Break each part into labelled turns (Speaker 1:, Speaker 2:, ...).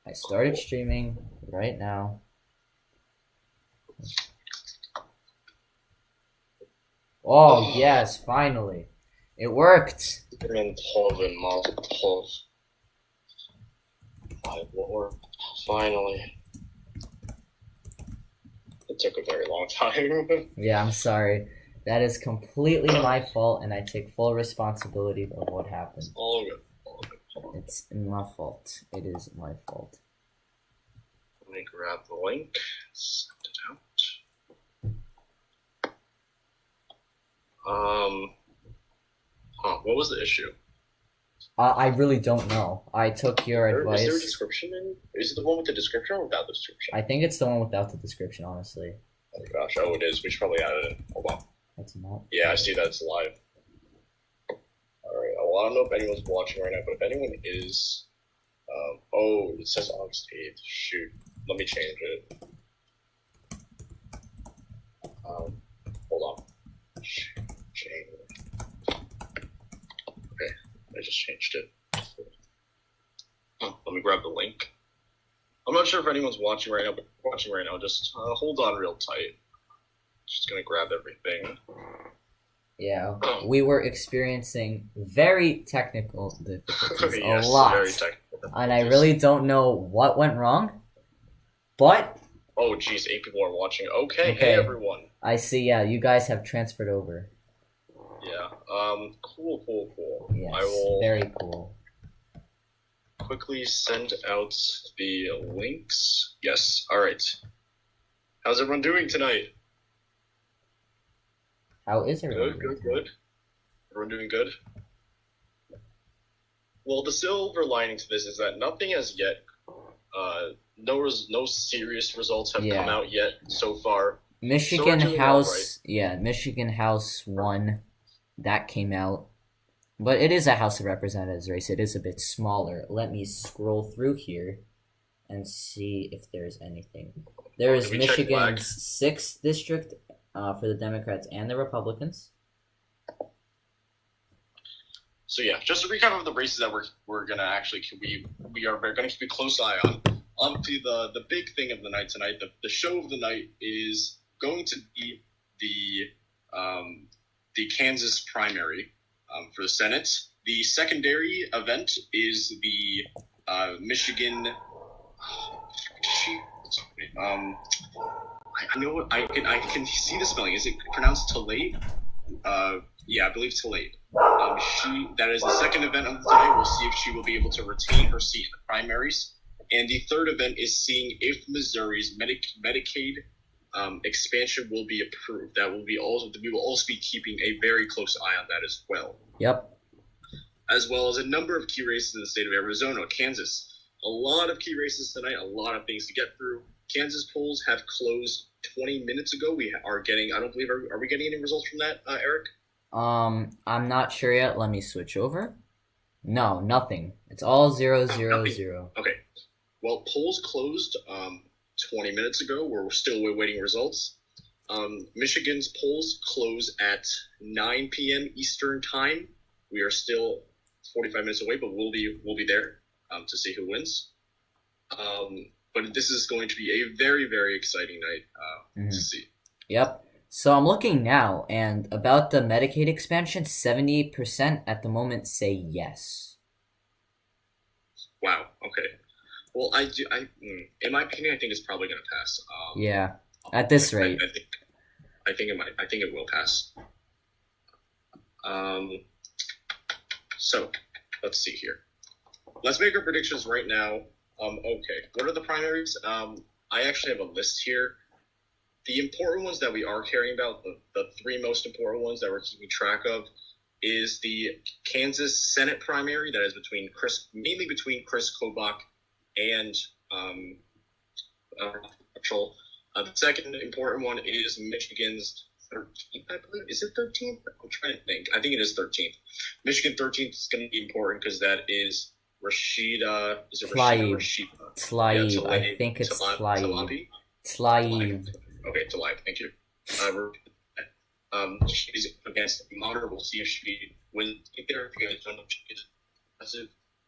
Speaker 1: I started streaming right now. Oh, yes, finally. It worked.
Speaker 2: My lord, finally. It took a very long time.
Speaker 1: Yeah, I'm sorry. That is completely my fault, and I take full responsibility of what happened.
Speaker 2: All good. All good.
Speaker 1: It's my fault. It is my fault.
Speaker 2: Let me grab the link. Send it out. What was the issue?
Speaker 1: I really don't know. I took your advice.
Speaker 2: Is there a description in? Is it the one with the description or without the description?
Speaker 1: I think it's the one without the description, honestly.
Speaker 2: Oh my gosh, oh it is. We should probably add it in. Hold on.
Speaker 1: That's not.
Speaker 2: Yeah, I see that it's live. Alright, well, I don't know if anyone's watching right now, but if anyone is... oh, it says August 8th. Shoot. Let me change it. Hold on. Change. Okay, I just changed it. Let me grab the link. I'm not sure if anyone's watching right now, but just hold on real tight. Just gonna grab everything.
Speaker 1: Yeah, we were experiencing very technical difficulties,
Speaker 2: Yes,
Speaker 1: a lot,
Speaker 2: very technical
Speaker 1: and I really don't know what went wrong, but...
Speaker 2: Oh geez, 8 people are watching. Okay, hey everyone.
Speaker 1: I see, yeah, you guys have transferred over.
Speaker 2: Yeah, cool.
Speaker 1: Yes,
Speaker 2: I will
Speaker 1: very cool.
Speaker 2: quickly send out the links. Yes, alright. How's everyone doing tonight?
Speaker 1: How is everyone?
Speaker 2: Good. Everyone doing good? Well, the silver lining to this is that nothing has yet, no serious results have come out yet so far.
Speaker 1: Michigan House, Michigan House 1, that came out. But it is a House of Representatives race. It is a bit smaller. Let me scroll through here and see if there's anything. There is Michigan's 6th district for the Democrats and the Republicans.
Speaker 2: So yeah, just a recap of the races that we're gonna actually we are gonna keep a close eye on. Obviously, the big thing of the night tonight, the show of the night is going to be the Kansas primary for the Senate. The secondary event is the Michigan. I know I can see the spelling. Is it pronounced Talib? Yeah, I believe Talib. That is the second event of the day. We'll see if she will be able to retain her seat in the primaries. And the third event is seeing if Missouri's Medicaid expansion will be approved. We will also be keeping a very close eye on that as well.
Speaker 1: Yep.
Speaker 2: As well as a number of key races in the state of Arizona, Kansas. A lot of key races tonight, a lot of things to get through. Kansas polls have closed 20 minutes ago. We are getting, I don't believe, are we getting any results from that, Eric?
Speaker 1: I'm not sure yet. Let me switch over. No, nothing. It's all 0, 0, 0.
Speaker 2: Okay. Well, polls closed 20 minutes ago. We're still waiting results. Michigan's polls close at 9 p.m. Eastern time. We are still 45 minutes away, but we'll be there to see who wins. But this is going to be a very, very exciting night to see.
Speaker 1: Yep. So I'm looking now, and about the Medicaid expansion, 78% at the moment say yes.
Speaker 2: Wow. Okay. Well, in my opinion, I think it's probably going to pass.
Speaker 1: Yeah. At this rate.
Speaker 2: I think it might. I think it will pass. So let's see here. Let's make our predictions right now. Okay. What are the primaries? I actually have a list here. The important ones that we are caring about, the three most important ones that we're keeping track of, is the Kansas Senate primary that is mainly between Kris Kobach and Patrol. The second important one is Michigan's 13th, I believe. Is it 13th? I'm trying to think. I think it is 13th. Michigan 13th is going to be important because that is Rashida. Is it
Speaker 1: Tlaib.
Speaker 2: Rashida?
Speaker 1: Tlaib. Yeah, I think it's Tlaib. Tlaib.
Speaker 2: Okay, Tlaib. Thank you. She's against Monitor. We'll see if she wins there. If you guys don't know, she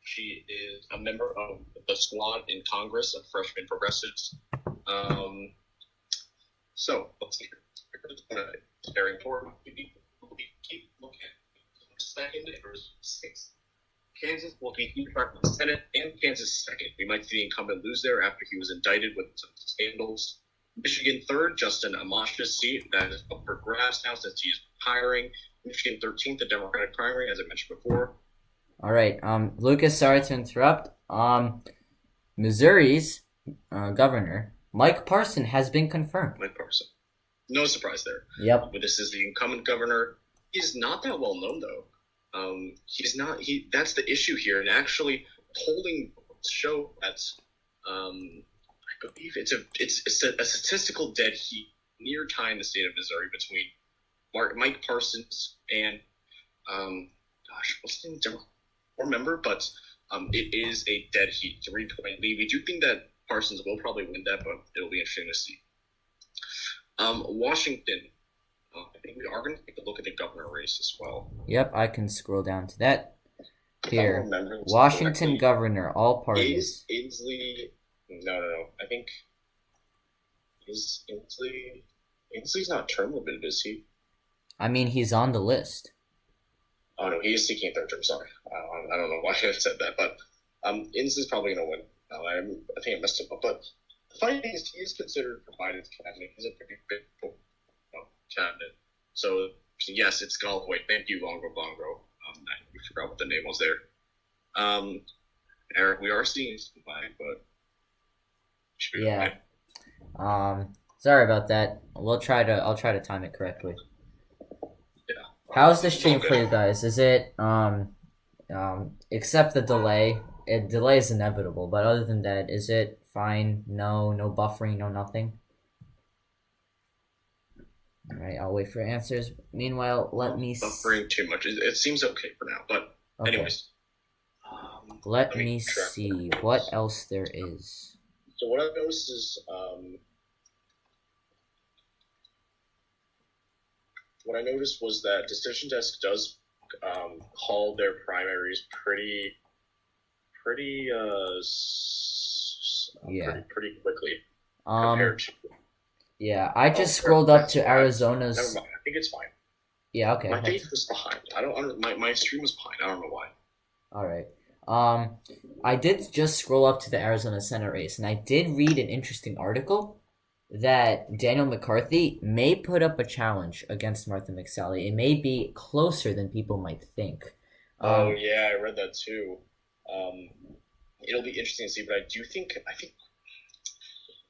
Speaker 2: She is a member of the squad in Congress of freshman progressives. So let's see. It's very important. We keep looking at second or sixth. Kansas will be in the Senate and Kansas second. We might see the incumbent lose there after he was indicted with some scandals. Michigan third, Justin Amash's seat. That is up for grabs now since he is hiring. Michigan 13th, the Democratic primary, as I mentioned before.
Speaker 1: All right, Lucas, sorry to interrupt. Missouri's governor, Mike Parson, has been confirmed.
Speaker 2: Mike Parson. No surprise there.
Speaker 1: Yep.
Speaker 2: But this is the incumbent governor. He's not that well known, though. He's not. That's the issue here. And actually, polling show that I believe it's a statistical dead heat near tie in the state of Missouri between Mike Parsons and what's his name? I don't remember, but it is a dead heat, 3-point lead. We do think that Parsons will probably win that, but it'll be interesting to see. Washington. I think we are going to take a look at the governor race as well.
Speaker 1: Yep, I can scroll down to that. Here, Washington governor, all parties.
Speaker 2: Is Inslee? No. I think is Inslee. Inslee's not term limited, is he?
Speaker 1: I mean, he's on the list.
Speaker 2: Oh no, he is seeking third term. Sorry, I don't know why I said that, but Inslee's probably going to win. I think I messed him up, but the funny thing is he is considered for Biden's cabinet. He's a pretty big cabinet. So yes, it's Galway. Thank you, Longo Bongo. I forgot what the name was there. Eric, we are seeing some flag, but
Speaker 1: yeah. Sorry about that. I'll try to time it correctly.
Speaker 2: Yeah.
Speaker 1: How's the stream for you guys? Is it except the delay? Delay is inevitable, but other than that, is it fine? No buffering, no nothing. All right, I'll wait for answers. Meanwhile, let me
Speaker 2: buffering too much. It seems okay for now, but
Speaker 1: okay.
Speaker 2: Anyways.
Speaker 1: Let me see what else there is.
Speaker 2: So what I've noticed is what I noticed was that Decision Desk does call their primaries pretty quickly compared to.
Speaker 1: Yeah, I just scrolled up to Arizona's.
Speaker 2: Never mind. I think it's fine.
Speaker 1: Yeah, okay.
Speaker 2: My page was behind. My stream was behind. I don't know why.
Speaker 1: All right. I did just scroll up to the Arizona Senate race, and I did read an interesting article that Daniel McCarthy may put up a challenge against Martha McSally. It may be closer than people might think.
Speaker 2: Oh yeah, I read that too. It'll be interesting to see, but I think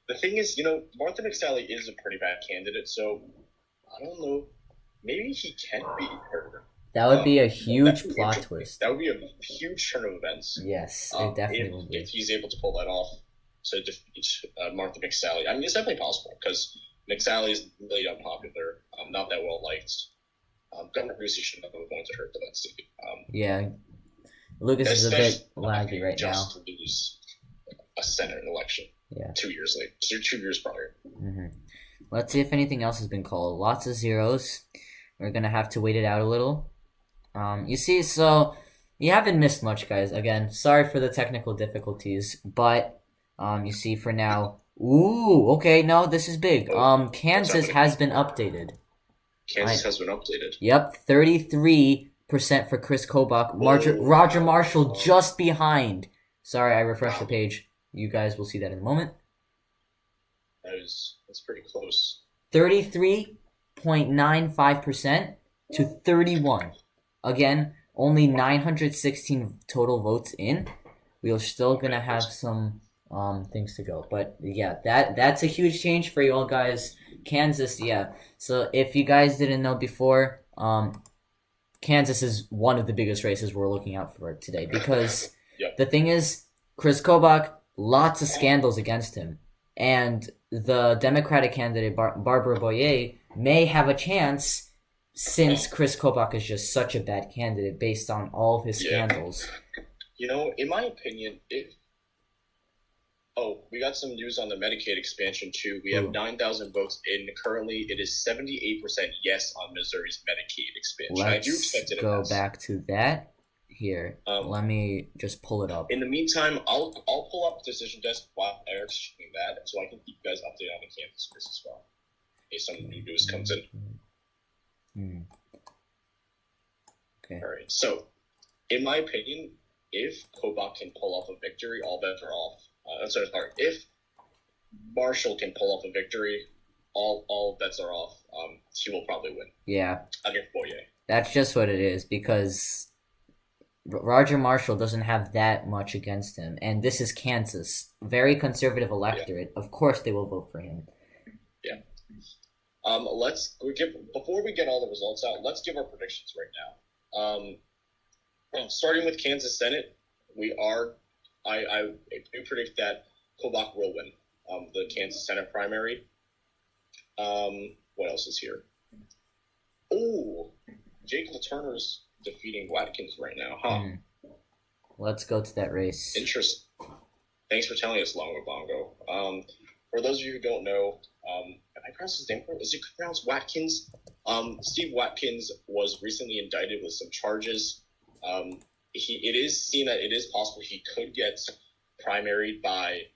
Speaker 2: the thing is, Martha McSally is a pretty bad candidate, so I don't know. Maybe he can beat her.
Speaker 1: That would be a huge plot twist.
Speaker 2: That would be a huge turn of events.
Speaker 1: Yes, it definitely would be.
Speaker 2: If he's able to pull that off to defeat Martha McSally. I mean, it's definitely possible because McSally is really unpopular, not that well liked. Governor Cruz should have appointed her, but let's see.
Speaker 1: Yeah, Lucas is a bit laggy right now.
Speaker 2: Just to lose a Senate election.
Speaker 1: Yeah.
Speaker 2: 2 years late. 2 years prior.
Speaker 1: Mm-hmm. Let's see if anything else has been called. Lots of zeros. We're gonna have to wait it out a little. You see, so you haven't missed much, guys. Again, sorry for the technical difficulties, but you see, for now. Ooh, okay, no, this is big. Kansas has been updated.
Speaker 2: Kansas has been updated.
Speaker 1: Yep, 33% for Kris Kobach. Roger Marshall just behind. Sorry, I refreshed the page. You guys will see that in a moment.
Speaker 2: That's pretty close.
Speaker 1: 33.95% to 31. Again, only 916 total votes in. We are still gonna have some things to go, but yeah, that's a huge change for you all guys. Kansas, yeah. So if you guys didn't know before, Kansas is one of the biggest races we're looking out for today because the thing is, Kris Kobach, lots of scandals against him, and the Democratic candidate Barbara Boyer may have a chance since Kris Kobach is just such a bad candidate based on all of his scandals.
Speaker 2: In my opinion, we got some news on the Medicaid expansion too. We have 9,000 votes in. Currently, it is 78% yes on Missouri's Medicaid expansion.
Speaker 1: Let's go back to that. Here, let me just pull it up.
Speaker 2: In the meantime, I'll pull up Decision Desk while Eric's doing that, so I can keep you guys updated on the campus race as well, in case some new news comes in.
Speaker 1: Okay.
Speaker 2: All right. So, in my opinion, if Kobach can pull off a victory, all bets are off. If Marshall can pull off a victory, all bets are off. He will probably win.
Speaker 1: Yeah.
Speaker 2: Against Boyer.
Speaker 1: That's just what it is, because Roger Marshall doesn't have that much against him, and this is Kansas, very conservative electorate. Yeah. Of course, they will vote for him.
Speaker 2: Yeah. Before we get all the results out, let's give our predictions right now. Starting with Kansas Senate, I do predict that Kobach will win the Kansas Senate primary. What else is here? Oh, Jake LaTurner's defeating Watkins right now, huh?
Speaker 1: Let's go to that race.
Speaker 2: Interesting. Thanks for telling us, Longo Bongo. For those of you who don't know, am I pronouncing his name correctly? Is it pronounced Watkins? Steve Watkins was recently indicted with some charges. It is seen that it is possible he could get primaried by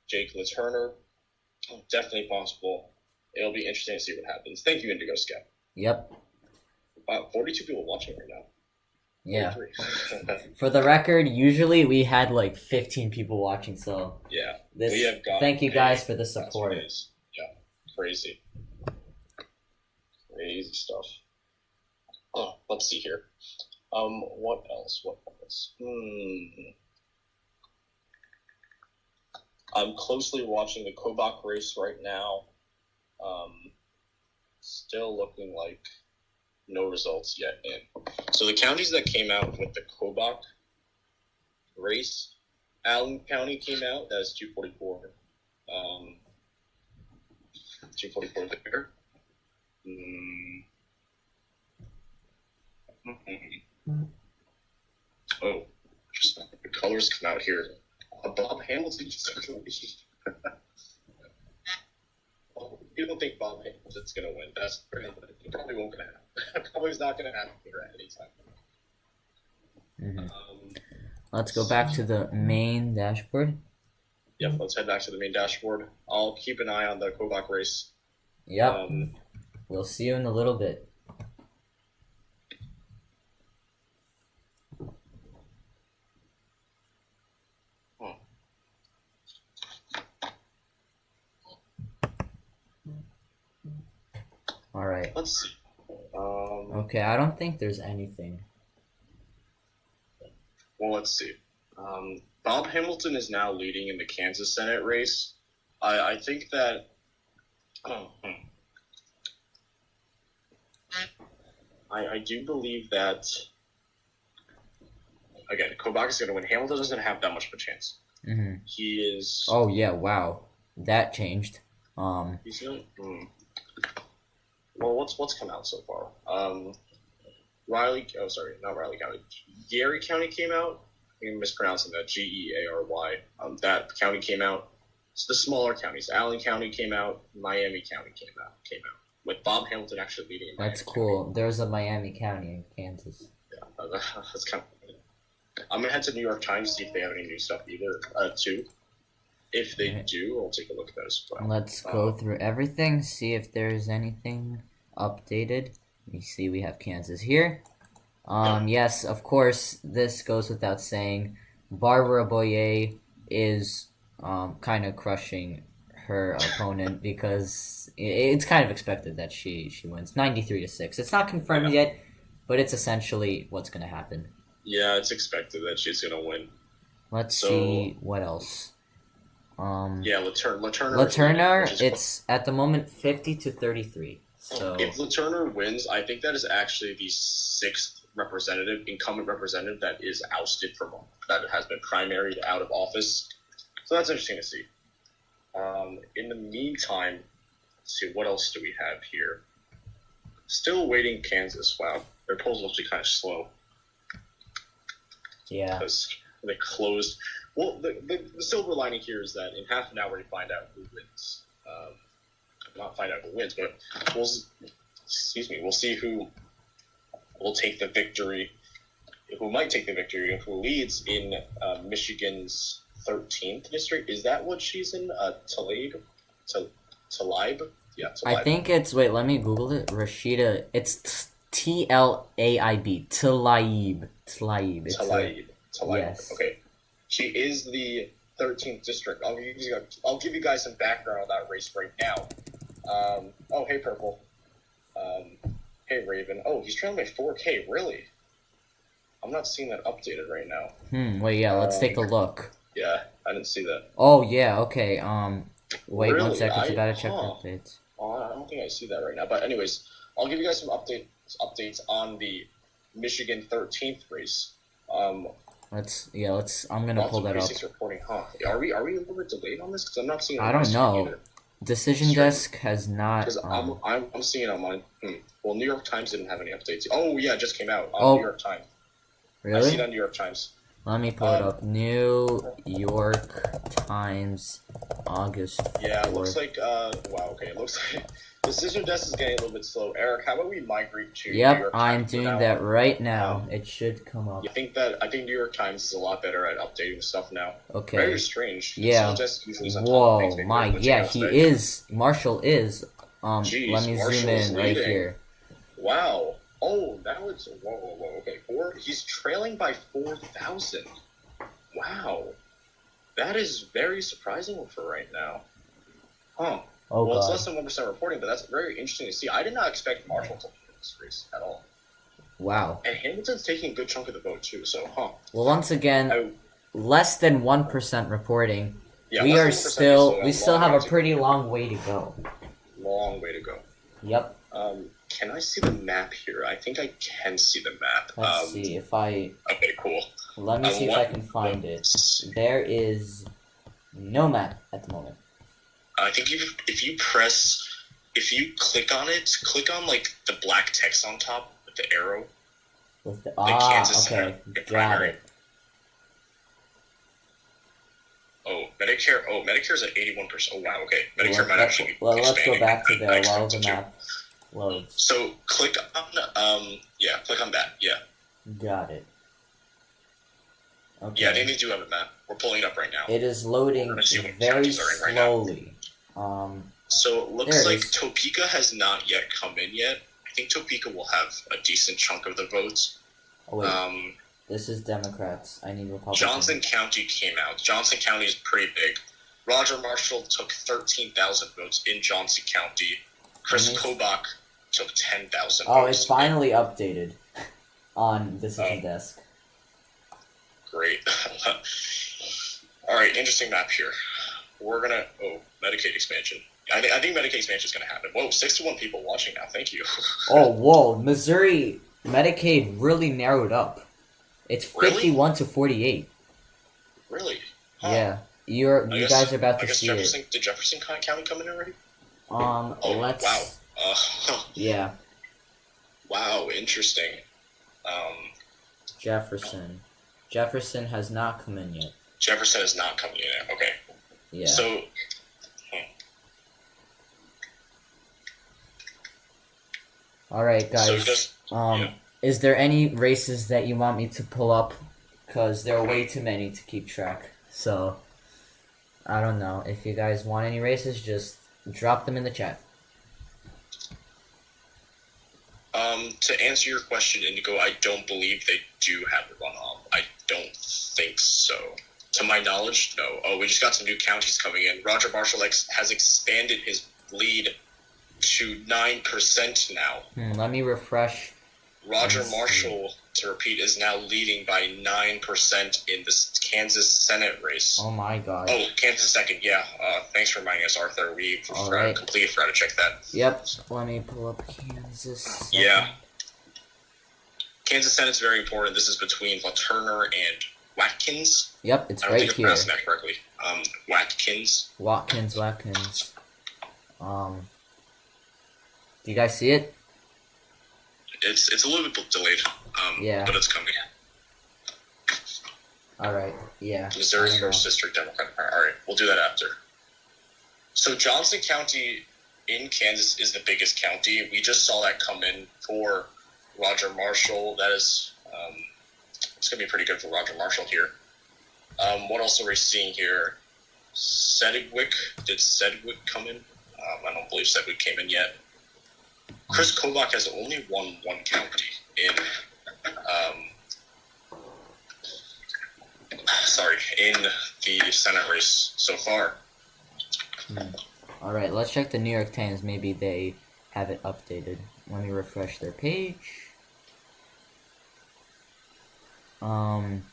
Speaker 2: Jake LaTurner. Definitely possible. It'll be interesting to see what happens. Thank you, Indigo Scout.
Speaker 1: Yep.
Speaker 2: Wow, 42 people watching right now.
Speaker 1: Yeah. For the record, usually we had like 15 people watching, so
Speaker 2: yeah.
Speaker 1: Thank you guys for the support.
Speaker 2: Yeah, crazy. Crazy stuff. Oh, let's see here. What else? I'm closely watching the Kobach race right now. Still looking like no results yet in. So the counties that came out with the Kobach race, Allen County came out. That's 244. 244 there. Oh, just the colors come out here. Bob Hamilton just You don't think Bob Hamilton's going to win? It probably won't going to happen. Probably is not going to happen here at any time.
Speaker 1: Let's go back to the main dashboard.
Speaker 2: Yep, let's head back to the main dashboard. I'll keep an eye on the Kobach race.
Speaker 1: Yep. We'll see you in a little bit. All right.
Speaker 2: Let's see.
Speaker 1: Okay, I don't think there's anything.
Speaker 2: Well, let's see. Bob Hamilton is now leading in the Kansas Senate race. I think that. I do believe that. Again, Kobach is going to win. Hamilton doesn't have that much of a chance. He is.
Speaker 1: Oh yeah! Wow, that changed.
Speaker 2: He's not. Well, what's come out so far? Not Riley County. Gary County came out. I'm mispronouncing that. Geary. That county came out. It's the smaller counties. Allen County came out. Miami County came out. With Bob Hamilton actually leading.
Speaker 1: That's cool. County. There's a Miami County in Kansas.
Speaker 2: Yeah, that's kind of. I'm gonna head to New York Times to see if they have any new stuff too. If they do, I'll take a look at that as well.
Speaker 1: Let's go through everything, see if there's anything updated. You see we have Kansas here. Yes, of course, this goes without saying. Barbara Boyer is kind of crushing her opponent because it's kind of expected that she wins 93-6. It's not confirmed yet, but it's essentially what's going to happen.
Speaker 2: Yeah, it's expected that she's going to win.
Speaker 1: Let's see what else.
Speaker 2: LaTurner.
Speaker 1: It's at the moment 50-33. So
Speaker 2: if LaTurner wins, I think that is actually the sixth incumbent representative that is ousted that has been primaried out of office. So that's interesting to see. In the meantime, let's see, what else do we have here? Still waiting Kansas. Wow, their polls are actually kind of slow.
Speaker 1: Yeah.
Speaker 2: Because they closed. Well, the silver lining here is that in half an hour you find out who wins. Not find out who wins, but we'll see who will take the victory, who might take the victory, and who leads in Michigan's 13th district. Is that what she's in? Talib? Talib? Yeah, Talib.
Speaker 1: I think it's, wait, let me Google it. Rashida, it's Tlaib. Tlaib. Tlaib.
Speaker 2: Talib.
Speaker 1: Yes.
Speaker 2: Okay. She is the 13th district. I'll give you guys some background on that race right now. Oh, hey, Purple. Hey, Raven. Oh, he's trailing by 4K. Really? I'm not seeing that updated right now.
Speaker 1: Wait, yeah, let's take a look.
Speaker 2: Yeah, I didn't see that.
Speaker 1: Oh, yeah, okay, wait
Speaker 2: Really?
Speaker 1: 1 second, you gotta check
Speaker 2: Huh.
Speaker 1: updates.
Speaker 2: Oh, I don't think I see that right now. But anyways, I'll give you guys some updates on the Michigan 13th race.
Speaker 1: I'm gonna pull that up.
Speaker 2: Reporting, huh? Are we a little bit delayed on this? Because I'm not seeing it.
Speaker 1: I don't know. Decision Desk has not.
Speaker 2: Because I'm seeing it on mine. Well, New York Times didn't have any updates. Oh yeah, it just came out on
Speaker 1: Oh.
Speaker 2: New York Times. I see
Speaker 1: Really?
Speaker 2: it on New York Times.
Speaker 1: Let me pull it up. New York Times, August 4th.
Speaker 2: Yeah, it looks like wow. Okay, it looks like Decision Desk is getting a little bit slow. Eric, how about we migrate to New
Speaker 1: Yep,
Speaker 2: York
Speaker 1: I'm
Speaker 2: Times
Speaker 1: doing
Speaker 2: now?
Speaker 1: that right now. It should come up.
Speaker 2: I think New York Times is a lot better at updating stuff now.
Speaker 1: Okay.
Speaker 2: Very strange.
Speaker 1: Yeah.
Speaker 2: Decision Desk usually is on top of
Speaker 1: Whoa,
Speaker 2: things. Maybe
Speaker 1: my,
Speaker 2: they're
Speaker 1: yeah,
Speaker 2: glitching
Speaker 1: he
Speaker 2: out
Speaker 1: is. Marshall is.
Speaker 2: Jeez,
Speaker 1: Let me zoom
Speaker 2: Marshall's
Speaker 1: in right
Speaker 2: leading.
Speaker 1: here.
Speaker 2: Wow. Oh, that was whoa. Okay, he's trailing by 4,000. Wow, that is very surprising for right now. Huh.
Speaker 1: Oh,
Speaker 2: well, it's
Speaker 1: God.
Speaker 2: less than 1% reporting, but that's very interesting to see. I did not expect Marshall to win this race at all.
Speaker 1: Wow.
Speaker 2: And Hamilton's taking a good chunk of the vote too. So,
Speaker 1: Well, once again, less than 1% reporting.
Speaker 2: Yeah,
Speaker 1: we
Speaker 2: less
Speaker 1: are
Speaker 2: than 1%
Speaker 1: we still have a pretty long way to go.
Speaker 2: Long way to go.
Speaker 1: Yep.
Speaker 2: Can I see the map here? I think I can see the map.
Speaker 1: Let's see if I.
Speaker 2: Okay, cool.
Speaker 1: Let me see if I can find it. There is no map at the moment.
Speaker 2: I think if you click on it, click on like the black text on top with the arrow.
Speaker 1: With the
Speaker 2: Kansas
Speaker 1: okay,
Speaker 2: Center,
Speaker 1: got
Speaker 2: primary.
Speaker 1: it.
Speaker 2: Medicare. Oh, Medicare's at 81%. Oh wow. Okay, Medicare might actually be
Speaker 1: let's go
Speaker 2: expanding.
Speaker 1: back to there
Speaker 2: I
Speaker 1: while
Speaker 2: expect
Speaker 1: the
Speaker 2: it to.
Speaker 1: map loads.
Speaker 2: So click on click on that. Yeah.
Speaker 1: Got it. Okay.
Speaker 2: Yeah, they do have a map. We're pulling it up right now.
Speaker 1: It is loading
Speaker 2: We're gonna see what
Speaker 1: very
Speaker 2: counties are in right now.
Speaker 1: slowly.
Speaker 2: So it looks
Speaker 1: There it
Speaker 2: like
Speaker 1: is.
Speaker 2: Topeka has not yet come in yet. I think Topeka will have a decent chunk of the votes.
Speaker 1: Oh wait, this is Democrats. I need Republicans.
Speaker 2: Johnson County came out. Johnson County is pretty big. Roger Marshall took 13,000 votes in Johnson County. Kris Kobach took 10,000 votes.
Speaker 1: Oh, it's finally updated on Decision Desk.
Speaker 2: Great. Alright, interesting map here. We're gonna... Oh, Medicaid expansion. I think Medicaid expansion is gonna happen. Whoa, 61 people watching now. Thank you.
Speaker 1: Oh, whoa. Missouri Medicaid really narrowed up. It's 51 to 48.
Speaker 2: Really? Huh.
Speaker 1: Yeah. You guys are about to see it.
Speaker 2: Did Jefferson County come in already?
Speaker 1: Let's...
Speaker 2: Wow.
Speaker 1: Yeah.
Speaker 2: Wow, interesting.
Speaker 1: Jefferson has not come in yet.
Speaker 2: Jefferson is not coming in yet. Okay.
Speaker 1: Yeah.
Speaker 2: So...
Speaker 1: Alright, guys. Is there any races that you want me to pull up? Because there are way too many to keep track. So, I don't know. If you guys want any races, just drop them in the chat.
Speaker 2: To answer your question, Indigo, I don't believe they do have a runoff. I don't think so. To my knowledge, no. Oh, we just got some new counties coming in. Roger Marshall has expanded his lead to 9% now.
Speaker 1: Let me refresh.
Speaker 2: Roger Marshall, to repeat, is now leading by 9% in the Kansas Senate race.
Speaker 1: Oh my god.
Speaker 2: Oh, Kansas second, yeah. Thanks for reminding us, Arthur. We completely forgot to check that.
Speaker 1: Yep. Let me pull up Kansas second.
Speaker 2: Yeah. Kansas Senate's very important. This is between Turner and Watkins.
Speaker 1: Yep, it's right here.
Speaker 2: I don't think I'm pronouncing that correctly. Watkins.
Speaker 1: Watkins. Do you guys see it?
Speaker 2: It's a little bit delayed.
Speaker 1: Yeah.
Speaker 2: But it's coming.
Speaker 1: Alright, yeah.
Speaker 2: Missouri 1st District Democratic Party. Alright, we'll do that after. So Johnson County in Kansas is the biggest county. We just saw that come in for Roger Marshall. That is, it's going to be pretty good for Roger Marshall here. What else are we seeing here? Sedgwick. Did Sedgwick come in? I don't believe Sedgwick came in yet. Kris Kobach has only won one county in the Senate race so far.
Speaker 1: All right, let's check the New York Times. Maybe they have it updated. Let me refresh their page. Nope,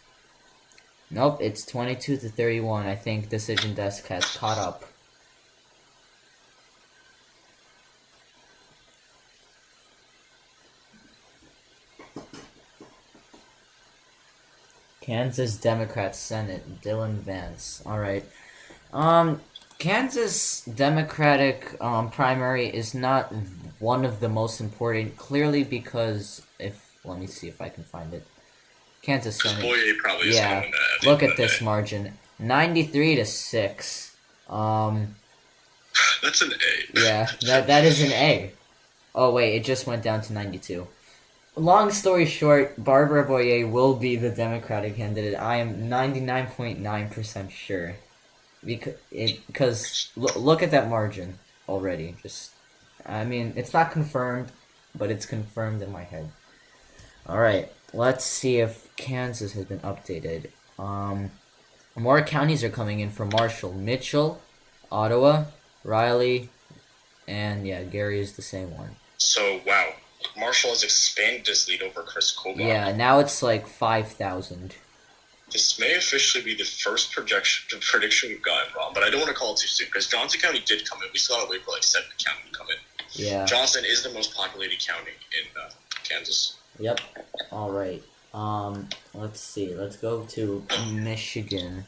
Speaker 1: it's 22-31. I think Decision Desk has caught up. Kansas Democrat Senate, Dylan Vance. Alright. Kansas Democratic primary is not one of the most important, clearly because let me see if I can find it. Kansas Senate.
Speaker 2: Boye probably is
Speaker 1: yeah, look at this margin. 93-6.
Speaker 2: That's an A.
Speaker 1: Yeah, that is an A. Oh wait, it just went down to 92. Long story short, Barbara Boye will be the Democratic candidate. I am 99.9% sure. Because look at that margin already. I mean, it's not confirmed, but it's confirmed in my head. Alright, let's see if Kansas has been updated. More counties are coming in for Marshall. Mitchell, Ottawa, Riley, and yeah, Gary is the same one.
Speaker 2: So, wow. Marshall has expanded his lead over Kris Kobach.
Speaker 1: Yeah, now it's like 5,000.
Speaker 2: This may officially be the first prediction we've gotten wrong, but I don't want to call it too soon, because Johnson County did come in. We still gotta wait for like Sedgwick County to come in.
Speaker 1: Yeah.
Speaker 2: Johnson is the most populated county in Kansas.
Speaker 1: Yep. Alright. Let's see. Let's go to Michigan.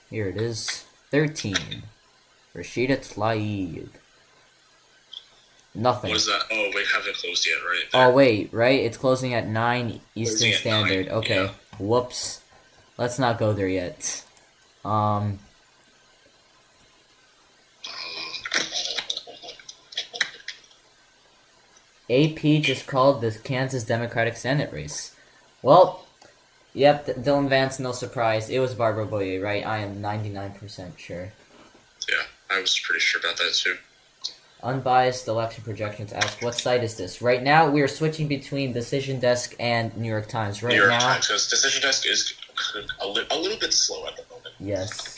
Speaker 1: Here it is. 13. Rashida Talib. Nothing.
Speaker 2: What is that? Oh, wait, haven't closed yet, right?
Speaker 1: Oh, wait, right? It's closing at 9 Eastern Standard.
Speaker 2: 9,
Speaker 1: okay.
Speaker 2: yeah.
Speaker 1: Whoops. Let's not go there yet. AP just called the Kansas Democratic Senate race. Well, yep, Dylan Vance, no surprise. It was Barbara Boye, right? I am 99% sure.
Speaker 2: Yeah, I was pretty sure about that too.
Speaker 1: Unbiased election projections ask, what site is this? Right now, we are switching between Decision Desk and New York Times. Right
Speaker 2: New York
Speaker 1: now,
Speaker 2: Times, because Decision Desk is a little bit slow at the moment.
Speaker 1: yes.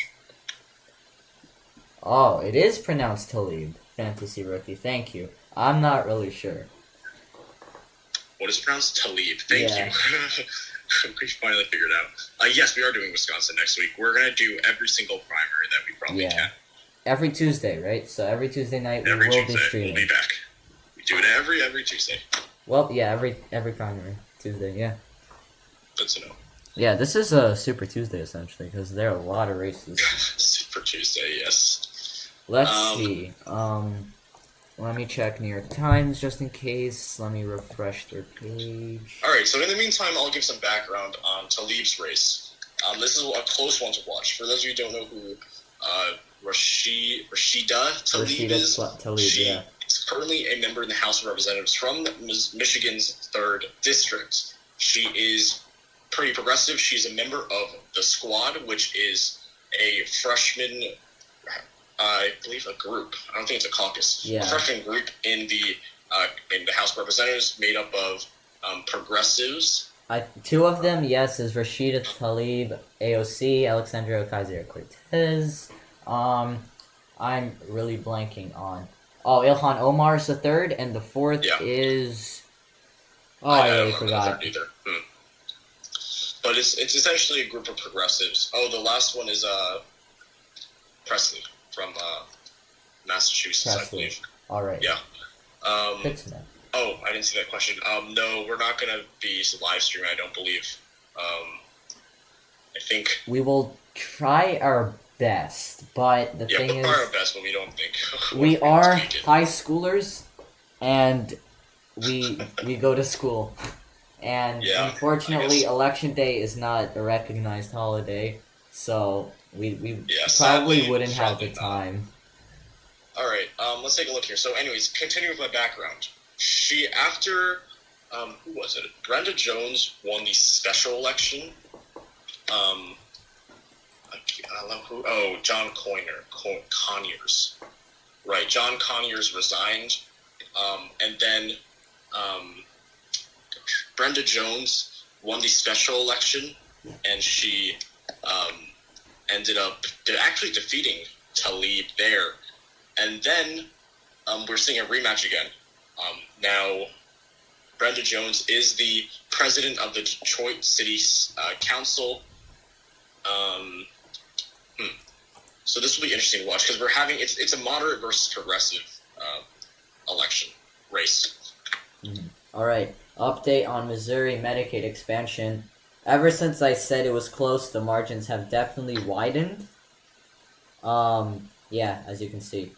Speaker 1: Oh, it is pronounced Talib. Fantasy rookie, thank you. I'm not really sure.
Speaker 2: What is pronounced? Talib. Thank you. We finally figured out. Yes, we are doing Wisconsin next week. We're going to do every single primary that we probably can.
Speaker 1: Every Tuesday, right? So every Tuesday night
Speaker 2: every
Speaker 1: we will
Speaker 2: Tuesday,
Speaker 1: be streaming.
Speaker 2: We'll be back. We do it every Tuesday.
Speaker 1: Well, yeah, every primary Tuesday, yeah.
Speaker 2: Good to know.
Speaker 1: Yeah, this is a Super Tuesday essentially because there are a lot of races.
Speaker 2: Super Tuesday, yes.
Speaker 1: Let's see. Let me check New York Times just in case. Let me refresh their page.
Speaker 2: Alright, so in the meantime, I'll give some background on Talib's race. This is a close one to watch. For those of you who don't know who Rashida Talib is, she is currently a member in the House of Representatives from Michigan's 3rd District. She is pretty progressive. She's a member of the Squad, which is a freshman... I believe a group. I don't think it's a caucus.
Speaker 1: Yeah.
Speaker 2: A freshman group in the House of Representatives made up of progressives.
Speaker 1: Two of them, yes, is Rashida Talib, AOC, Alexandria Ocasio-Cortez. I'm really blanking on. Oh, Ilhan Omar is the third, and the fourth is. Oh, I already forgot.
Speaker 2: Either. But it's essentially a group of progressives. Oh, the last one is Presley from Massachusetts, I believe.
Speaker 1: All right.
Speaker 2: Yeah.
Speaker 1: Good to know.
Speaker 2: Oh, I didn't see that question. No, we're not gonna be live streaming. I don't believe. I think
Speaker 1: we will try our best, but the thing is,
Speaker 2: we'll try our best, but we don't think
Speaker 1: we are high schoolers, and we go to school, and unfortunately, Election Day is not a recognized holiday, so we probably wouldn't have the time.
Speaker 2: All right. Let's take a look here. So, anyways, continuing with my background. After who was it? Brenda Jones won the special election. I love who. Oh, John Conyers. Right. John Conyers resigned. And then Brenda Jones won the special election, and she ended up actually defeating Talib there. And then we're seeing a rematch again. Now, Brenda Jones is the president of the Detroit City Council. So this will be interesting to watch because we're having it's a moderate versus progressive election race.
Speaker 1: All right. Update on Missouri Medicaid expansion. Ever since I said it was close, the margins have definitely widened. Yeah, as you can see,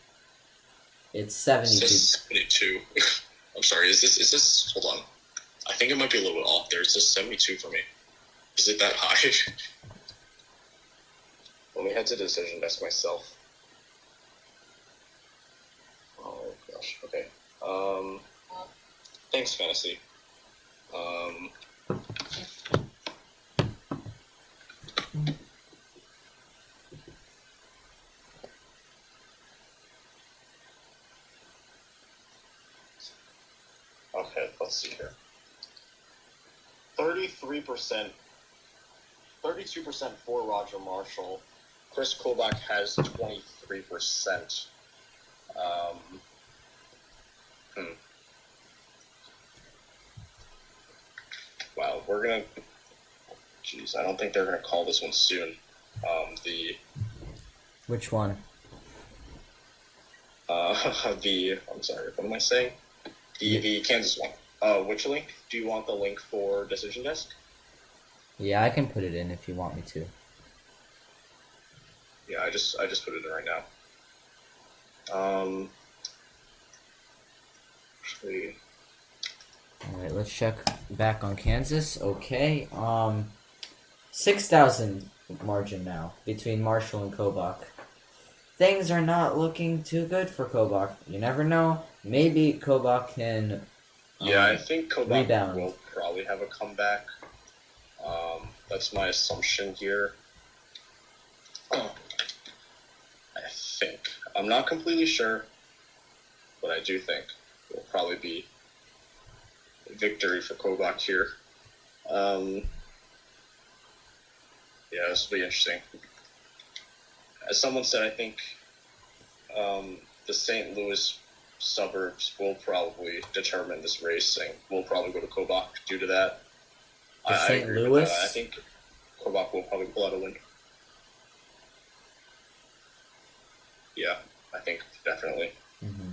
Speaker 1: it's 72.
Speaker 2: It says 72. I'm sorry. Is this? Hold on. I think it might be a little bit off there. It says 72 for me. Is it that high? Let me head to decision desk myself. Oh gosh. Okay. Thanks, Fantasy. Okay, let's see here. 33%, 32% for Roger Marshall. Kris Kobach has 23%. Wow, we're gonna. Jeez, I don't think they're gonna call this one soon.
Speaker 1: Which one?
Speaker 2: I'm sorry. What am I saying? The Kansas one. Which link? Do you want the link for Decision Desk?
Speaker 1: Yeah, I can put it in if you want me to.
Speaker 2: Yeah, I just put it in right now. Actually.
Speaker 1: Alright, let's check back on Kansas. Okay. 6,000 margin now between Marshall and Kobach. Things are not looking too good for Kobach. You never know. Maybe Kobach can
Speaker 2: Yeah, I think Kobach
Speaker 1: rebound.
Speaker 2: will probably have a comeback. That's my assumption here. I think. I'm not completely sure, but I do think it will probably be a victory for Kobach here. Yeah, this will be interesting. As someone said, I think the St. Louis suburbs will probably determine this race, and we'll probably go to Kobach due to that. I
Speaker 1: St.
Speaker 2: agree
Speaker 1: Louis?
Speaker 2: with that. I think Kobach will probably pull out a win. Yeah, I think definitely.
Speaker 1: Mm-hmm.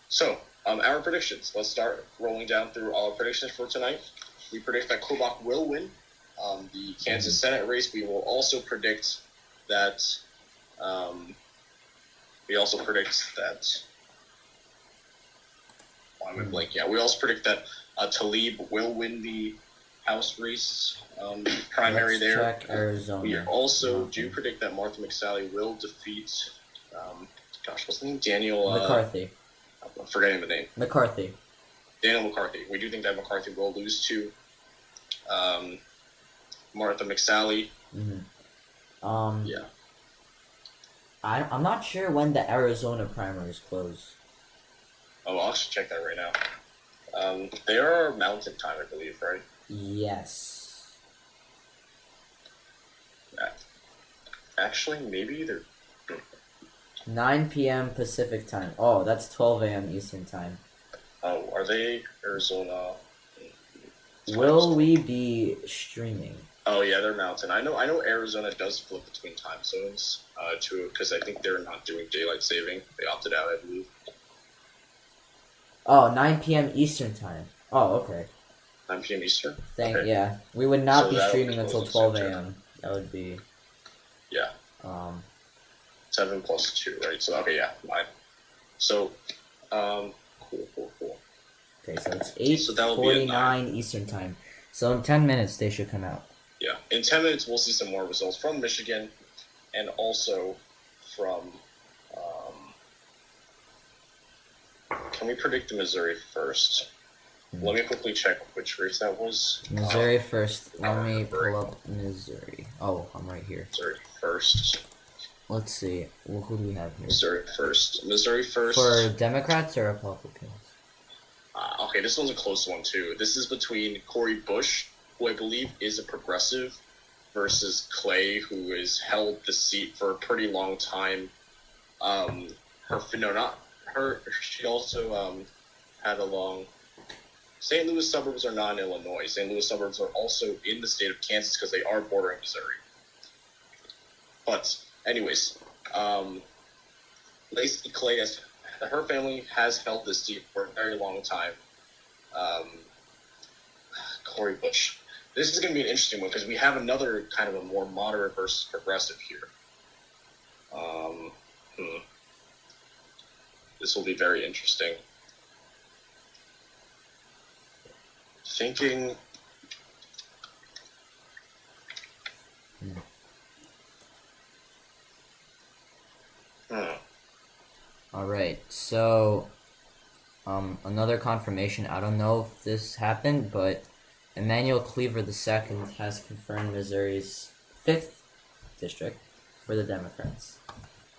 Speaker 2: So, our predictions. Let's start rolling down through all our predictions for tonight. We predict that Kobach will win the Kansas Senate race. We will also predict that. We also predict that. I'm in blank. Yeah, we also predict that Talib will win the House race primary.
Speaker 1: Let's
Speaker 2: there.
Speaker 1: Check Arizona.
Speaker 2: We also do predict that Martha McSally will defeat. What's the name? Daniel
Speaker 1: McCarthy.
Speaker 2: I'm forgetting the name.
Speaker 1: McCarthy.
Speaker 2: Daniel McCarthy. We do think that McCarthy will lose to Martha McSally.
Speaker 1: Mm-hmm.
Speaker 2: Yeah.
Speaker 1: I'm not sure when the Arizona primaries close.
Speaker 2: Oh, I'll actually check that right now. They are Mountain Time, I believe, right?
Speaker 1: Yes.
Speaker 2: Actually, maybe they're
Speaker 1: 9 p.m. Pacific time. Oh, that's 12 a.m. Eastern time.
Speaker 2: Oh, are they Arizona?
Speaker 1: Will we be streaming?
Speaker 2: Oh yeah, they're Mountain. I know Arizona does flip between time zones, too, because I think they're not doing daylight saving. They opted out, I believe.
Speaker 1: Oh, 9 p.m. Eastern time. Oh, okay.
Speaker 2: 9 p.m. Eastern?
Speaker 1: Okay. Yeah. We would not be
Speaker 2: that'll
Speaker 1: streaming
Speaker 2: be
Speaker 1: until
Speaker 2: close
Speaker 1: 12
Speaker 2: to
Speaker 1: a.m. That would be...
Speaker 2: Yeah. 7 plus 2, right? So, okay, yeah, 9. So, cool.
Speaker 1: Okay, so it's 8:49 Eastern time. So in 10 minutes, they should come out.
Speaker 2: Yeah. In 10 minutes, we'll see some more results from Michigan and also from can we predict the Missouri first? Let me quickly check which race that was.
Speaker 1: Missouri first. Let me pull up Missouri. Oh, I'm right here.
Speaker 2: Missouri first.
Speaker 1: Let's see. Well, who do we have here?
Speaker 2: Missouri first. Missouri first.
Speaker 1: For Democrats or Republicans?
Speaker 2: Okay, this one's a close one, too. This is between Cory Bush, who I believe is a progressive, versus Clay, who has held the seat for a pretty long time. She also had a long... St. Louis suburbs are not in Illinois. St. Louis suburbs are also in the state of Kansas because they are bordering Missouri. But, anyways, Lacey Clay, her family has held this seat for a very long time. Cory Bush. This is going to be an interesting one because we have another kind of a more moderate versus progressive here. This will be very interesting. Thinking.
Speaker 1: All right, so another confirmation. I don't know if this happened, but Emanuel Cleaver II has confirmed Missouri's 5th district for the Democrats.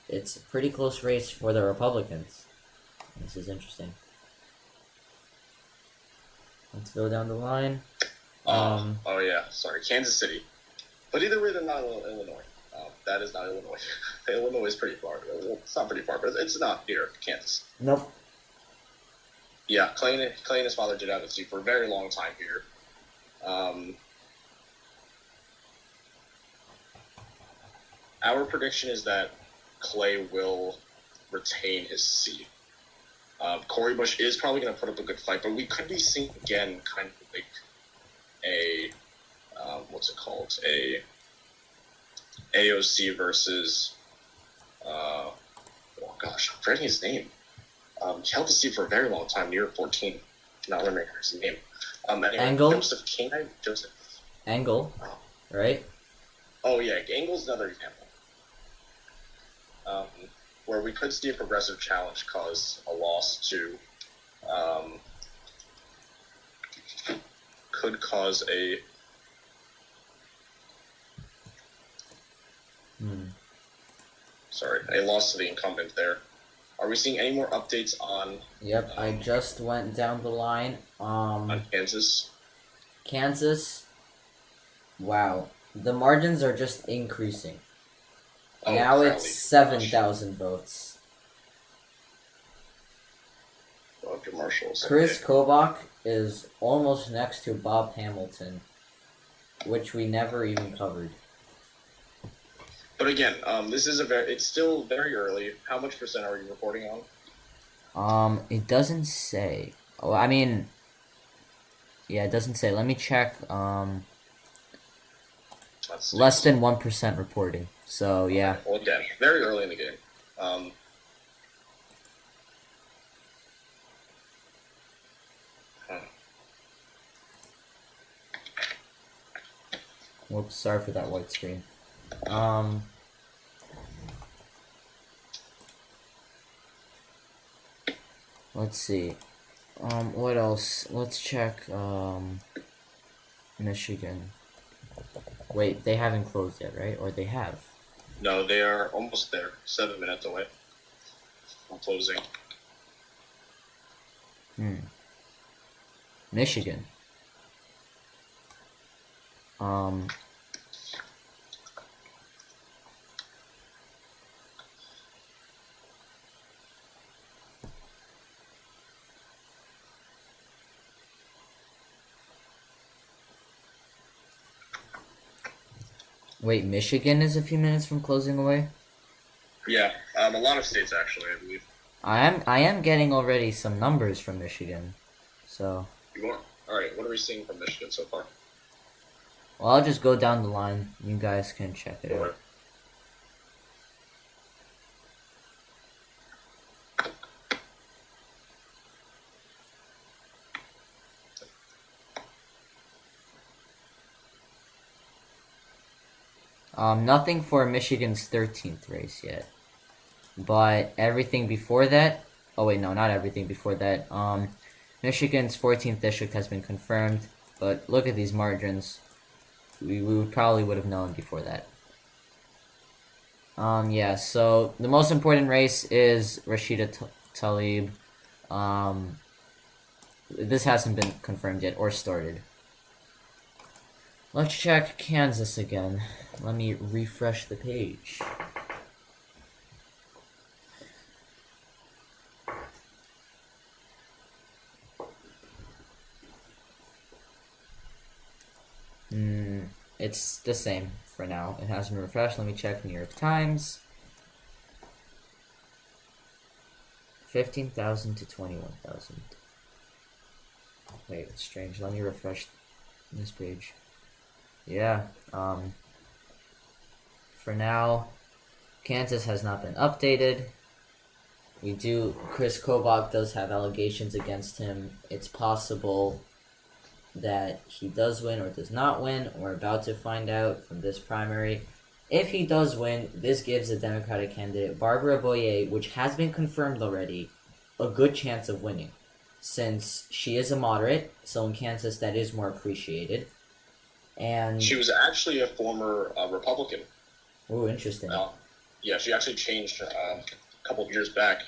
Speaker 1: It's a pretty close race for the Republicans. This is interesting. Let's go down the line.
Speaker 2: Oh yeah, sorry, Kansas City. But either way, they're not Illinois. That is not Illinois. Illinois is pretty far. Well, it's not pretty far, but it's not near Kansas.
Speaker 1: Nope.
Speaker 2: Yeah, Clay and his father did have a seat for a very long time here. Our prediction is that Clay will retain his seat. Cory Bush is probably going to put up a good fight, but we could be seeing again kind of like a AOC versus I'm forgetting his name. He held the seat for a very long time, near 14. Not remembering his name. Anyway,
Speaker 1: Angle.
Speaker 2: Joseph.
Speaker 1: Angle, right?
Speaker 2: Oh yeah, Angle's another example. Where we could see a progressive challenge cause a loss to, could cause a. Sorry, a loss to the incumbent there. Are we seeing any more updates on?
Speaker 1: Yep, I just went down the line.
Speaker 2: On Kansas.
Speaker 1: Kansas. Wow, the margins are just increasing.
Speaker 2: Oh,
Speaker 1: now
Speaker 2: Crowley.
Speaker 1: it's 7,000 votes.
Speaker 2: Roger Marshall's.
Speaker 1: Kris Kobach is almost next to Bob Hamilton, which we never even covered.
Speaker 2: But again, this is it's still very early. How much percent are you reporting on?
Speaker 1: It doesn't say. Oh, I mean, yeah, it doesn't say. Let me check. Less than 1% reporting. So yeah.
Speaker 2: Okay. Well, again, very early in the game.
Speaker 1: Whoops, sorry for that white screen. Let's see. What else? Let's check, Michigan. Wait, they haven't closed yet, right? Or they have?
Speaker 2: No, they are almost there. 7 minutes away from closing.
Speaker 1: Michigan. Wait, Michigan is a few minutes from closing away?
Speaker 2: Yeah, a lot of states actually, I believe.
Speaker 1: I am getting already some numbers from Michigan, so.
Speaker 2: You are? Alright, what are we seeing from Michigan so far?
Speaker 1: Well, I'll just go down the line. You guys can check it out. Nothing for Michigan's 13th race yet. But everything before that Oh wait, no, not everything before that. Michigan's 14th district has been confirmed, but look at these margins. We probably would have known before that. Yeah, so the most important race is Rashida Talib. This hasn't been confirmed yet or started. Let's check Kansas again. Let me refresh the page. It's the same for now. It hasn't been refreshed. Let me check New York Times. 15,000 to 21,000. Wait, it's strange. Let me refresh this page. Yeah, for now, Kansas has not been updated. Kris Kobach does have allegations against him. It's possible that he does win or does not win. We're about to find out from this primary. If he does win, this gives the Democratic candidate, Barbara Boyer, which has been confirmed already, a good chance of winning. Since she is a moderate, so in Kansas that is more appreciated. And
Speaker 2: she was actually a former Republican.
Speaker 1: Oh, interesting.
Speaker 2: Yeah, she actually changed a couple of years back.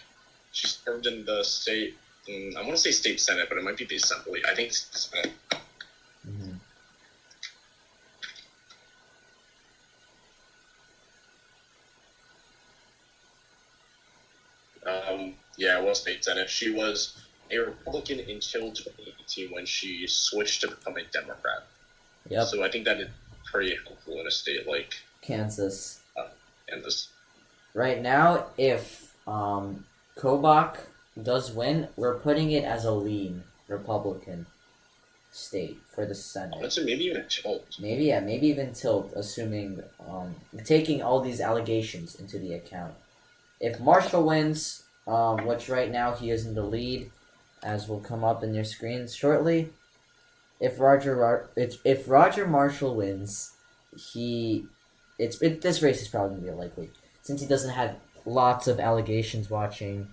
Speaker 2: She served in the state, I want to say state senate, but it might be the assembly. I think it's the senate. Yeah, it was state senate. She was a Republican until 2018 when she switched to become a Democrat.
Speaker 1: Yep.
Speaker 2: So I think that is pretty helpful in a state like
Speaker 1: Kansas.
Speaker 2: Kansas.
Speaker 1: Right now, if Kobach does win, we're putting it as a lean Republican state for the Senate.
Speaker 2: Let's say maybe even a tilt.
Speaker 1: Maybe even tilt, assuming taking all these allegations into the account. If Marshall wins, which right now he is in the lead, as will come up in your screens shortly. If Roger Marshall wins, this race is probably gonna be likely since he doesn't have lots of allegations watching.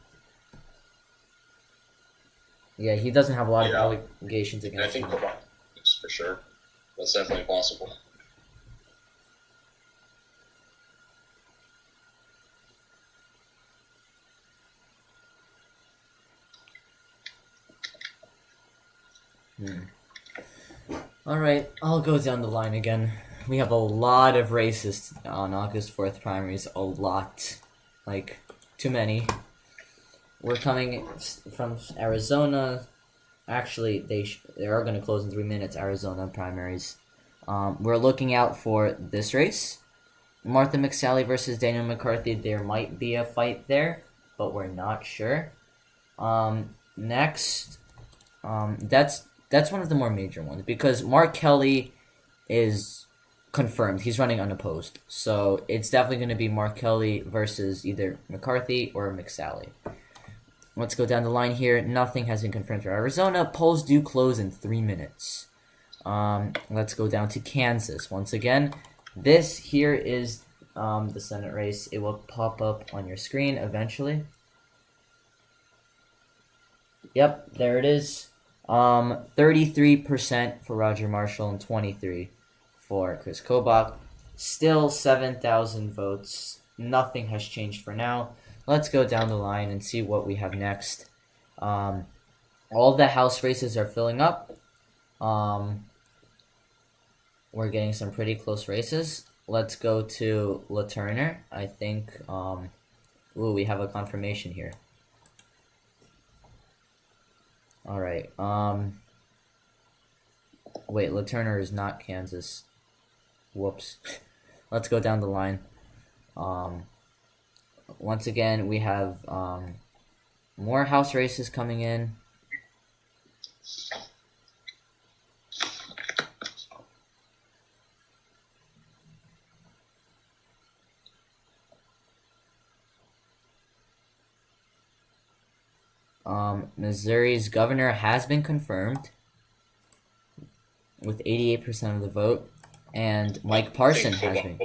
Speaker 1: Yeah, he doesn't have a lot of allegations against him.
Speaker 2: I think Kobach is for sure. That's definitely possible.
Speaker 1: Alright, I'll go down the line again. We have a lot of races on August 4th primaries. A lot. Like, too many. We're coming from Arizona. Actually, they are going to close in 3 minutes, Arizona primaries. We're looking out for this race. Martha McSally versus Daniel McCarthy. There might be a fight there, but we're not sure. Next, that's one of the more major ones because Mark Kelly is confirmed. He's running unopposed. So it's definitely going to be Mark Kelly versus either McCarthy or McSally. Let's go down the line here. Nothing has been confirmed for Arizona. Polls do close in 3 minutes. Let's go down to Kansas. Once again, this here is the Senate race. It will pop up on your screen eventually. Yep, there it is. 33% for Roger Marshall and 23% for Kris Kobach. Still 7,000 votes. Nothing has changed for now. Let's go down the line and see what we have next. All the House races are filling up. We're getting some pretty close races. Let's go to LaTurner. I think, we have a confirmation here. All right. Wait, LaTurner is not Kansas. Whoops. Let's go down the line. Once again, we have more House races coming in. Missouri's governor has been confirmed with 88% of the vote, and Mike Parson has been.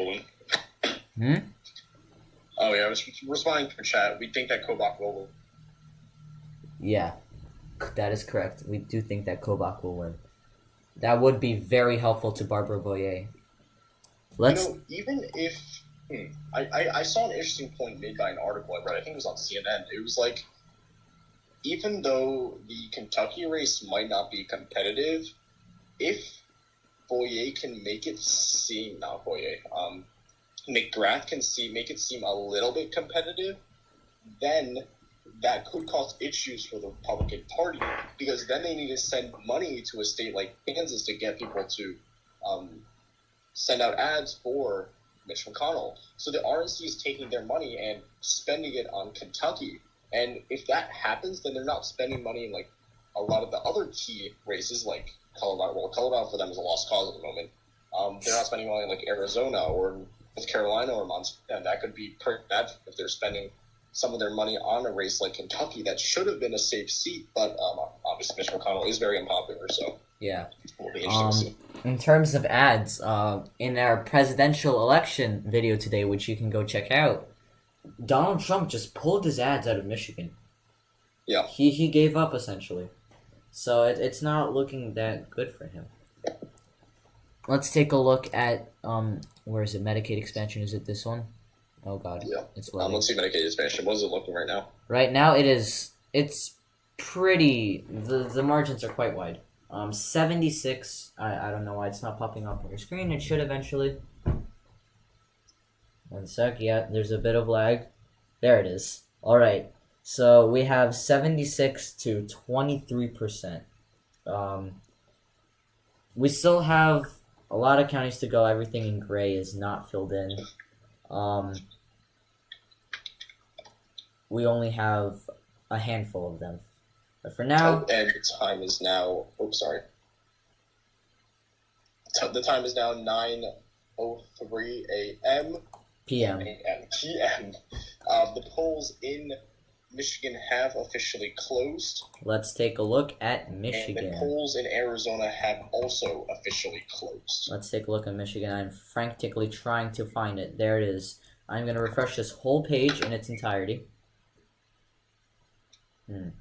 Speaker 2: Oh yeah, I was responding to chat. We think that Kobach will.
Speaker 1: Yeah, that is correct. We do think that Kobach will win. That would be very helpful to Barbara Boyer.
Speaker 2: Even if I saw an interesting point made by an article I read. I think it was on CNN. It was like, even though the Kentucky race might not be competitive, if Boyer can make it seem, not Boyer, McGrath can make it seem a little bit competitive, then that could cause issues for the Republican Party, because then they need to send money to a state like Kansas to get people to send out ads for Mitch McConnell. So the RNC is taking their money and spending it on Kentucky. And if that happens, then they're not spending money in like a lot of the other key races, like Colorado. Well, Colorado for them is a lost cause at the moment. They're not spending money in like Arizona or North Carolina or Montana. And that could be pretty bad if they're spending some of their money on a race like Kentucky that should have been a safe seat. But obviously Mitch McConnell is very unpopular, so
Speaker 1: yeah.
Speaker 2: It will be interesting to see.
Speaker 1: In terms of ads, in our presidential election video today, which you can go check out, Donald Trump just pulled his ads out of Michigan.
Speaker 2: Yeah.
Speaker 1: He gave up, essentially. So it's not looking that good for him. Let's take a look at, where is it? Medicaid expansion. Is it this one? Oh, God.
Speaker 2: Yeah.
Speaker 1: It's loading.
Speaker 2: Let's see Medicaid expansion. What is it looking right now?
Speaker 1: Right now, it's pretty, the margins are quite wide. 76, I don't know why it's not popping up on your screen. It should eventually. One sec, yeah, there's a bit of lag. There it is. Alright, so we have 76 to 23%. We still have a lot of counties to go. Everything in gray is not filled in. We only have a handful of them. But for now...
Speaker 2: And the time is now... Oops, sorry. The time is now 9:03 a.m.
Speaker 1: PM.
Speaker 2: PM. The polls in Michigan have officially closed.
Speaker 1: Let's take a look at Michigan.
Speaker 2: And the polls in Arizona have also officially closed.
Speaker 1: Let's take a look at Michigan. I'm frantically trying to find it. There it is. I'm going to refresh this whole page in its entirety. The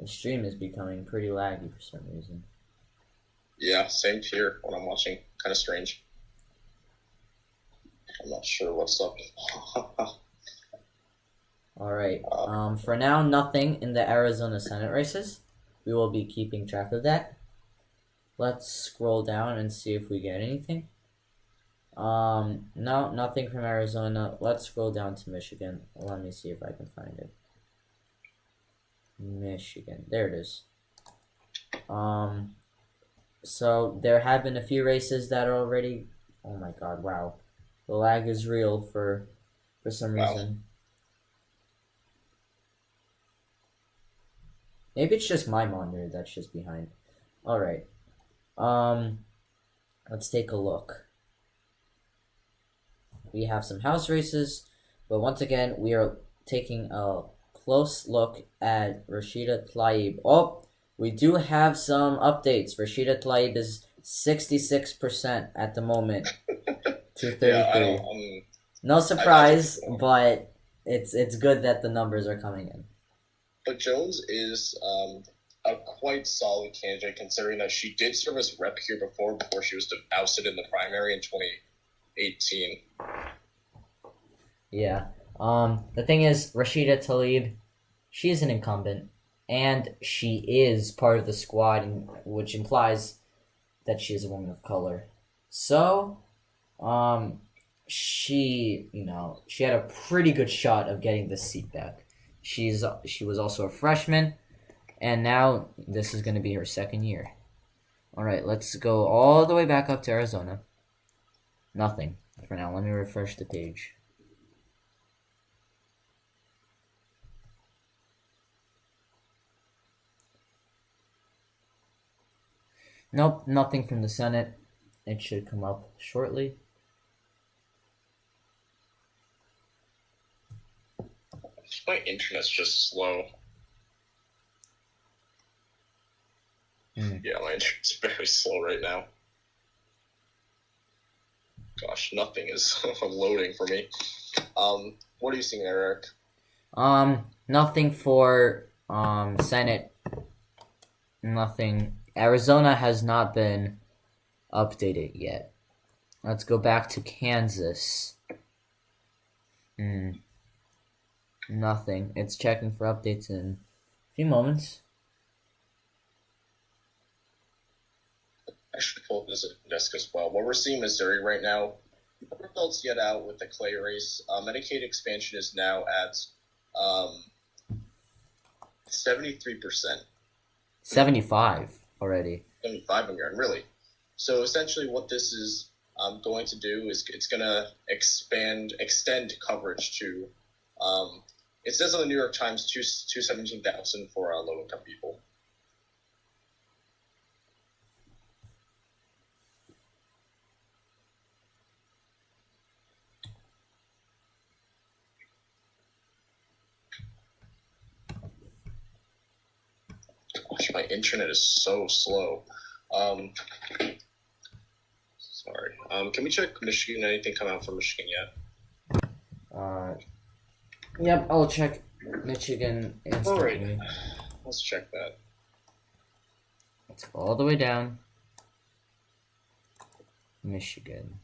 Speaker 1: stream is becoming pretty laggy for some reason.
Speaker 2: Yeah, same here when I'm watching. Kind of strange. I'm not sure what's up.
Speaker 1: Alright, for now, nothing in the Arizona Senate races. We will be keeping track of that. Let's scroll down and see if we get anything. No, nothing from Arizona. Let's scroll down to Michigan. Let me see if I can find it. Michigan. There it is. So there have been a few races that are already... Oh my god, wow. The lag is real for some reason. Maybe it's just my monitor that's just behind. Alright. Let's take a look. We have some house races, but once again, we are taking a close look at Rashida Talib. Oh, we do have some updates. Rashida Talib is 66% at the moment to 33.
Speaker 2: Yeah,
Speaker 1: no surprise, but it's good that the numbers are coming in.
Speaker 2: But Jones is a quite solid candidate, considering that she did serve as rep here before she was ousted in the primary in 2018.
Speaker 1: Yeah. The thing is, Rashida Talib, she is an incumbent, and she is part of the squad, which implies that she is a woman of color. So, she had a pretty good shot of getting this seat back. She was also a freshman, and now this is going to be her second year. All right, let's go all the way back up to Arizona. Nothing for now. Let me refresh the page. Nope, nothing from the Senate. It should come up shortly.
Speaker 2: My internet's just slow. Yeah, my internet's very slow right now. Gosh, nothing is loading for me. What are you seeing there, Eric?
Speaker 1: Nothing for Senate. Nothing. Arizona has not been updated yet. Let's go back to Kansas. Nothing. It's checking for updates in a few moments.
Speaker 2: I should pull up this desk as well. What we're seeing in Missouri right now, no results yet out with the Clay race. Medicaid expansion is now at 73%.
Speaker 1: 75 already.
Speaker 2: 75 in Marianne, really. So essentially what this is going to do is it's going to extend coverage to, it says on the New York Times, 217,000 for low-income people. Gosh, my internet is so slow. Sorry. Can we check Michigan? Anything come out from Michigan yet?
Speaker 1: Yep, I'll check Michigan instantly.
Speaker 2: Alright, let's check that.
Speaker 1: Let's go all the way down. Michigan.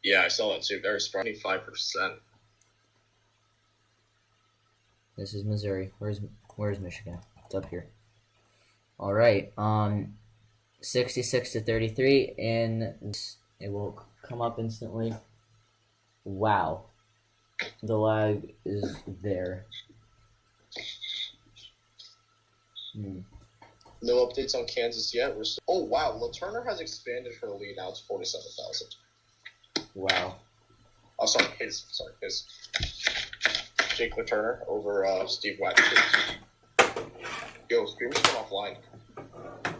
Speaker 2: Yeah, I saw that too. There's 25%.
Speaker 1: This is Missouri. Where's Michigan? It's up here. All right. 66 to 33, and it will come up instantly. Wow. The lag is there.
Speaker 2: No updates on Kansas yet. Oh wow, LaTurner has expanded her lead now to 47,000.
Speaker 1: Wow.
Speaker 2: Oh, sorry, his. Jake LaTurner over Steve Wagner. Yo, stream just went offline.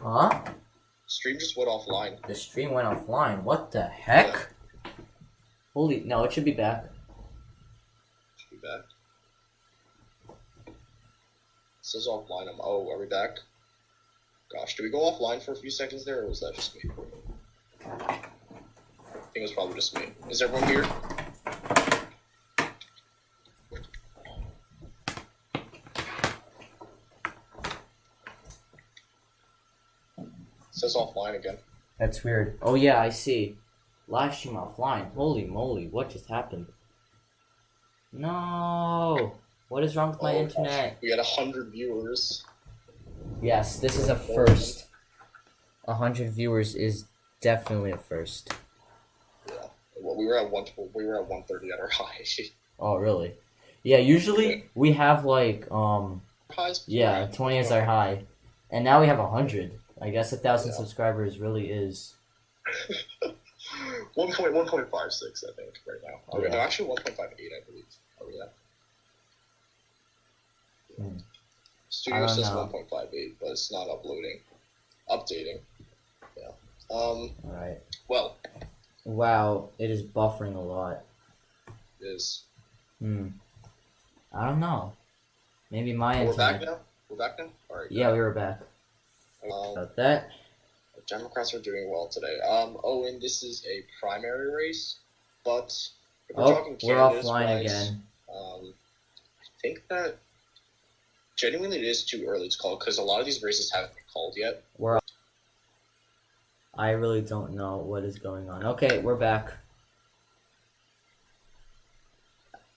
Speaker 1: Huh?
Speaker 2: Stream just went offline.
Speaker 1: The stream went offline. What the heck? Yeah. Holy, no, it should be back.
Speaker 2: Should be back. It says offline. Are we back? Gosh, did we go offline for a few seconds there, or was that just me? I think it was probably just me. Is everyone here? It says offline again.
Speaker 1: That's weird. Oh yeah, I see. Live stream offline. Holy moly, what just happened? No! What is wrong with my internet?
Speaker 2: Gosh. We had 100 viewers.
Speaker 1: Yes, this is a first. 100 viewers is definitely a first.
Speaker 2: Yeah. Well, we were at 130 at our high.
Speaker 1: Oh really? Yeah, usually we have like
Speaker 2: Highs,
Speaker 1: yeah, 20 is our high. And now we have 100. I guess 1,000 subscribers really is
Speaker 2: 1.56, I think, right now. Oh, yeah. No, actually 1.58, I believe. Oh yeah. Studio says 1.58, but it's not updating. Yeah.
Speaker 1: Alright.
Speaker 2: Well.
Speaker 1: Wow, it is buffering a lot.
Speaker 2: It is.
Speaker 1: I don't know. Maybe my internet.
Speaker 2: We're back now? Alright.
Speaker 1: Yeah, we were back. About that.
Speaker 2: The Democrats are doing well today. And this is a primary race, but if we're talking
Speaker 1: we're offline again.
Speaker 2: I think that genuinely it is too early to call because a lot of these races haven't been called yet.
Speaker 1: I really don't know what is going on. Okay, we're back.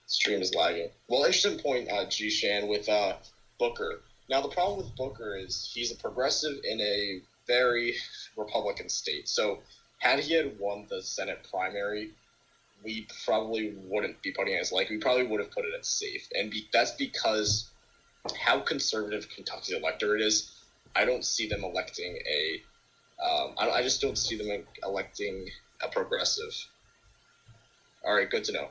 Speaker 2: Stream is lagging. Well, interesting point, G-Shan, with Booker. Now, the problem with Booker is he's a progressive in a very Republican state. So, had he had won the Senate primary, we probably wouldn't be putting it as we probably would have put it as safe. And that's because how conservative Kentucky's electorate is. I don't see them electing I just don't see them electing a progressive. All right, good to know.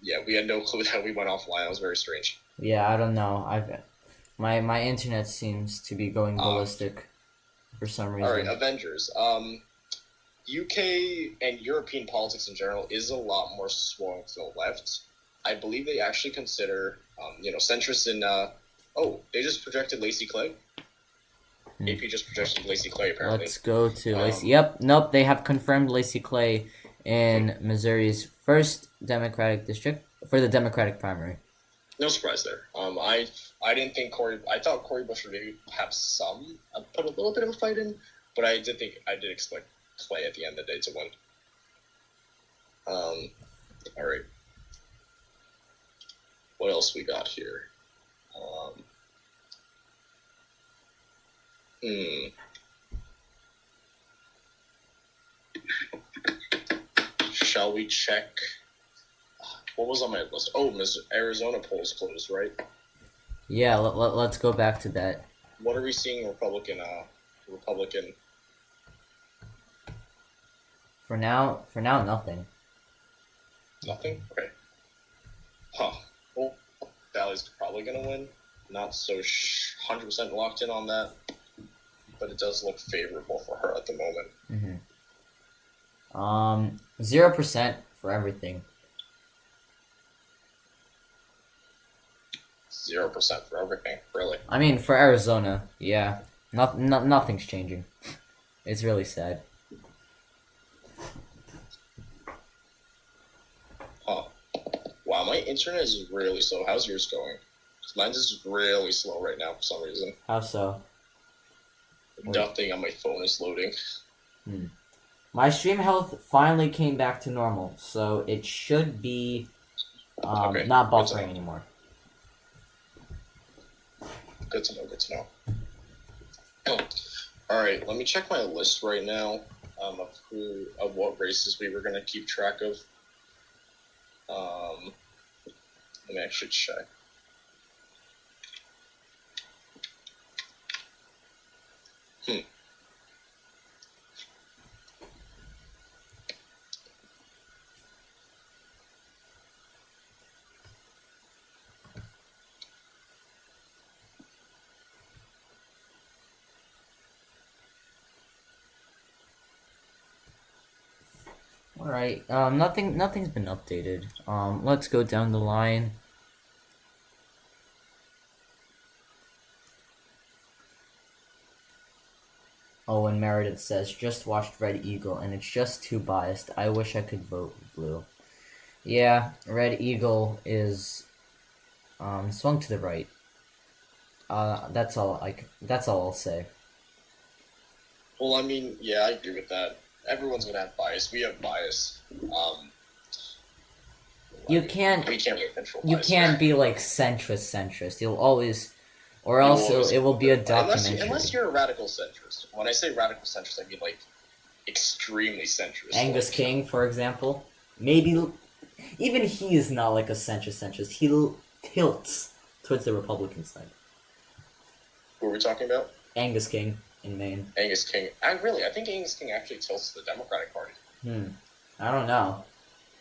Speaker 2: Yeah, we had no clue that we went offline. It was very strange.
Speaker 1: Yeah, I don't know. My internet seems to be going ballistic for some reason.
Speaker 2: All right, Avengers. UK and European politics in general is a lot more swung to the left. I believe they actually consider, centrists in. They just projected Lacey Clay. AP just projected Lacey Clay, apparently.
Speaker 1: Let's go to Lacey. Yep, nope, they have confirmed Lacey Clay in Missouri's 1st Democratic district for the Democratic primary.
Speaker 2: No surprise there. I didn't think Cory. I thought Cory Bush would maybe have some put a little bit of a fight in, but I did expect Clay at the end of the day to win. All right. What else we got here? Shall we check? What was on my list? Oh, Miss Arizona polls closed, right?
Speaker 1: Yeah, let's go back to that.
Speaker 2: What are we seeing Republican?
Speaker 1: For now, nothing.
Speaker 2: Nothing? Okay. Huh. Well, Valley's probably going to win. Not so 100% locked in on that, but it does look favorable for her at the moment.
Speaker 1: 0% for everything.
Speaker 2: 0% for everything, really.
Speaker 1: I mean, for Arizona, yeah. Nothing's changing. It's really sad.
Speaker 2: Huh. Wow, my internet is really slow. How's yours going? Mine's is really slow right now for some reason.
Speaker 1: How so?
Speaker 2: Nothing on my phone is loading.
Speaker 1: My stream health finally came back to normal, so it should be not buffering anymore.
Speaker 2: Good to know. Oh. Alright, let me check my list right now of what races we were going to keep track of. Let me actually check.
Speaker 1: Alright, nothing's been updated. Let's go down the line. Oh, and Meredith says, just watched Red Eagle, and it's just too biased. I wish I could vote blue. Yeah, Red Eagle is swung to the right. That's all I'll say.
Speaker 2: Well, I mean, yeah, I agree with that. Everyone's gonna have bias. We have bias.
Speaker 1: We can't
Speaker 2: really control bias.
Speaker 1: You can't be like centrist. You'll always, or else it will be a documentary.
Speaker 2: Unless you're a radical centrist. When I say radical centrist, I mean like extremely centrist.
Speaker 1: Angus King, for example, maybe even he is not like a centrist. He tilts towards the Republican side.
Speaker 2: Who are we talking about?
Speaker 1: Angus King in Maine.
Speaker 2: Angus King. I think Angus King actually tilts to the Democratic Party.
Speaker 1: I don't know.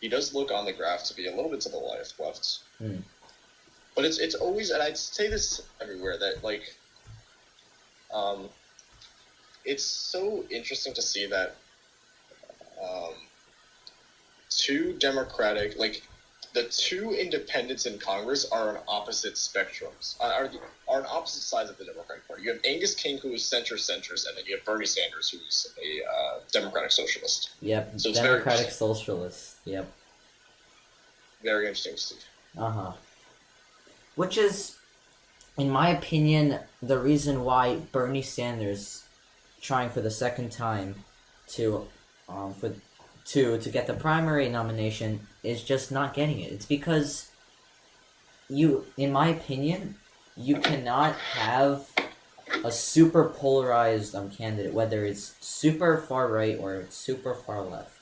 Speaker 2: He does look on the graph to be a little bit to the left. But it's always, and I'd say this everywhere, that like, it's so interesting to see that two Democratic, like the two independents in Congress are on opposite spectrums, are on opposite sides of the Democratic Party. You have Angus King, who is centrist, and then you have Bernie Sanders, who is a Democratic socialist.
Speaker 1: Yep, so Democratic socialist. Yep.
Speaker 2: Very interesting to see.
Speaker 1: Which is, in my opinion, the reason why Bernie Sanders trying for the second time to get the primary nomination is just not getting it. It's because in my opinion, you cannot have a super polarized candidate, whether it's super far right or it's super far left.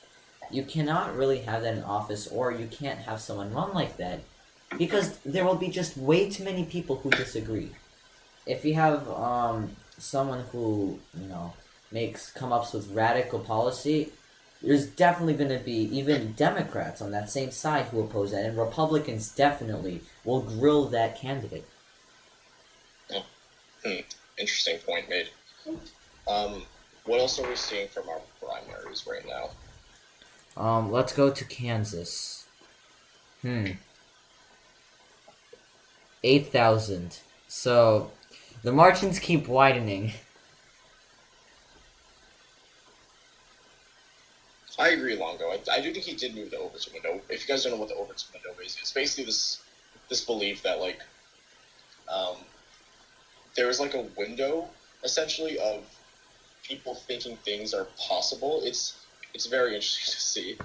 Speaker 1: You cannot really have that in office, or you can't have someone run like that, because there will be just way too many people who disagree. If you have someone who come up with radical policy, there's definitely going to be even Democrats on that same side who oppose that, and Republicans definitely will grill that candidate.
Speaker 2: Interesting point made. What else are we seeing from our primaries right now?
Speaker 1: Let's go to Kansas. 8,000. So, the margins keep widening.
Speaker 2: I agree, Longo. I do think he did move the Overton window. If you guys don't know what the Overton window is, it's basically this this belief that like there is like a window essentially of people thinking things are possible. It's very interesting to see.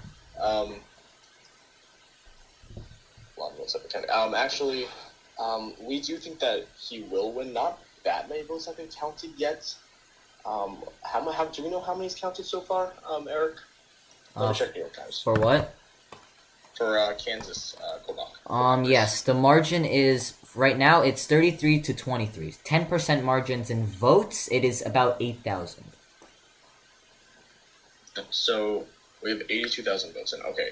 Speaker 2: Actually, we do think that he will win. Not that many votes have been counted yet. How do we know how many's counted so far, Eric? Let me check New York Times.
Speaker 1: For what?
Speaker 2: For Kansas, Kobach.
Speaker 1: Yes, the margin is, right now, it's 33 to 23. 10% margins in votes, it is about 8,000.
Speaker 2: So, we have 82,000 votes in. Okay.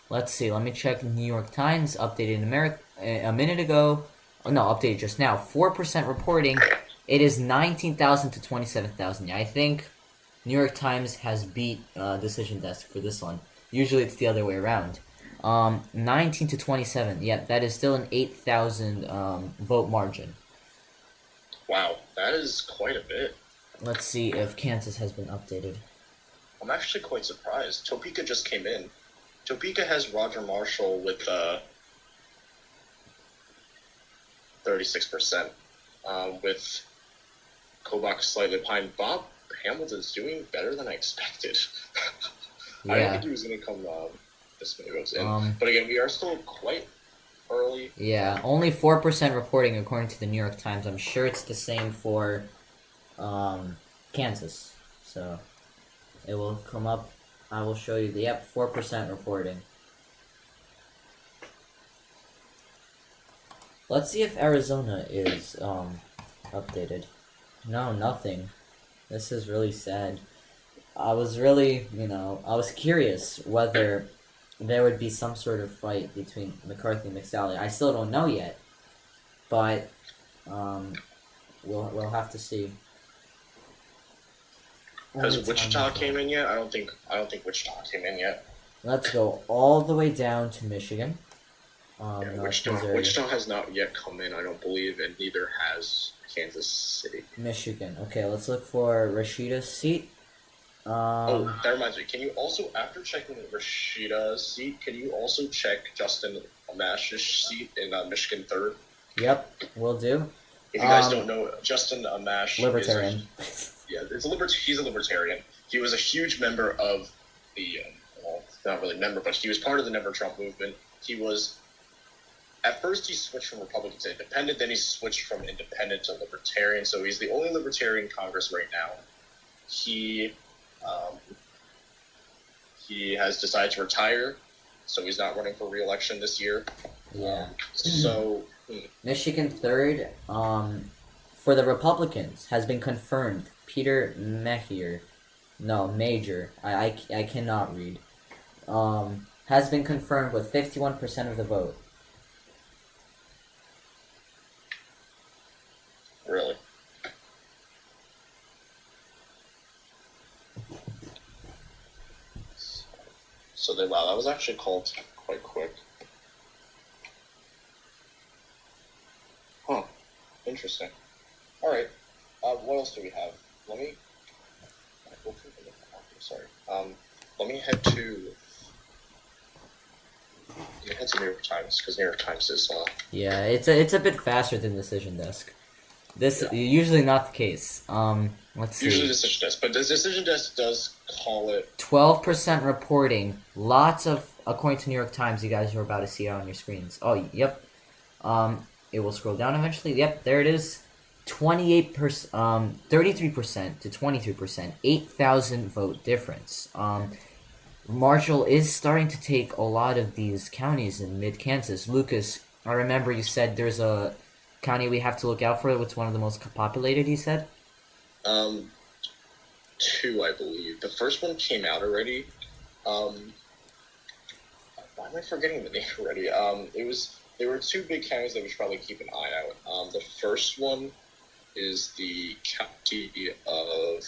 Speaker 1: Let's see, let me check New York Times, updated in America a minute ago. Oh, no, updated just now. 4% reporting, it is 19,000 to 27,000. Yeah, I think New York Times has beat Decision Desk for this one. Usually it's the other way around. 19 to 27. Yeah, that is still an 8,000 vote margin.
Speaker 2: Wow, that is quite a bit.
Speaker 1: Let's see if Kansas has been updated.
Speaker 2: I'm actually quite surprised. Topeka just came in. Topeka has Roger Marshall with 36%, with Kobach slightly behind. Bob Hamilton's doing better than I expected.
Speaker 1: Yeah.
Speaker 2: I didn't think he was going to come this many votes in. But again, we are still quite early.
Speaker 1: Yeah, only 4% reporting according to the New York Times. I'm sure it's the same for Kansas. So it will come up. I will show you the 4% reporting. Let's see if Arizona is updated. No, nothing. This is really sad. I was really, I was curious whether there would be some sort of fight between McCarthy and McSally. I still don't know yet, but we'll have to see.
Speaker 2: Has Wichita came in yet? I don't think Wichita came in yet.
Speaker 1: Let's go all the way down to Michigan.
Speaker 2: Wichita has not yet come in, I don't believe, and neither has Kansas City.
Speaker 1: Michigan. Okay, let's look for Rashida's seat.
Speaker 2: That reminds me. Can you also, after checking Rashida's seat, can you also check Justin Amash's seat in Michigan 3rd?
Speaker 1: Yep, will do.
Speaker 2: If you guys don't know, Justin Amash
Speaker 1: Libertarian.
Speaker 2: He's a libertarian. He was a huge member of the, not really member, but he was part of the Never Trump movement. He was, at first he switched from Republican to Independent, then he switched from Independent to Libertarian, so he's the only Libertarian in Congress right now. He has decided to retire, so he's not running for re-election this year.
Speaker 1: Yeah. Michigan 3rd, for the Republicans, has been confirmed. Peter Major, I cannot read, has been confirmed with 51% of the vote.
Speaker 2: Really? So wow, that was actually called quite quick. Huh. Interesting. Alright. What else do we have? Let me head to New York Times, because New York Times is
Speaker 1: Yeah, it's a bit faster than Decision Desk. This usually not the case. Let's see.
Speaker 2: Usually Decision Desk, but the Decision Desk does call it
Speaker 1: 12% reporting. Lots of, according to New York Times, you guys are about to see it on your screens. Oh, yep. It will scroll down eventually. Yep, there it is. 33% to 23%. 8,000 vote difference. Marshall is starting to take a lot of these counties in mid-Kansas. Lucas, I remember you said there's a county we have to look out for. What's one of the most populated, he said?
Speaker 2: Two, I believe. The first one came out already. Why am I forgetting the name already? There were two big counties that we should probably keep an eye out. The first one is the county of,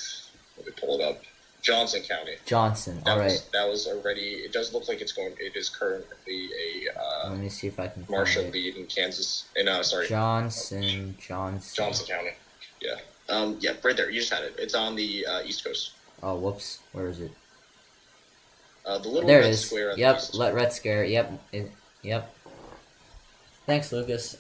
Speaker 2: let me pull it up, Johnson County.
Speaker 1: Johnson, alright.
Speaker 2: That was already, it does look like it is currently a
Speaker 1: let me see if I can
Speaker 2: Marshall lead in Kansas.
Speaker 1: Johnson
Speaker 2: County. Yeah. Yeah, right there. You just had it. It's on the East Coast.
Speaker 1: Oh, whoops. Where is it?
Speaker 2: The little
Speaker 1: there
Speaker 2: red
Speaker 1: it is.
Speaker 2: square.
Speaker 1: Yep, red square. Yep. Yep. Thanks, Lucas.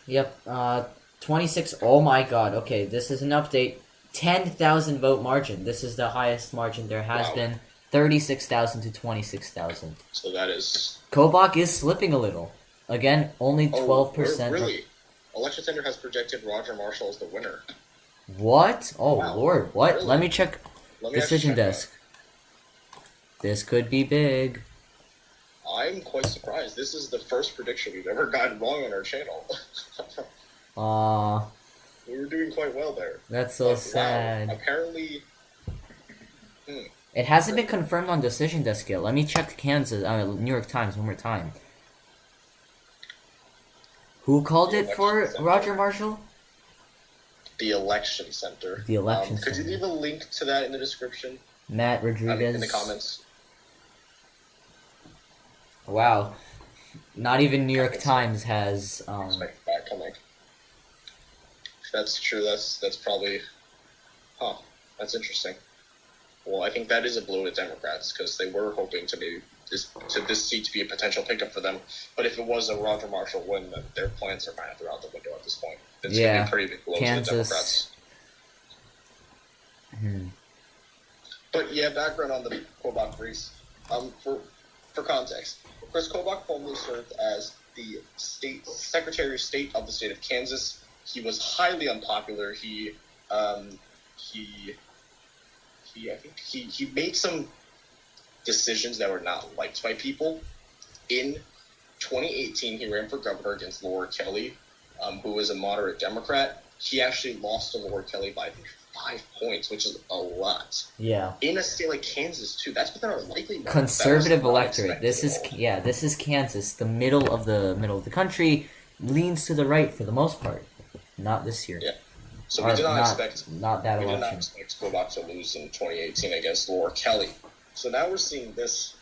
Speaker 1: Yep. 26. Oh my God. Okay, this is an update. 10,000 vote margin. This is the highest margin there has been. 36,000 to 26,000.
Speaker 2: So that is.
Speaker 1: Kobach is slipping a little. Again, only 12%.
Speaker 2: Really? Election Center has projected Roger Marshall as the winner.
Speaker 1: What? Oh, wow. Lord. What?
Speaker 2: Really?
Speaker 1: Let me check. Decision desk. This could be big.
Speaker 2: I'm quite surprised. This is the first prediction we've ever gotten wrong on our channel. We were doing quite well there.
Speaker 1: That's so sad.
Speaker 2: Wow. Apparently...
Speaker 1: It hasn't been confirmed on Decision Desk yet. Let me check Kansas, New York Times one more time. Who called it for Roger Marshall?
Speaker 2: The Election Center.
Speaker 1: The Election
Speaker 2: Center. Could you leave a link to that in the description?
Speaker 1: Matt Rodriguez.
Speaker 2: In the comments.
Speaker 1: Wow. Not even New York Times has...
Speaker 2: That's true. That's probably... Huh. That's interesting. Well, I think that is a blow to Democrats, because they were hoping to maybe this seat to be a potential pickup for them. But if it was a Roger Marshall win, then their plans are kind of through out the window at this point. It's going to be a pretty big blow to the Democrats. But yeah, background on the Kobach race. For context, Kris Kobach formerly served as the Secretary of State of the state of Kansas. He was highly unpopular. He made some decisions that were not liked by people. In 2018, he ran for governor against Laura Kelly, who was a moderate Democrat. He actually lost to Laura Kelly by, I think, 5 points, which is a lot.
Speaker 1: Yeah. In
Speaker 2: a state like Kansas too. That's within our likely
Speaker 1: conservative electorate. This is Kansas. The middle of the country leans to the right for the most part. Not this year.
Speaker 2: Yeah. So we did not expect
Speaker 1: Kobach
Speaker 2: to lose in 2018 against Laura Kelly. So now we're seeing this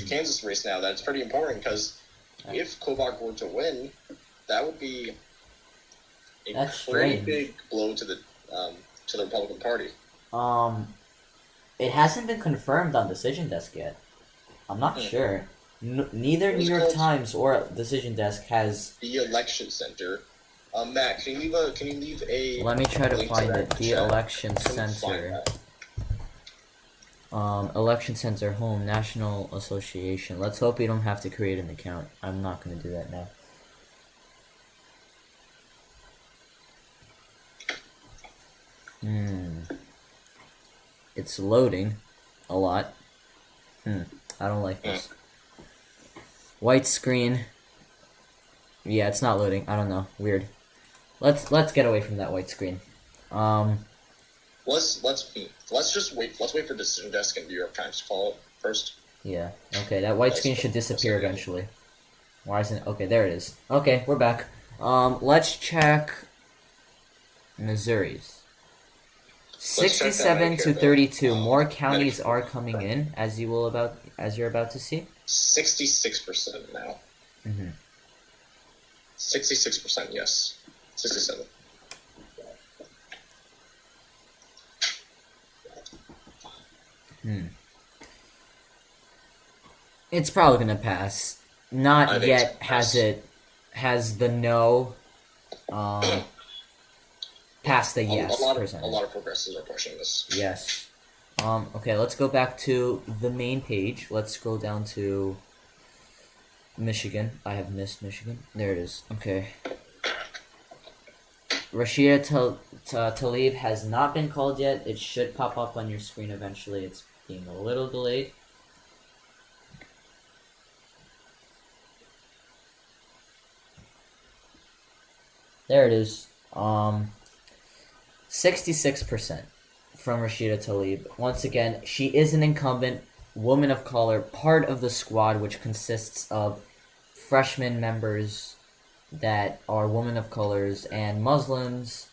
Speaker 2: Kansas race now. That's pretty important because if Kobach were to win, that would be a pretty big blow to the Republican Party.
Speaker 1: It hasn't been confirmed on Decision Desk yet. I'm not sure. Neither New York Times or Decision Desk has
Speaker 2: the Election Center. Matt, can you leave a?
Speaker 1: Let me try to find it. The Election Center. Election Center Home National Association. Let's hope we don't have to create an account. I'm not going to do that now. It's loading a lot. I don't like this. White screen. Yeah, it's not loading. I don't know. Weird. Let's get away from that white screen.
Speaker 2: Let's just wait. Let's wait for Decision Desk and New York Times to call it first.
Speaker 1: Yeah. Okay, that white screen should disappear eventually. Why isn't it? Okay, there it is. Okay, we're back. Let's check Missouri's. 67 to 32. More counties are coming in, as you're about to see.
Speaker 2: 66% now. 66%, yes. 67.
Speaker 1: It's probably gonna pass. Not yet has the no past the yes percentage.
Speaker 2: A lot of progressives are pushing this.
Speaker 1: Yes. Okay, let's go back to the main page. Let's scroll down to Michigan. I have missed Michigan. There it is. Okay. Rashida Talib has not been called yet. It should pop up on your screen eventually. It's being a little delayed. There it is. 66% from Rashida Talib. Once again, she is an incumbent, woman of color, part of the squad, which consists of freshman members that are women of colors and Muslims.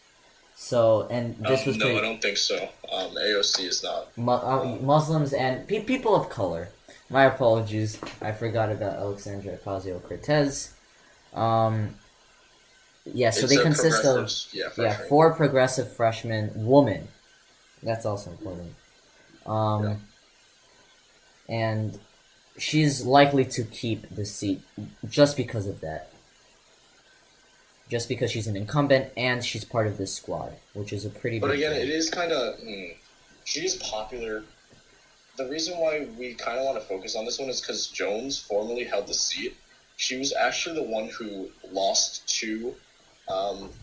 Speaker 1: So, and this was
Speaker 2: I don't think so. AOC is not.
Speaker 1: Muslims and people of color. My apologies. I forgot about Alexandria Ocasio-Cortez. Yeah, so they consist of 4 progressive freshmen, women. That's also important. And she's likely to keep the seat just because of that. Just because she's an incumbent and she's part of this squad, which is a pretty
Speaker 2: But
Speaker 1: big
Speaker 2: again,
Speaker 1: deal.
Speaker 2: it is kind of... she is popular. The reason why we kind of want to focus on this one is because Jones formerly held the seat. She was actually the one who lost to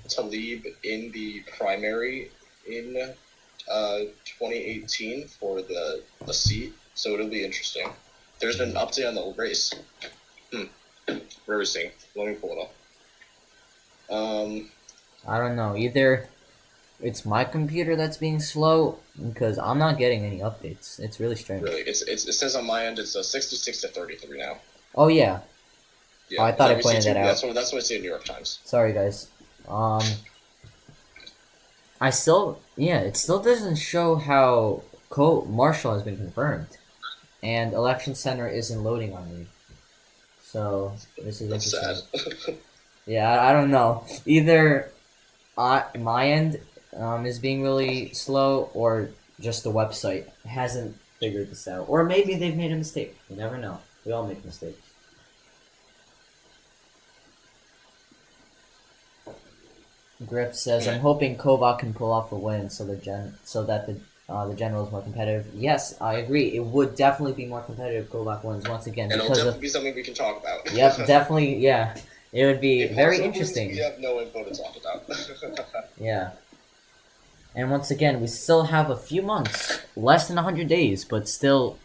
Speaker 2: Talib in the primary in 2018 for the seat. So it'll be interesting. There's been an update on the race. Where are we seeing? Let me pull it up.
Speaker 1: I don't know. Either it's my computer that's being slow, because I'm not getting any updates. It's really strange.
Speaker 2: Really, it says on my end it's 66 to 33 now.
Speaker 1: Oh, yeah.
Speaker 2: Yeah,
Speaker 1: I thought I pointed that out.
Speaker 2: That's what I see in New York Times.
Speaker 1: Sorry, guys. It still doesn't show how Marshall has been confirmed, and election center isn't loading on me. So this is
Speaker 2: That's
Speaker 1: interesting.
Speaker 2: sad.
Speaker 1: Yeah, I don't know. Either my end is being really slow, or just the website hasn't figured this out, or maybe they've made a mistake. You never know. We all make mistakes. Griff says, "I'm hoping Kobach can pull off a win, so that the general is more competitive." Yes, I agree. It would definitely be more competitive if Kobach wins once again.
Speaker 2: And it'll definitely be something we can talk about.
Speaker 1: Yep, definitely. Yeah, it would be very interesting.
Speaker 2: We have no info to talk about.
Speaker 1: Yeah. And once again, we still have a few months, less than 100 days, but still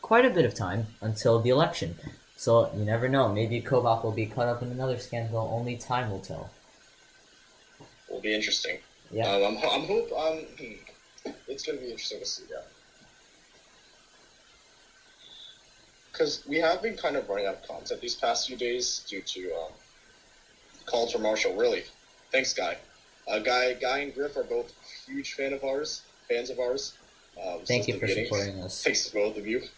Speaker 1: quite a bit of time until the election. So you never know. Maybe Kobach will be caught up in another scandal. Only time will tell.
Speaker 2: Will be interesting.
Speaker 1: Yeah.
Speaker 2: It's going to be interesting to see. Yeah. Because we have been kind of running out of content these past few days due to calls from Marshall. Really, thanks, Guy. Guy and Griff are both huge fans of ours.
Speaker 1: Thank you for supporting us.
Speaker 2: Thanks to both of you.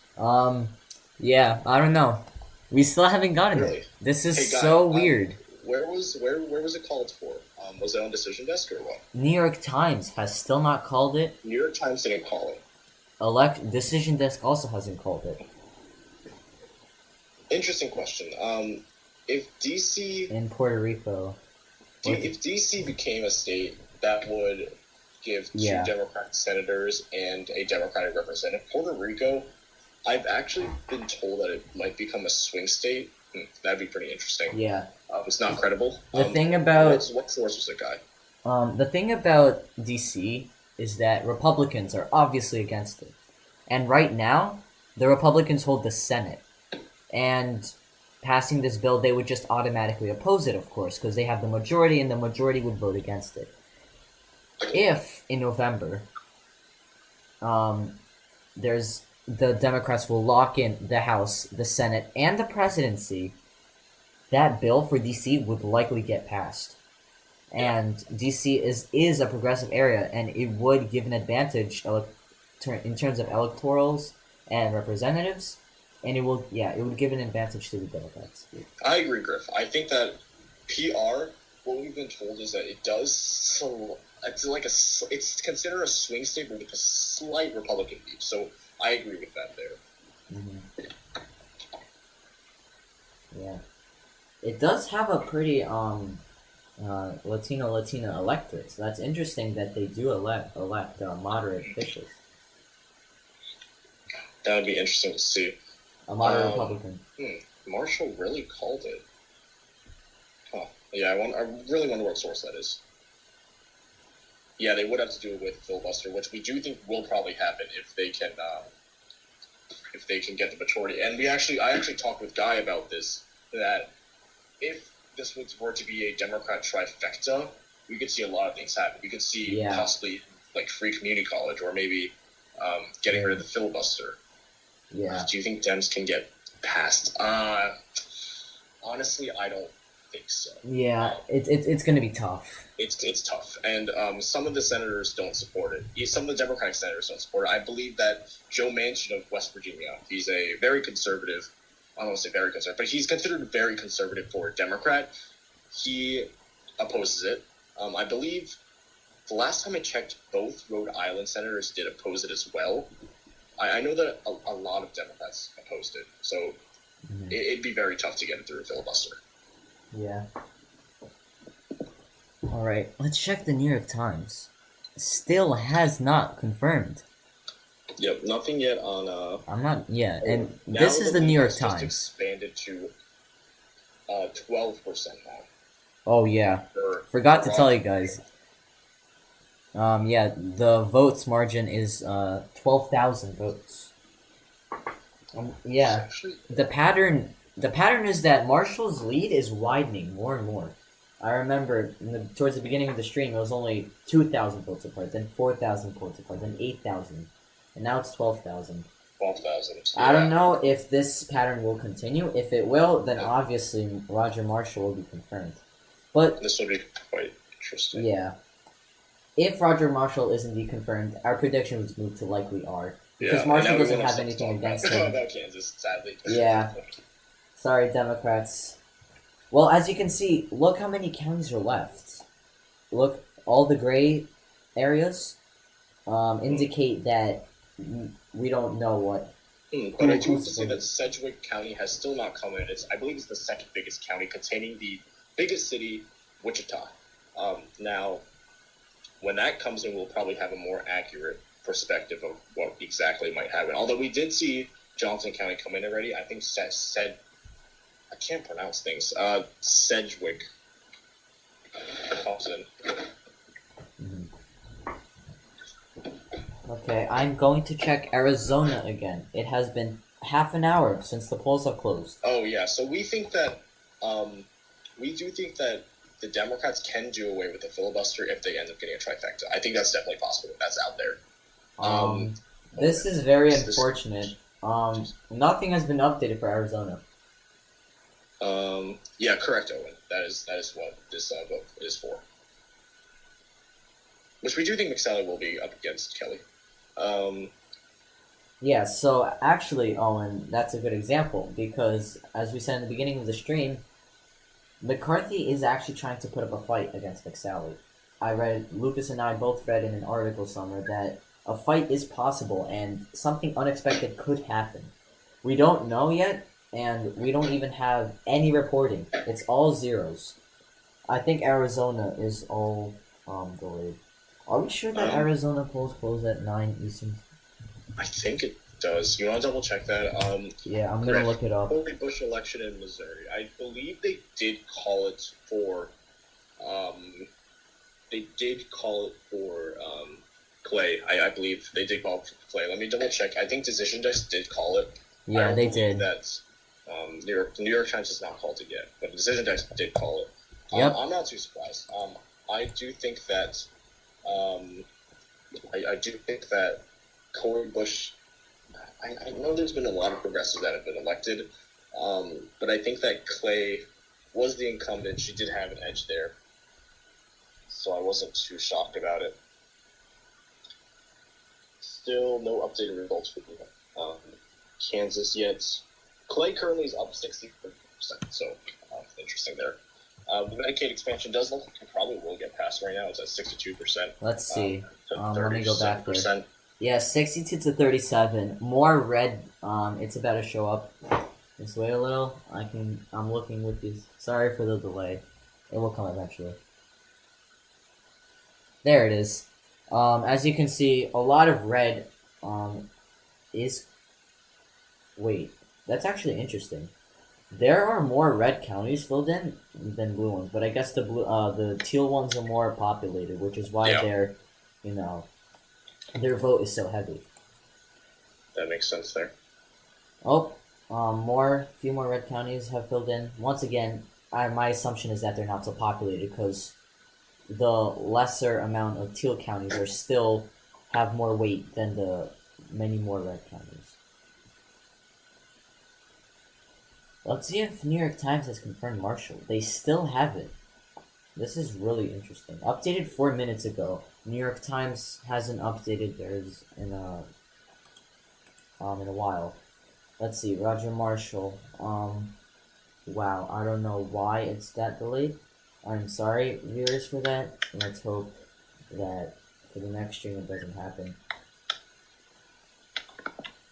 Speaker 1: Yeah, I don't know. We still haven't gotten it. This is so weird.
Speaker 2: Where was it called for? Was it on decision desk or what?
Speaker 1: New York Times has still not called it.
Speaker 2: New York Times didn't call it.
Speaker 1: Decision desk also hasn't called it.
Speaker 2: Interesting question. If DC
Speaker 1: in Puerto Rico,
Speaker 2: if DC became a state that would give two Democratic senators and a Democratic representative, Puerto Rico, I've actually been told that it might become a swing state. That'd be pretty interesting.
Speaker 1: Yeah.
Speaker 2: It's not credible.
Speaker 1: The thing about
Speaker 2: what source was it, Guy?
Speaker 1: The thing about DC is that Republicans are obviously against it, and right now the Republicans hold the Senate, and passing this bill, they would just automatically oppose it, of course, because they have the majority, and the majority would vote against it. If in November, the Democrats will lock in the House, the Senate, and the presidency, that bill for DC would likely get passed. And DC is a progressive area, and it would give an advantage in terms of electorals and representatives, and it would give an advantage to the Democrats.
Speaker 2: I agree, Griff. I think that PR, what we've been told is that it does. So it's considered a swing state, but with a slight Republican beat. So I agree with that there.
Speaker 1: Mm-hmm. Yeah, it does have a pretty Latino electorate. So that's interesting that they do elect moderate officials.
Speaker 2: That would be interesting to see.
Speaker 1: A moderate Republican.
Speaker 2: Marshall really called it. Huh. Yeah, I really wonder what source that is. Yeah, they would have to do it with filibuster, which we do think will probably happen if they can get the majority. And I actually talked with Guy about this, that if this were to be a Democrat trifecta, we could see a lot of things happen. We could see possibly like free community college, or maybe getting rid of the filibuster.
Speaker 1: Yeah.
Speaker 2: Do you think Dems can get passed? Honestly, I don't think so.
Speaker 1: Yeah, it's going to be tough.
Speaker 2: It's tough, and some of the senators don't support it. Some of the Democratic senators don't support it. I believe that Joe Manchin of West Virginia, he's a very conservative. I don't want to say very conservative, but he's considered very conservative for a Democrat. He opposes it. I believe the last time I checked, both Rhode Island senators did oppose it as well. I know that a lot of Democrats opposed it, so it'd be very tough to get it through a filibuster.
Speaker 1: Yeah. All right, let's check the New York Times. Still has not confirmed.
Speaker 2: Yep, nothing yet on.
Speaker 1: I'm not. Yeah, and this is the New York Times.
Speaker 2: Just expanded to 12% now.
Speaker 1: Oh yeah, forgot to tell you guys. Yeah, the votes margin is 12,000 votes. Yeah, the pattern is that Marshall's lead is widening more and more. I remember towards the beginning of the stream, it was only 2,000 votes apart, then 4,000 votes apart, then 8,000, and now it's 12,000.
Speaker 2: 12,000. Yeah.
Speaker 1: I don't know if this pattern will continue. If it will, then obviously Roger Marshall will be confirmed. But
Speaker 2: this will be quite interesting.
Speaker 1: Yeah. If Roger Marshall is indeed confirmed, our prediction was moved to likely R. Because Marshall doesn't have anything against him.
Speaker 2: About Kansas, sadly.
Speaker 1: Yeah. Sorry, Democrats. Well, as you can see, look how many counties are left. Look, all the gray areas indicate that we don't know what.
Speaker 2: But I do have to say that Sedgwick County has still not come in. I believe it's the second biggest county, containing the biggest city, Wichita. Now, when that comes in, we'll probably have a more accurate perspective of what exactly might happen. Although we did see Johnson County come in already. I think I can't pronounce things. Sedgwick comes in.
Speaker 1: Okay, I'm going to check Arizona again. It has been half an hour since the polls have closed.
Speaker 2: Oh yeah, so we think that we do think that the Democrats can do away with the filibuster if they end up getting a trifecta. I think that's definitely possible. That's out there.
Speaker 1: This is very unfortunate. Nothing has been updated for Arizona.
Speaker 2: Yeah, correct, Owen. That is what this vote is for. Which we do think McSally will be up against Kelly.
Speaker 1: Yeah, so actually, Owen, that's a good example because, as we said in the beginning of the stream, McCarthy is actually trying to put up a fight against McSally. Lucas and I both read in an article somewhere that a fight is possible and something unexpected could happen. We don't know yet, and we don't even have any reporting. It's all zeros. I think Arizona is all delayed. Are we sure that Arizona polls close at 9 Eastern?
Speaker 2: I think it does. You want to double check that?
Speaker 1: Yeah, I'm gonna look it up.
Speaker 2: Cory Bush election in Missouri. I believe they did call it for. They did call it for Clay. I believe they did call it for Clay. Let me double check. I think Decision Desk did call it.
Speaker 1: Yeah, they did.
Speaker 2: That the New York Times has not called it yet, but Decision Desk did call it.
Speaker 1: Yep.
Speaker 2: I'm not too surprised. I do think that. I do think that Cory Bush. I know there's been a lot of progressives that have been elected, but I think that Clay was the incumbent. She did have an edge there, so I wasn't too shocked about it. Still no updated results for Kansas yet. Clay currently is up 60%, so interesting there. The Medicaid expansion does look like it probably will get passed right now. It's at 62%.
Speaker 1: Let's see. Let me go back there. Yeah, 62 to 37. More red. It's about to show up. Just wait a little. I'm looking with these. Sorry for the delay. It will come eventually. There it is. As you can see, a lot of red is. Wait, that's actually interesting. There are more red counties filled in than blue ones, but I guess the teal ones are more populated, which is why they're, their vote is so heavy.
Speaker 2: That makes sense there.
Speaker 1: Oh, few more red counties have filled in. Once again, my assumption is that they're not so populated because the lesser amount of teal counties are still have more weight than the many more red counties. Let's see if New York Times has confirmed Marshall. They still have it. This is really interesting. Updated 4 minutes ago. New York Times hasn't updated theirs in a while. Let's see, Roger Marshall. Wow, I don't know why it's that delayed. I'm sorry, viewers, for that. Let's hope that for the next stream it doesn't happen.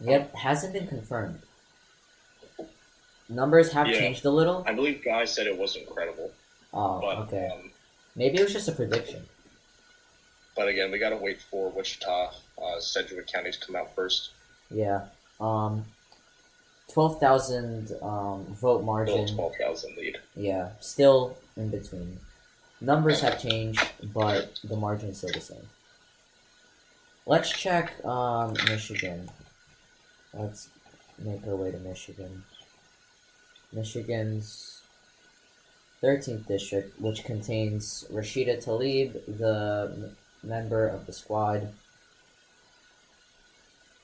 Speaker 1: Yep, hasn't been confirmed. Numbers have
Speaker 2: Yeah.
Speaker 1: changed a little.
Speaker 2: I believe Guy said it wasn't credible.
Speaker 1: Oh,
Speaker 2: But,
Speaker 1: okay. Maybe it was just a prediction.
Speaker 2: But again, we gotta wait for Wichita, Sedgwick County to come out first.
Speaker 1: Yeah. 12,000 vote margin.
Speaker 2: Still 12,000 lead.
Speaker 1: Yeah, still in between. Numbers have changed, but the margin is still the same. Let's check Michigan. Let's make our way to Michigan. Michigan's 13th district, which contains Rashida Talib, the member of the squad.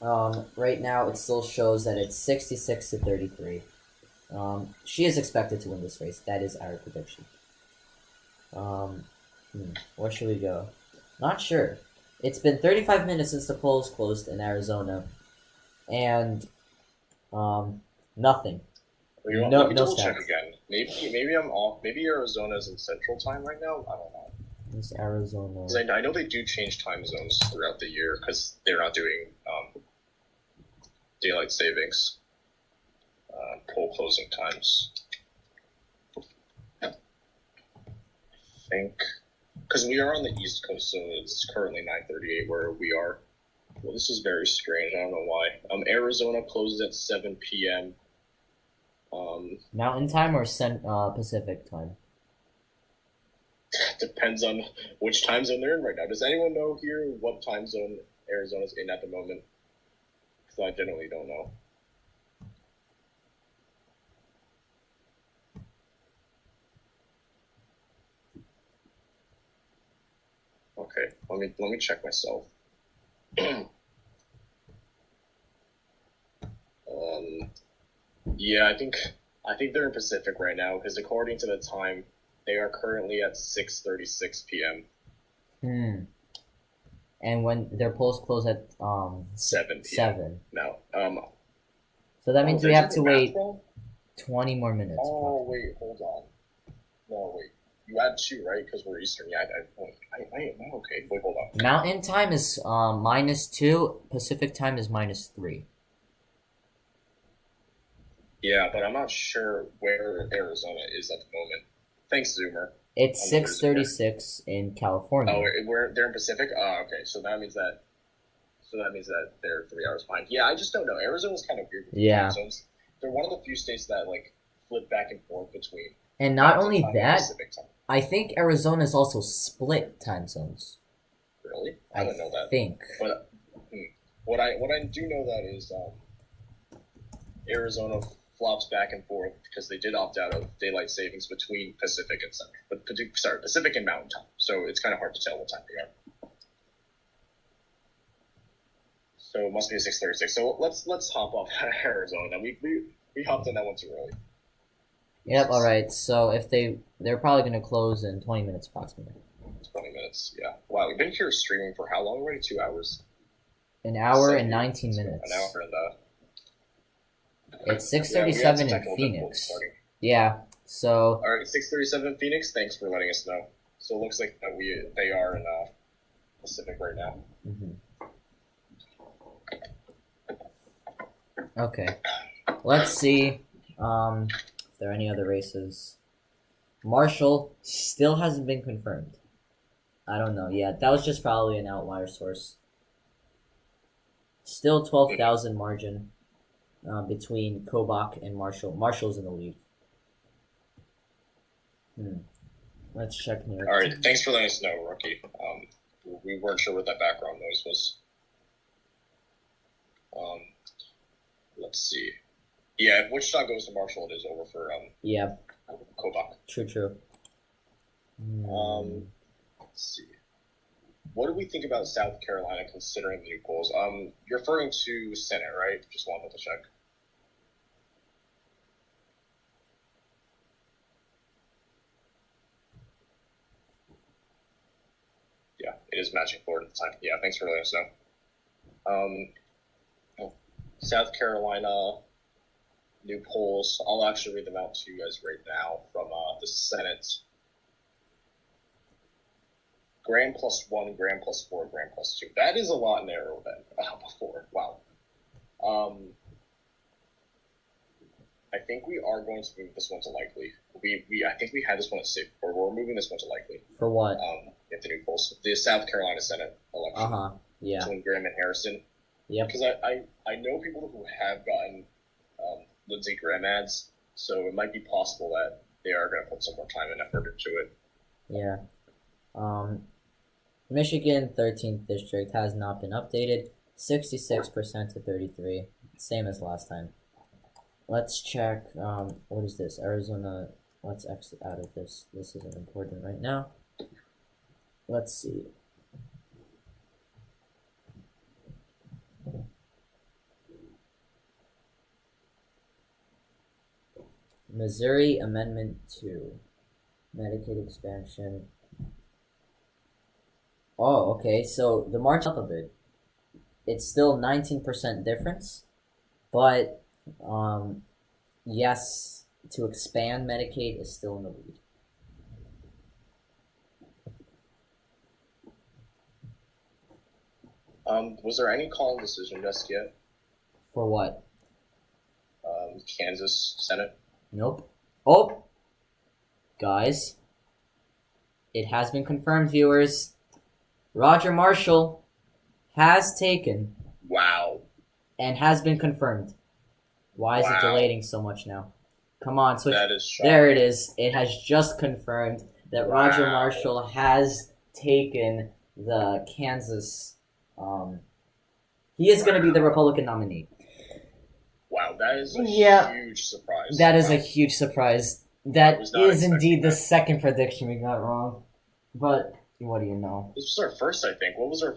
Speaker 1: Right now, it still shows that it's 66 to 33. She is expected to win this race. That is our prediction. Where should we go? Not sure. It's been 35 minutes since the polls closed in Arizona, and nothing.
Speaker 2: Let me double check again. Maybe I'm off. Maybe Arizona's in Central Time right now. I don't know.
Speaker 1: It's Arizona.
Speaker 2: 'Cause I know they do change time zones throughout the year because they're not doing daylight savings poll closing times. I think because we are on the East Coast, so it's currently 9:38 where we are. Well, this is very strange. I don't know why. Arizona closes at 7 p.m.
Speaker 1: Mountain time or Pacific time?
Speaker 2: Depends on which time zone they're in right now. Does anyone know here what time zone Arizona's in at the moment? Because I generally don't know. Okay, let me check myself. Yeah, I think they're in Pacific right now because according to the time, they are currently at 6:36 p.m.
Speaker 1: And when their polls close at
Speaker 2: 7 p.m.
Speaker 1: 7.
Speaker 2: No.
Speaker 1: So that means we have to wait
Speaker 2: wrong?
Speaker 1: 20 more minutes.
Speaker 2: Oh wait, hold on. No wait, you add 2, right? Because we're Eastern. Yeah, I'm okay. Wait, hold on.
Speaker 1: Mountain time is -2. Pacific time is -3.
Speaker 2: Yeah, but I'm not sure where Arizona is at the moment. Thanks, Zoomer.
Speaker 1: It's 6:36 in California.
Speaker 2: Oh, they're in Pacific. Oh, okay. So that means that they're 3 hours behind. Yeah, I just don't know. Arizona's kind of weird.
Speaker 1: Yeah.
Speaker 2: Zones. They're one of the few states that like flip back and forth between.
Speaker 1: And not only
Speaker 2: time
Speaker 1: that,
Speaker 2: and Pacific time.
Speaker 1: I think Arizona is also split time zones.
Speaker 2: Really? I didn't know that.
Speaker 1: Think.
Speaker 2: But what I do know that is Arizona flops back and forth because they did opt out of daylight savings between Pacific and Central. Pacific and Mountain Time. So it's kind of hard to tell what time they are. So it must be 6:36. So let's hop off Arizona. We hopped on that one too early.
Speaker 1: Yep. All right. So if they're probably going to close in 20 minutes approximately.
Speaker 2: 20 minutes. Yeah. Wow. We've been here streaming for how long already? 2 hours.
Speaker 1: An hour and 19 minutes.
Speaker 2: An hour and
Speaker 1: It's 6:37 in Phoenix. Yeah. So.
Speaker 2: All right, 6:37 in Phoenix. Thanks for letting us know. So it looks like they are in Pacific right now.
Speaker 1: Okay. Let's see. If there are any other races. Marshall still hasn't been confirmed. I don't know. Yeah, that was just probably an outlier source. Still 12,000 margin. Between Kobach and Marshall. Marshall's in the lead. Let's check here.
Speaker 2: All right, thanks for letting us know, Rookie. We weren't sure what that background noise was. Let's see. Yeah, if Wichita goes to Marshall, it is over for
Speaker 1: yeah.
Speaker 2: Kobach.
Speaker 1: True.
Speaker 2: Let's see. What do we think about South Carolina considering the new polls? You're referring to Senate, right? Just wanted to check. Yeah, it is matching forward at the time. Yeah, thanks for letting us know. South Carolina, new polls. I'll actually read them out to you guys right now from the Senate. Graham +1, Graham +4, Graham +2. That is a lot narrower than before. Wow. I think we are going to move this one to likely. I think we had this one at safe, or we're moving this one to likely.
Speaker 1: For what?
Speaker 2: Get the new polls. The South Carolina Senate election.
Speaker 1: Yeah.
Speaker 2: Between Graham and Harrison.
Speaker 1: Yep.
Speaker 2: Because I know people who have gotten Lindsey Graham ads, so it might be possible that they are going to put some more time and effort into it.
Speaker 1: Yeah. Michigan 13th district has not been updated. 66% to 33, same as last time. Let's check. What is this? Arizona. Let's exit out of this. This isn't important right now. Let's see. Missouri Amendment 2. Medicaid Expansion. Oh, okay. So the march up a bit. It's still 19% difference, but yes, to expand Medicaid is still in the lead.
Speaker 2: Was there any call and decision just yet?
Speaker 1: For what?
Speaker 2: Kansas Senate?
Speaker 1: Nope. Oh! Guys. It has been confirmed, viewers. Roger Marshall has taken.
Speaker 2: Wow.
Speaker 1: And has been confirmed. Why is it delaying so much now? Come on, switch.
Speaker 2: That is shocking.
Speaker 1: There it is. It has just confirmed that Roger Marshall has taken the Kansas. He is going to be the Republican nominee.
Speaker 2: Wow, that is a huge surprise.
Speaker 1: That is a huge surprise. That is indeed the second prediction we got wrong. But what do you know?
Speaker 2: This was our first, I think. What was our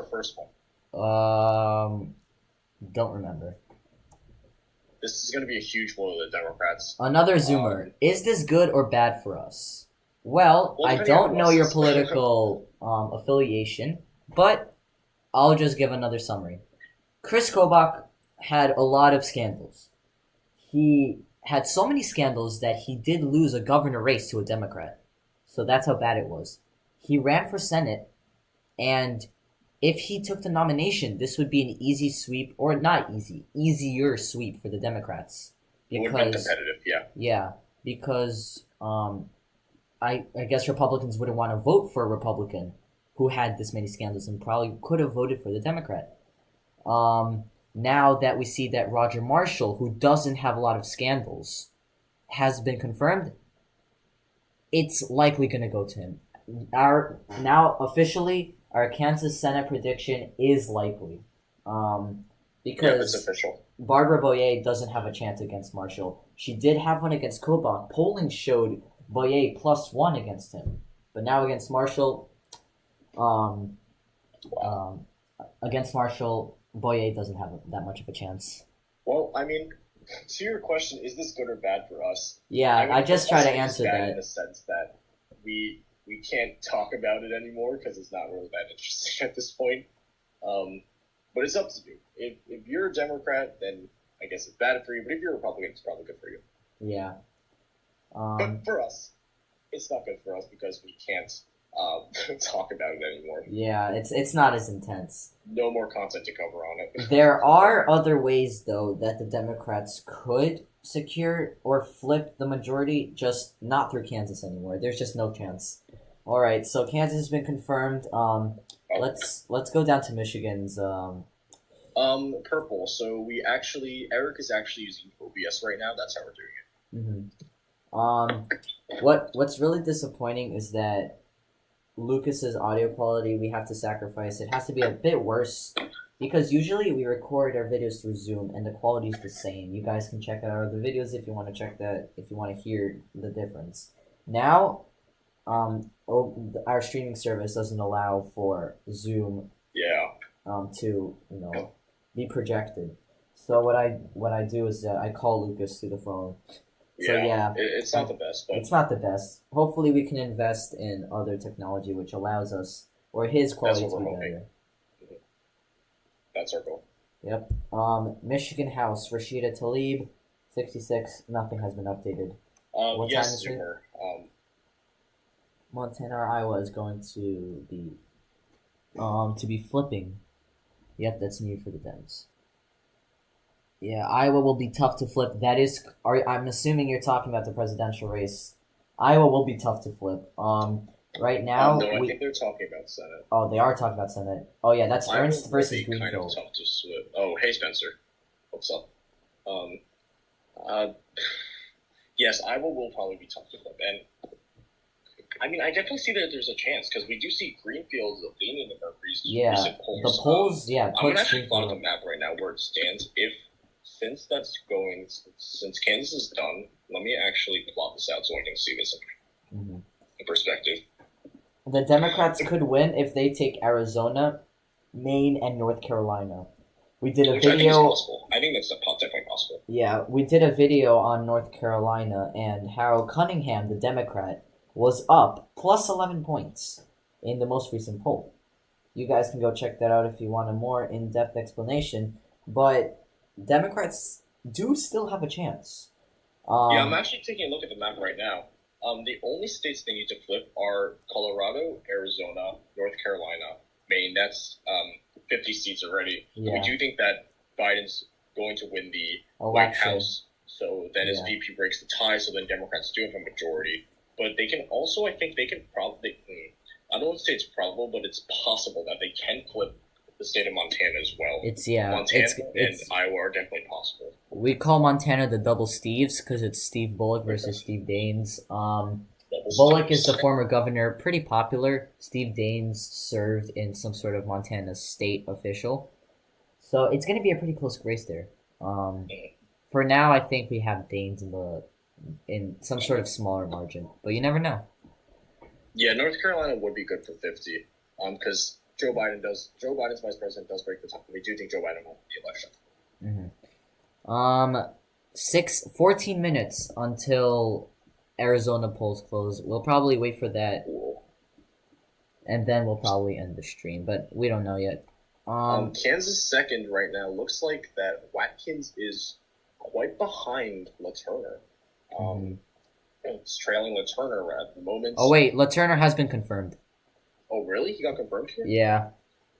Speaker 2: first one?
Speaker 1: Don't remember.
Speaker 2: This is going to be a huge blow to the Democrats.
Speaker 1: Another Zoomer. Is this good or bad for us? Well, I don't know your political affiliation, but I'll just give another summary. Kris Kobach had a lot of scandals. He had so many scandals that he did lose a governor race to a Democrat. So that's how bad it was. He ran for Senate, and if he took the nomination, this would be an easy sweep, or not easy, easier sweep for the Democrats.
Speaker 2: It would have been competitive, yeah.
Speaker 1: Yeah, because I guess Republicans wouldn't want to vote for a Republican who had this many scandals and probably could have voted for the Democrat. Now that we see that Roger Marshall, who doesn't have a lot of scandals, has been confirmed, it's likely going to go to him. Officially, our Kansas Senate prediction is likely. Because
Speaker 2: it's official.
Speaker 1: Barbara Boyer doesn't have a chance against Marshall. She did have one against Kobach. Polling showed Boyer +1 against him. But now against Marshall, Boyer doesn't have that much of a chance.
Speaker 2: Well, I mean, to your question, is this good or bad for us?
Speaker 1: Yeah, I just try to answer that.
Speaker 2: In the sense that we can't talk about it anymore because it's not really that interesting at this point. But it's up to you. If you're a Democrat, then I guess it's bad for you. But if you're a Republican, it's probably good for you.
Speaker 1: Yeah.
Speaker 2: But for us, it's not good for us because we can't talk about it anymore.
Speaker 1: Yeah, it's not as intense.
Speaker 2: No more content to cover on it.
Speaker 1: There are other ways, though, that the Democrats could secure or flip the majority, just not through Kansas anymore. There's just no chance. All right, so Kansas has been confirmed. Let's go down to Michigan's.
Speaker 2: Purple. So Eric is actually using OBS right now. That's how we're doing it.
Speaker 1: What's really disappointing is that Lucas's audio quality, we have to sacrifice. It has to be a bit worse because usually we record our videos through Zoom and the quality is the same. You guys can check out our other videos if you want to check that, if you want to hear the difference. Now, our streaming service doesn't allow for Zoom to be projected. So what I do is I call Lucas through the phone. So
Speaker 2: it's not the best. But
Speaker 1: it's not the best. Hopefully we can invest in other technology which allows us, or his quality to be better.
Speaker 2: That's our goal.
Speaker 1: Yep. Michigan House, Rashida Talib, 66. Nothing has been updated. What time is it? Montana or Iowa is going to be flipping. Yep, that's new for the Dems. Yeah, Iowa will be tough to flip. I'm assuming you're talking about the presidential race. Iowa will be tough to flip. Right now,
Speaker 2: no, I think they're talking about Senate.
Speaker 1: Oh, they are talking about Senate. Oh yeah, that's
Speaker 2: Iowa
Speaker 1: Ernst versus
Speaker 2: kind of
Speaker 1: Greenfield.
Speaker 2: tough to flip. Oh, hey Spencer, what's up? Yes, Iowa will probably be tough to flip, and I mean, I definitely see that there's a chance because we do see Greenfield leaning in our recent polls.
Speaker 1: The polls,
Speaker 2: I'm gonna actually plot the map right now where it stands. Since Kansas is done, let me actually plot this out so I can see this in perspective.
Speaker 1: The Democrats could win if they take Arizona, Maine, and North Carolina. We did a video.
Speaker 2: I think that's definitely possible.
Speaker 1: Yeah, we did a video on North Carolina and how Cunningham, the Democrat, was up plus 11 points in the most recent poll. You guys can go check that out if you want a more in-depth explanation. But Democrats do still have a chance.
Speaker 2: Yeah, I'm actually taking a look at the map right now. The only states they need to flip are Colorado, Arizona, North Carolina, Maine. That's 50 seats already. Yeah. We do think that Biden's going to win the White House, so then his VP breaks the tie, so then Democrats do have a majority. But they can also, I think they can probably, I don't want to say it's probable, but it's possible that they can flip the state of Montana as well. Montana and Iowa are definitely possible.
Speaker 1: We call Montana the double Steves because it's Steve Bullock versus Steve Daines. Bullock is the former governor, pretty popular. Steve Daines served in some sort of Montana state official. So it's going to be a pretty close race there. For now, I think we have Daines in some sort of smaller margin, but you never know.
Speaker 2: Yeah, North Carolina would be good for 50, because Joe Biden's vice president does break the tie. We do think Joe Biden will win the election.
Speaker 1: 14 minutes until Arizona polls close. We'll probably wait for that, and then we'll probably end the stream, but we don't know yet.
Speaker 2: Kansas second right now. Looks like that Watkins is quite behind LaTurner. It's trailing LaTurner at the moment.
Speaker 1: Oh wait, LaTurner has been confirmed.
Speaker 2: Oh really? He got confirmed here?
Speaker 1: Yeah.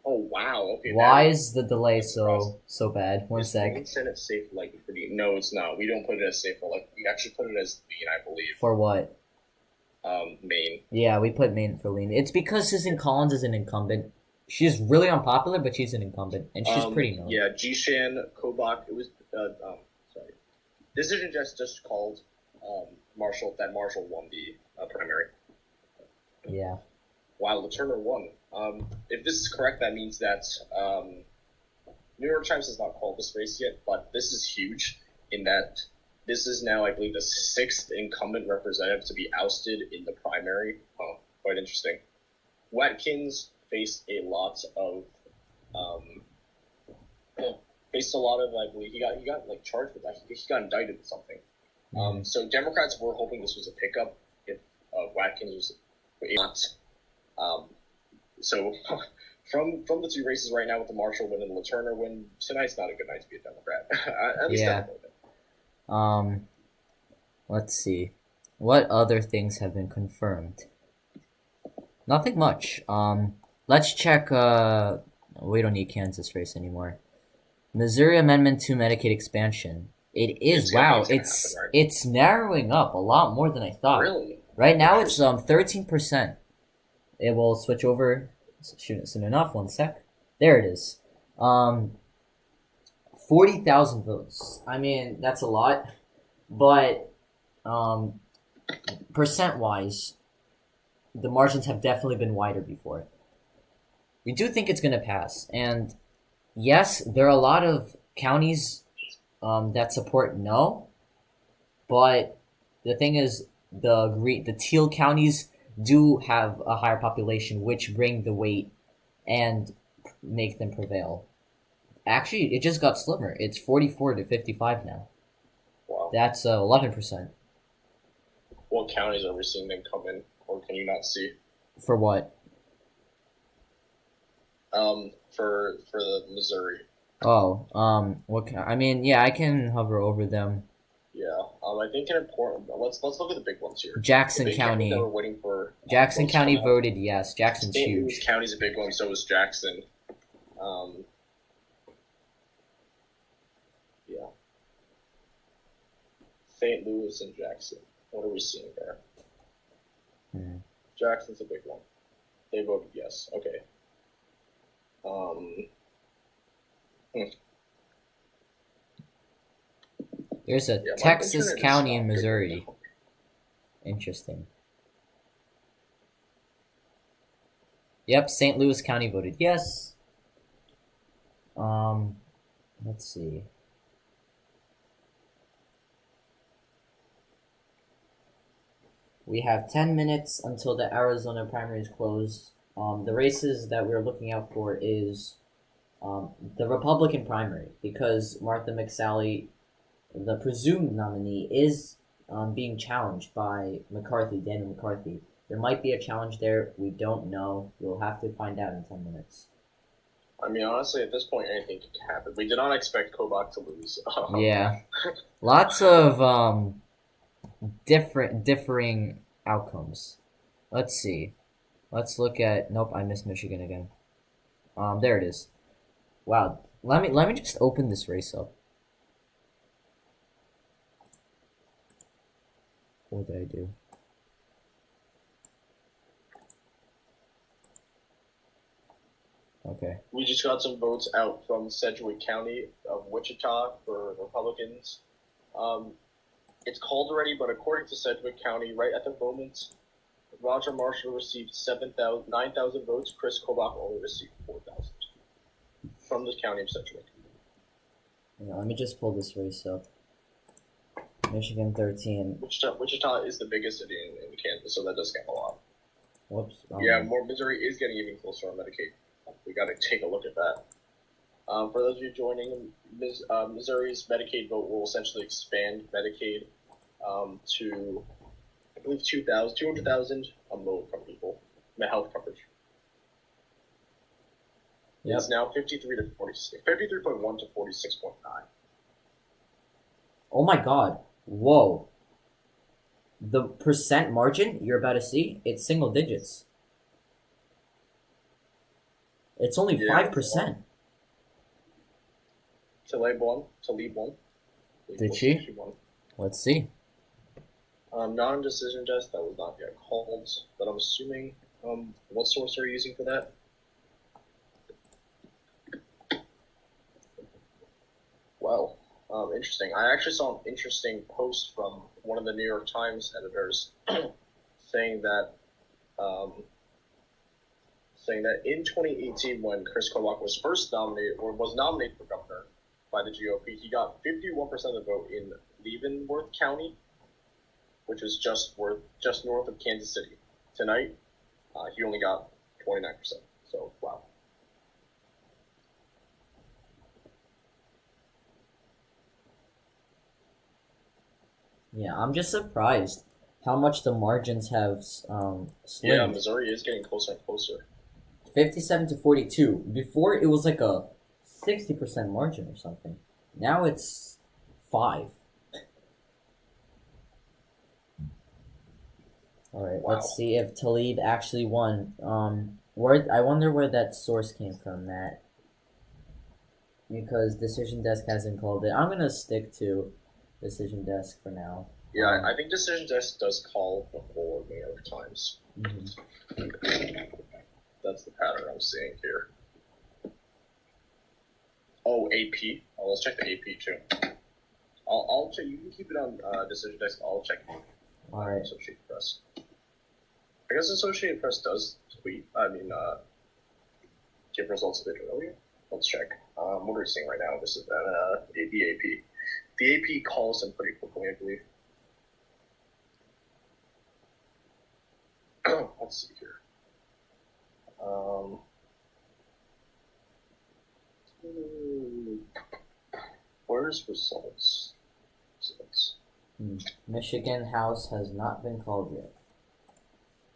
Speaker 2: Oh wow. Okay.
Speaker 1: Why is the delay so bad? One sec.
Speaker 2: Senate safe like pretty. No, it's not. We don't put it as safe for like. We actually put it as lean, I believe.
Speaker 1: For what?
Speaker 2: Maine.
Speaker 1: Yeah, we put Maine for lean. It's because Susan Collins is an incumbent. She's really unpopular, but she's an incumbent, and she's pretty known.
Speaker 2: Yeah, Jishan Kobach. It was. Sorry. This isn't just called. Marshall won the primary.
Speaker 1: Yeah.
Speaker 2: Wow, LaTurner won. If this is correct, that means that New York Times has not called this race yet, but this is huge in that this is now, I believe, the 6th incumbent representative to be ousted in the primary. Oh, quite interesting. Watkins faced a lot of, I believe, he got like charged with that. He got indicted with something. So Democrats were hoping this was a pickup if Watkins was not. So from the two races right now with the Marshall win and the LaTurner win, tonight's not a good night to be a Democrat. At least
Speaker 1: yeah. Let's see. What other things have been confirmed? Nothing much. Let's check. We don't need Kansas race anymore. Missouri Amendment to Medicaid Expansion. It is it's narrowing up a lot more than I thought.
Speaker 2: Really?
Speaker 1: Right now it's 13%. It will switch over soon enough. One sec. There it is. 40,000 votes. I mean, that's a lot, but percent wise, the margins have definitely been wider before. We do think it's going to pass, and yes, there are a lot of counties that support no, but the thing is, the teal counties do have a higher population, which bring the weight and make them prevail. Actually, it just got slimmer. It's 44 to 55 now.
Speaker 2: Wow.
Speaker 1: That's 11%.
Speaker 2: What counties are we seeing them come in, or can you not see?
Speaker 1: For what?
Speaker 2: For the Missouri.
Speaker 1: Oh, I mean, yeah, I can hover over them.
Speaker 2: Yeah, I think an important. Let's look at the big ones here.
Speaker 1: Jackson County.
Speaker 2: That we're waiting for.
Speaker 1: Jackson County voted yes. Jackson's huge.
Speaker 2: St. Louis County's a big one. So is Jackson. Yeah. St. Louis and Jackson. What are we seeing there? Jackson's a big one. They voted yes. Okay.
Speaker 1: There's a Texas county in Missouri. Interesting. Yep, St. Louis County voted yes. Let's see. We have 10 minutes until the Arizona primaries close. The races that we're looking out for is the Republican primary, because Martha McSally, the presumed nominee, is being challenged by Daniel McCarthy. There might be a challenge there. We don't know. We'll have to find out in 10 minutes.
Speaker 2: I mean, honestly, at this point, anything could happen. We did not expect Kobach to lose.
Speaker 1: Yeah. Lots of differing outcomes. Let's see. Let's look at... Nope, I missed Michigan again. There it is. Wow. Let me just open this race up. What did I do? Okay.
Speaker 2: We just got some votes out from Sedgwick County of Wichita for Republicans. It's called already, but according to Sedgwick County, right at the moment, Roger Marshall received 9,000 votes. Kris Kobach only received 4,000 from the county of Sedgwick.
Speaker 1: Yeah, let me just pull this race up. Michigan 13.
Speaker 2: Wichita is the biggest city in Kansas, so that does count a lot.
Speaker 1: Whoops.
Speaker 2: Yeah, Missouri is getting even closer on Medicaid. We got to take a look at that. For those of you joining, Missouri's Medicaid vote will essentially expand Medicaid to, I believe, 200,000 low-income people, health coverage. Yep. It's now 53 to 46, 53.1 to 46.9.
Speaker 1: Oh my God! Whoa! The percent margin you're about to see, it's single digits. It's only 5%.
Speaker 2: Talib won.
Speaker 1: Did she?
Speaker 2: won.
Speaker 1: Let's see.
Speaker 2: Non-decision test, that was not yet called, but I'm assuming, what source are you using for that? Well, interesting. I actually saw an interesting post from one of the New York Times editors saying that in 2018, when Kris Kobach was first nominated, or was nominated for governor by the GOP, he got 51% of the vote in Leavenworth County, which is just north of Kansas City. Tonight, he only got 29%. So, wow.
Speaker 1: Yeah, I'm just surprised how much the margins have slimmed.
Speaker 2: Yeah, Missouri is getting closer and closer.
Speaker 1: 57 to 42. Before, it was like a 60% margin or something. Now it's 5. Alright, wow. Let's see if Talib actually won. I wonder where that source came from, Matt. Because Decision Desk hasn't called it. I'm going to stick to Decision Desk for now.
Speaker 2: Yeah, I think Decision Desk does call before New York Times.
Speaker 1: Mm-hmm.
Speaker 2: That's the pattern I'm seeing here. Oh, AP. Oh, let's check the AP too. I'll check. You can keep it on Decision Desk. I'll check
Speaker 1: All right.
Speaker 2: Associated Press. I guess Associated Press does tweet. Give results a bit earlier. Let's check. What are we seeing right now? This is the AP. The AP calls them pretty quickly, I believe. Let's see here. Where's results?
Speaker 1: Michigan House has not been called yet.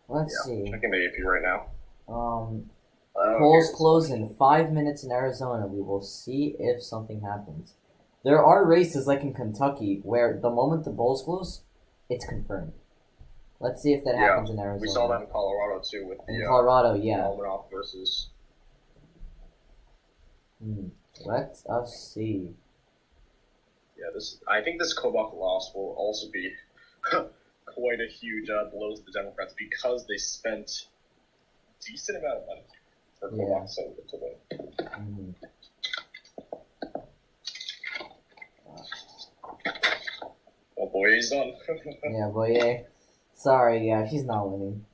Speaker 1: Let's see.
Speaker 2: Checking the AP right now.
Speaker 1: Polls close in 5 minutes in Arizona. We will see if something happens. There are races like in Kentucky where the moment the polls close, it's confirmed. Let's see if that happens in Arizona.
Speaker 2: We saw that in Colorado too with the
Speaker 1: Colorado, yeah.
Speaker 2: Almanoff versus.
Speaker 1: Let us see.
Speaker 2: I think this Kobach loss will also be quite a huge blow to the Democrats because they spent a decent amount of money for Kobach to win.
Speaker 1: Mm-hmm.
Speaker 2: Well, Boye's done.
Speaker 1: Yeah, Boye. Sorry, yeah, she's not winning.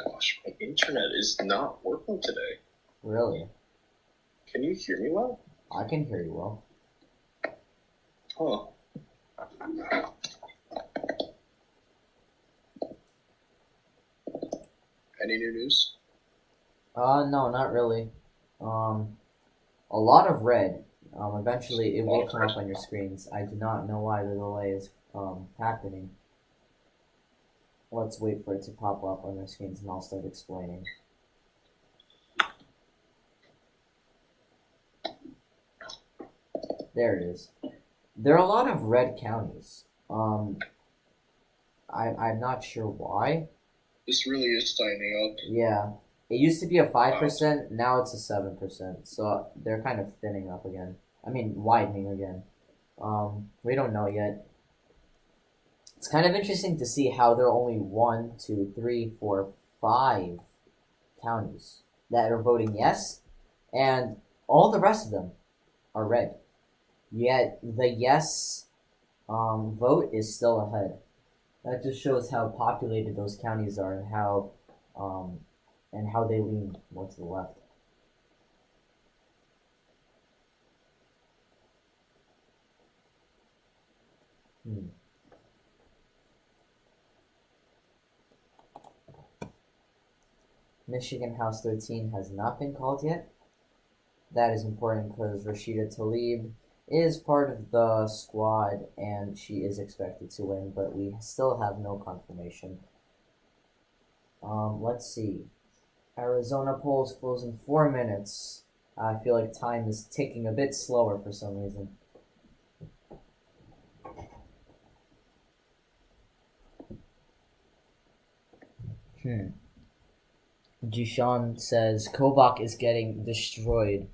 Speaker 2: Gosh, my internet is not working today.
Speaker 1: Really?
Speaker 2: Can you hear me well?
Speaker 1: I can hear you well.
Speaker 2: Huh. Any new news?
Speaker 1: No, not really. A lot of red. Eventually it will come up on your screens. I do not know why the delay is happening. Let's wait for it to pop up on your screens and I'll start explaining. There it is. There are a lot of red counties. I'm not sure why.
Speaker 2: This really is tightening up.
Speaker 1: Yeah. It used to be a 5%, now it's a 7%. So they're kind of thinning up again. I mean, widening again. We don't know yet. It's kind of interesting to see how there are only 1, 2, 3, 4, 5 counties that are voting yes, and all the rest of them are red. Yet the yes vote is still ahead. That just shows how populated those counties are and how they lean more to the left. Michigan House 13 has not been called yet. That is important because Rashida Talib is part of the squad and she is expected to win, but we still have no confirmation. Let's see. Arizona polls close in 4 minutes. I feel like time is ticking a bit slower for some reason. Jishan says Kobach is getting destroyed.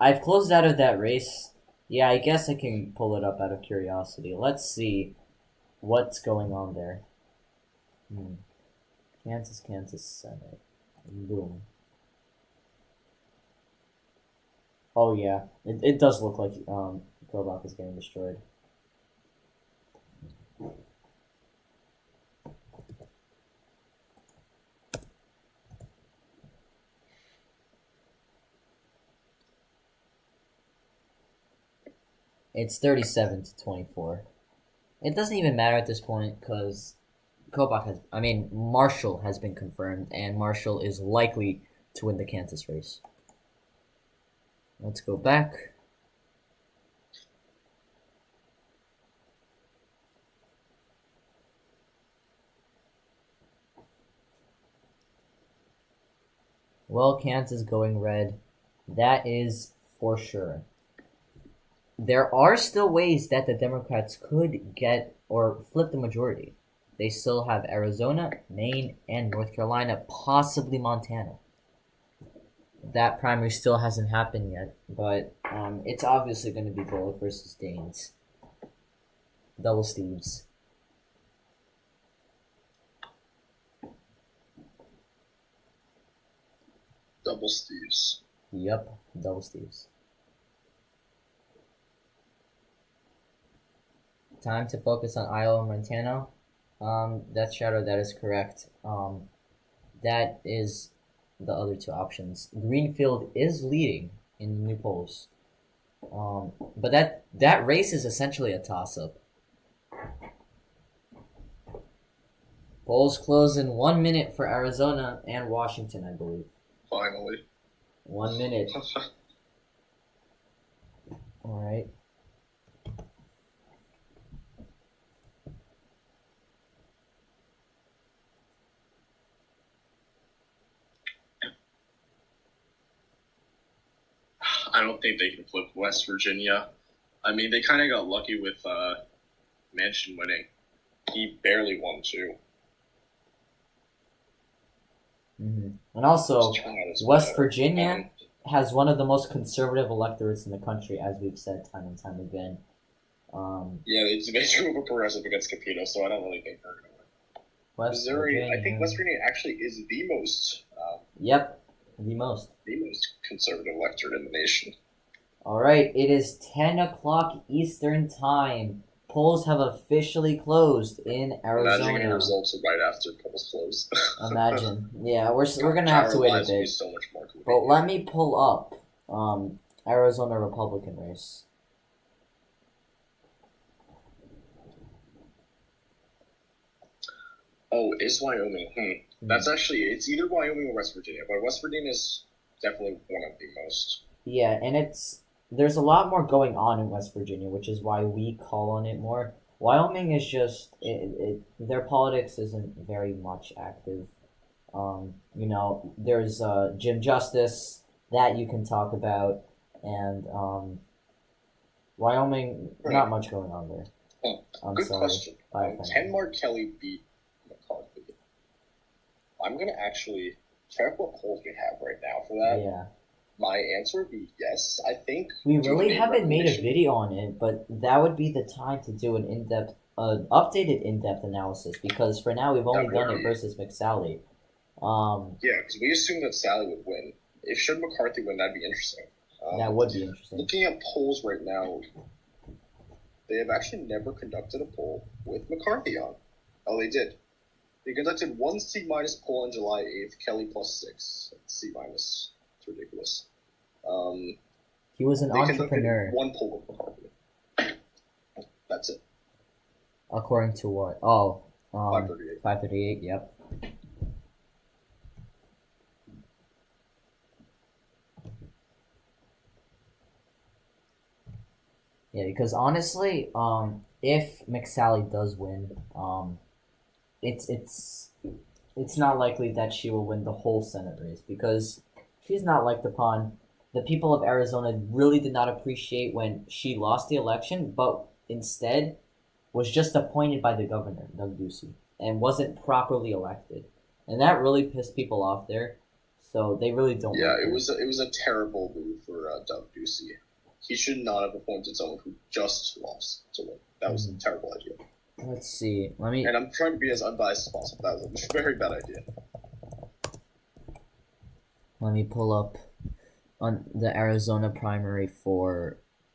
Speaker 1: I've closed out of that race. Yeah, I guess I can pull it up out of curiosity. Let's see what's going on there. Kansas Senate. Boom. Oh yeah, it does look like Kobach is getting destroyed. It's 37-24. It doesn't even matter at this point because Marshall has been confirmed, and Marshall is likely to win the Kansas race. Let's go back. Well, Kansas going red. That is for sure. There are still ways that the Democrats could get or flip the majority. They still have Arizona, Maine, and North Carolina, possibly Montana. That primary still hasn't happened yet, but it's obviously going to be Bullock versus Daines. Double Steves.
Speaker 2: Double Steves.
Speaker 1: Yep, double Steves. Time to focus on Iowa and Montana. That's Shadow, that is correct. That is the other two options. Greenfield is leading in the new polls. But that race is essentially a toss-up. Polls close in 1 minute for Arizona and Washington, I believe.
Speaker 2: Finally.
Speaker 1: 1 minute. Alright.
Speaker 2: I don't think they can flip West Virginia. I mean, they kind of got lucky with Manchin winning. He barely won too.
Speaker 1: And also, West Virginia has one of the most conservative electorates in the country, as we've said time and time again.
Speaker 2: Yeah, they drew over progressive against Capito, so I don't really think they're going to win. Missouri, Virginia. I think West Virginia actually is the most.
Speaker 1: Yep, the most
Speaker 2: conservative electorate in the nation.
Speaker 1: All right, it is 10 o'clock Eastern Time. Polls have officially closed in Arizona.
Speaker 2: Imagine getting results right after polls close.
Speaker 1: Imagine. Yeah, we're gonna have to wait a bit.
Speaker 2: So much more
Speaker 1: but let me pull up Arizona Republican race.
Speaker 2: Oh, is Wyoming? That's actually, it's either Wyoming or West Virginia, but West Virginia is definitely one of the most.
Speaker 1: Yeah, and there's a lot more going on in West Virginia, which is why we call on it more. Wyoming is just, their politics isn't very much active. There's Jim Justice, that you can talk about, and Wyoming, not much going on there.
Speaker 2: Good question. Can Mark Kelly beat McCarthy? I'm going to actually check what polls we have right now for that.
Speaker 1: Yeah.
Speaker 2: My answer would be yes. I think
Speaker 1: we really haven't made a video on it, but that would be the time to do an updated in-depth analysis, because for now we've only done it versus McSally.
Speaker 2: Yeah, because we assumed that Sally would win. If should McCarthy win, that'd be interesting.
Speaker 1: That would be interesting.
Speaker 2: Looking at polls right now, they have actually never conducted a poll with McCarthy on. Oh, they did. They conducted one C- poll on July 8th, Kelly +6. C-. It's ridiculous.
Speaker 1: He was an entrepreneur.
Speaker 2: One poll with McCarthy. That's it.
Speaker 1: According to what? Oh,
Speaker 2: 538.
Speaker 1: 538, yep. Yeah, because honestly, if McSally does win, it's not likely that she will win the whole Senate race, because she's not liked upon. The people of Arizona really did not appreciate when she lost the election, but instead was just appointed by the governor, Doug Ducey, and wasn't properly elected, and that really pissed people off there. So they really don't.
Speaker 2: Yeah, it was a terrible move for Doug Ducey. He should not have appointed someone who just lost to win. That was a terrible idea.
Speaker 1: Let's see.
Speaker 2: And I'm trying to be as unbiased as possible. That was a very bad idea.
Speaker 1: Let me pull up on the Arizona primary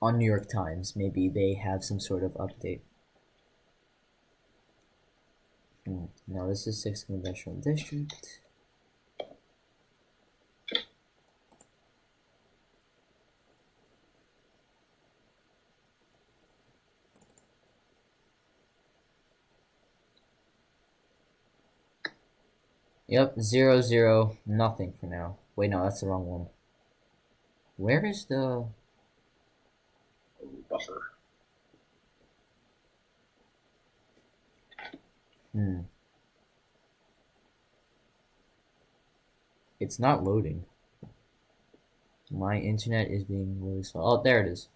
Speaker 1: on New York Times. Maybe they have some sort of update. No, this is 6th Congressional District. Yep, 0-0, nothing for now. Wait, no, that's the wrong one. Where is the
Speaker 2: buffer?
Speaker 1: It's not loading. My internet is being really slow. Oh, there it is.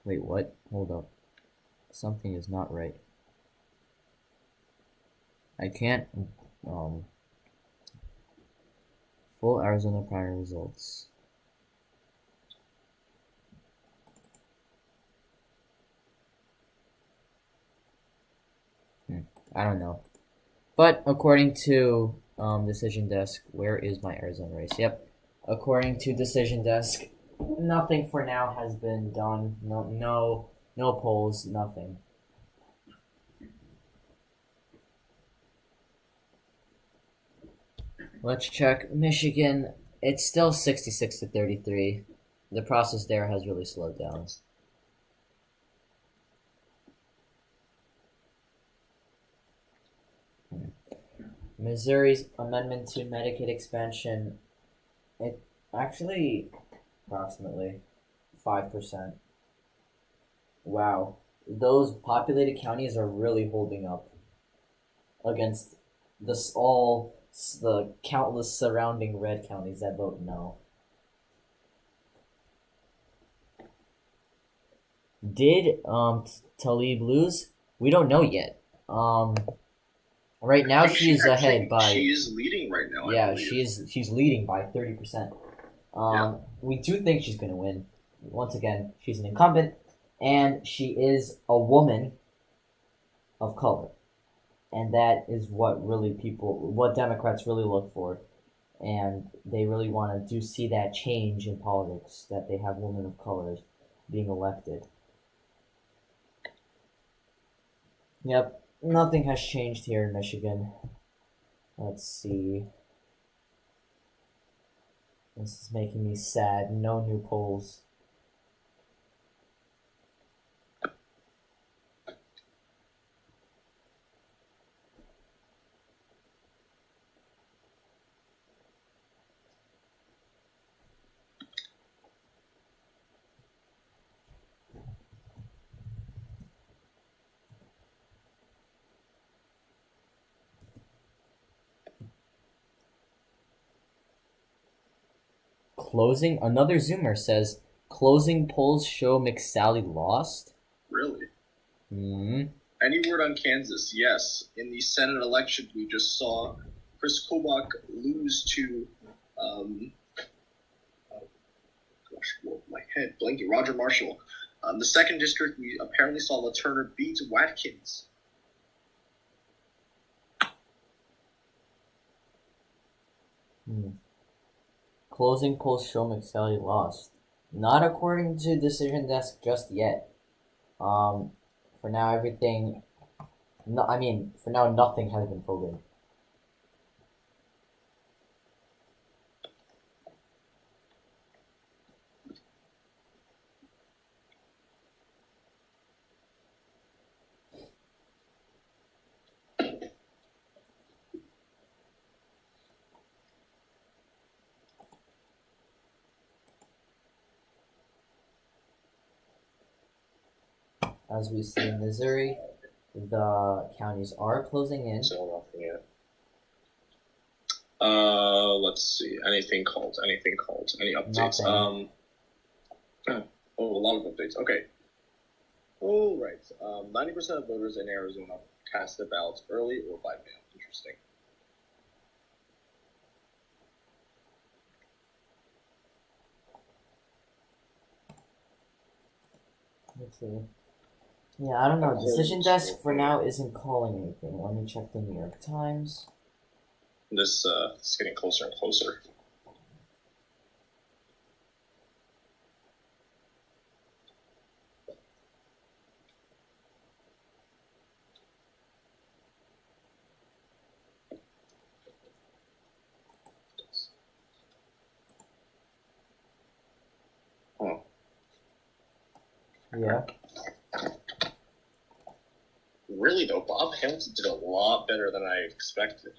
Speaker 1: Wait, what? Hold up. Something is not right. I can't, full Arizona primary results. I don't know. But according to, Decision Desk, where is my Arizona race? Yep. According to Decision Desk, nothing for now has been done. No polls, nothing. Let's check Michigan. It's still 66-33. The process there has really slowed down. Missouri's amendment to Medicaid expansion, it actually approximately 5%. Wow. Those populated counties are really holding up against the countless surrounding red counties that vote no. Did Talib lose? We don't know yet. Right now she's ahead by.
Speaker 2: She is leading right now. I
Speaker 1: Yeah,
Speaker 2: believe.
Speaker 1: she's leading by 30%.
Speaker 2: Yeah.
Speaker 1: We do think she's gonna win. Once again, she's an incumbent, and she is a woman of color, and that is what Democrats really look for, and they really want to see that change in politics, that they have women of color being elected. Yep, nothing has changed here in Michigan. Let's see. This is making me sad. No new polls. Another Zoomer says, closing polls show McSally lost?
Speaker 2: Really?
Speaker 1: Hmm.
Speaker 2: Any word on Kansas? Yes. In the Senate election, we just saw Kris Kobach lose to, my head blanking, Roger Marshall. The second district, we apparently saw LaTurner beat Watkins.
Speaker 1: Closing polls show McSally lost. Not according to Decision Desk just yet. For now, for now, nothing has been voted. As we see in Missouri, the counties are closing in.
Speaker 2: So nothing yet. Let's see. Anything called? Any updates?
Speaker 1: Nothing.
Speaker 2: A lot of updates. Okay. All right. 90% of voters in Arizona cast their ballots early or by mail. Interesting.
Speaker 1: Let's see. Yeah, I don't know. Decision Desk for now isn't calling anything. Let me check the New York Times.
Speaker 2: This is getting closer and closer.
Speaker 1: Yeah.
Speaker 2: Really though, Bob Hamilton did a lot better than I expected.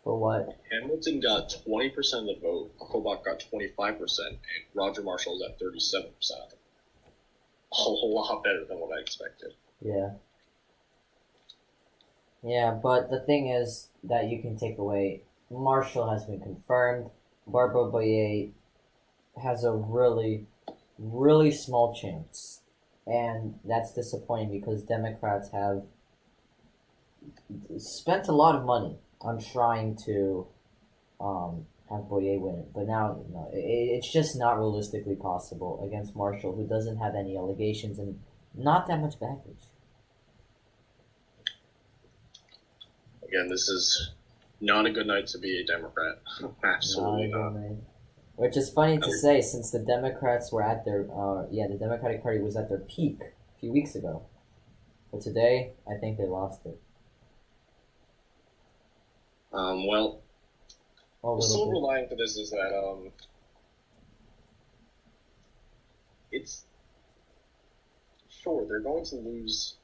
Speaker 1: For what?
Speaker 2: Hamilton got 20% of the vote, Kobach got 25%, and Roger Marshall's at 37%. A lot better than what I expected.
Speaker 1: Yeah. Yeah, but the thing is that you can take away, Marshall has been confirmed. Barbara Boyer has a really, really small chance. And that's disappointing because Democrats have spent a lot of money on trying to have Boyer win it. But now, no, it's just not realistically possible against Marshall, who doesn't have any allegations and not that much baggage.
Speaker 2: Again, this is not a good night to be a Democrat. Absolutely not.
Speaker 1: Which is funny to say, since the Democrats were at their, the Democratic Party was at their peak a few weeks ago. But today, I think they lost it.
Speaker 2: The silver lining to this is that, it's, sure, they're going to lose,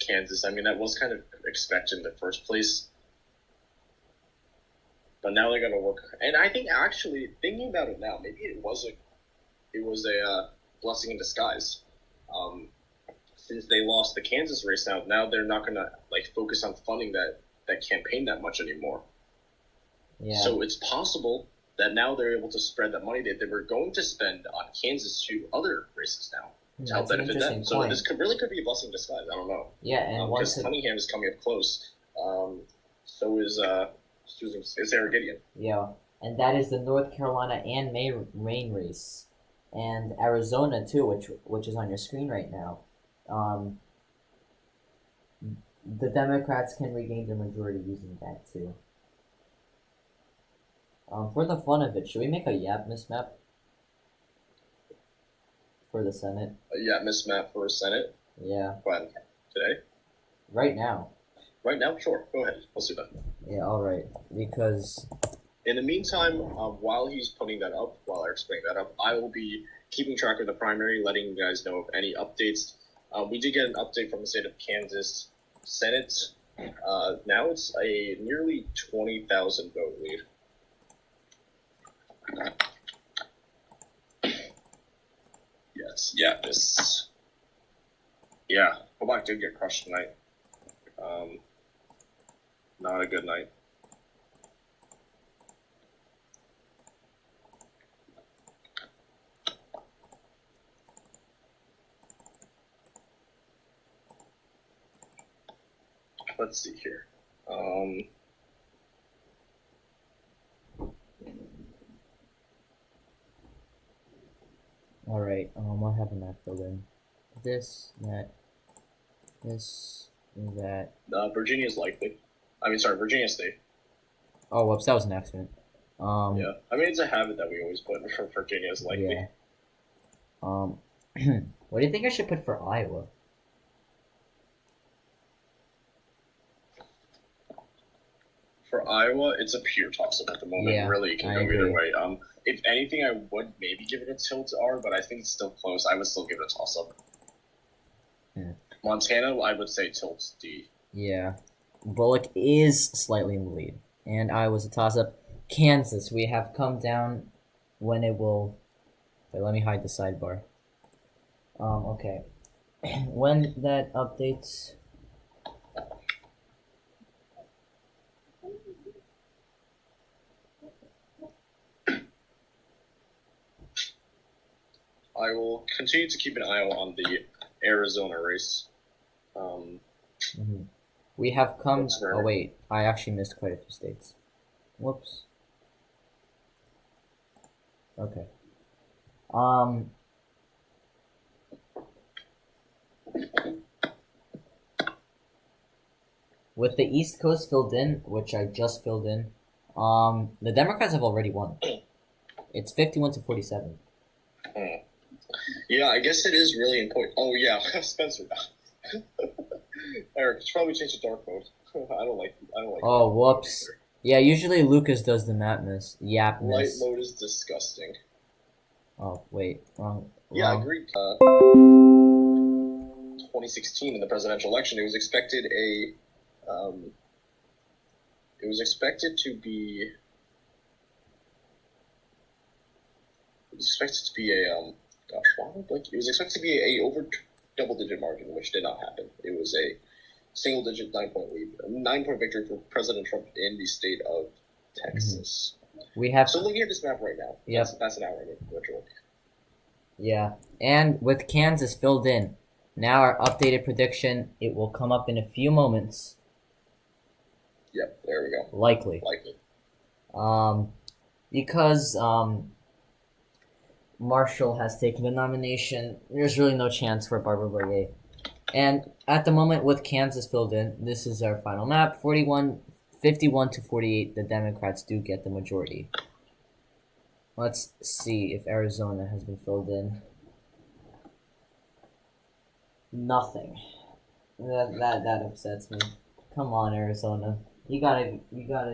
Speaker 2: Kansas. I mean, that was kind of expected in the first place. But now they got to work. And I think actually, thinking about it now, maybe it was a blessing in disguise. Since they lost the Kansas race now they're not going to focus on funding that campaign that much anymore.
Speaker 1: Yeah.
Speaker 2: So it's possible that now they're able to spread that money that they were going to spend on Kansas to other races now to help benefit them. So this could be a blessing in disguise. I don't know.
Speaker 1: Yeah, and
Speaker 2: because Cunningham is coming up close. So is Sarah Gideon.
Speaker 1: Yeah, and that is the North Carolina and Maine race, and Arizona too, which is on your screen right now. The Democrats can regain their majority using that too. For the fun of it, should we make a Yapmis map for the Senate?
Speaker 2: A Yapmis map for Senate?
Speaker 1: Yeah.
Speaker 2: When? Today?
Speaker 1: Right now.
Speaker 2: Right now? Sure. Go ahead. Let's do that.
Speaker 1: Yeah, alright. Because...
Speaker 2: In the meantime, while he's putting that up, while Eric's putting that up, I will be keeping track of the primary, letting you guys know of any updates. We did get an update from the state of Kansas Senate. Now it's a nearly 20,000 vote lead. Yes, yeah, Kobach did get crushed tonight. Not a good night. Let's see here.
Speaker 1: Alright, what happened that filled in? This, that, this, that.
Speaker 2: Virginia's likely. Virginia State.
Speaker 1: Oh, whoops, that was an accident.
Speaker 2: Yeah, it's a habit that we always put for Virginia's likely.
Speaker 1: Yeah. What do you think I should put for Iowa?
Speaker 2: For Iowa, it's a pure toss-up at the moment.
Speaker 1: Yeah,
Speaker 2: really, it can go either way. If anything, I would maybe give it a tilt R, but I think it's still close. I would still give it a toss-up.
Speaker 1: Yeah.
Speaker 2: Montana, I would say tilt D.
Speaker 1: Yeah. Bullock is slightly in the lead. And Iowa's a toss-up. Kansas, we have come down when it will... Wait, let me hide the sidebar. Okay. When that updates...
Speaker 2: I will continue to keep an eye on the Arizona race.
Speaker 1: We have come... Oh, wait. I actually missed quite a few states. Whoops. Okay. With the East Coast filled in, which I just filled in, the Democrats have already won. It's 51-47.
Speaker 2: Yeah, I guess it is really important. Oh yeah, Spencer. Eric, it's probably changed to dark mode. I don't like.
Speaker 1: Oh, whoops. Yeah, usually Lucas does the Yapmis.
Speaker 2: Light mode is disgusting.
Speaker 1: Oh wait, wrong.
Speaker 2: Yeah, I agree. 2016 in the presidential election, it was expected to be. It was expected to be a It was expected to be a over double-digit margin, which did not happen. It was a single-digit 9-point lead, a 9-point victory for President Trump in the state of Texas. So looking at this map right now, that's an hour in virtual.
Speaker 1: Yeah, and with Kansas filled in, now our updated prediction, it will come up in a few moments.
Speaker 2: Yep, there we go.
Speaker 1: Likely. Because Marshall has taken the nomination, there's really no chance for Barbara Boyer. And at the moment, with Kansas filled in, this is our final map. 51-48, the Democrats do get the majority. Let's see if Arizona has been filled in. Nothing. That upsets me. Come on, Arizona. You gotta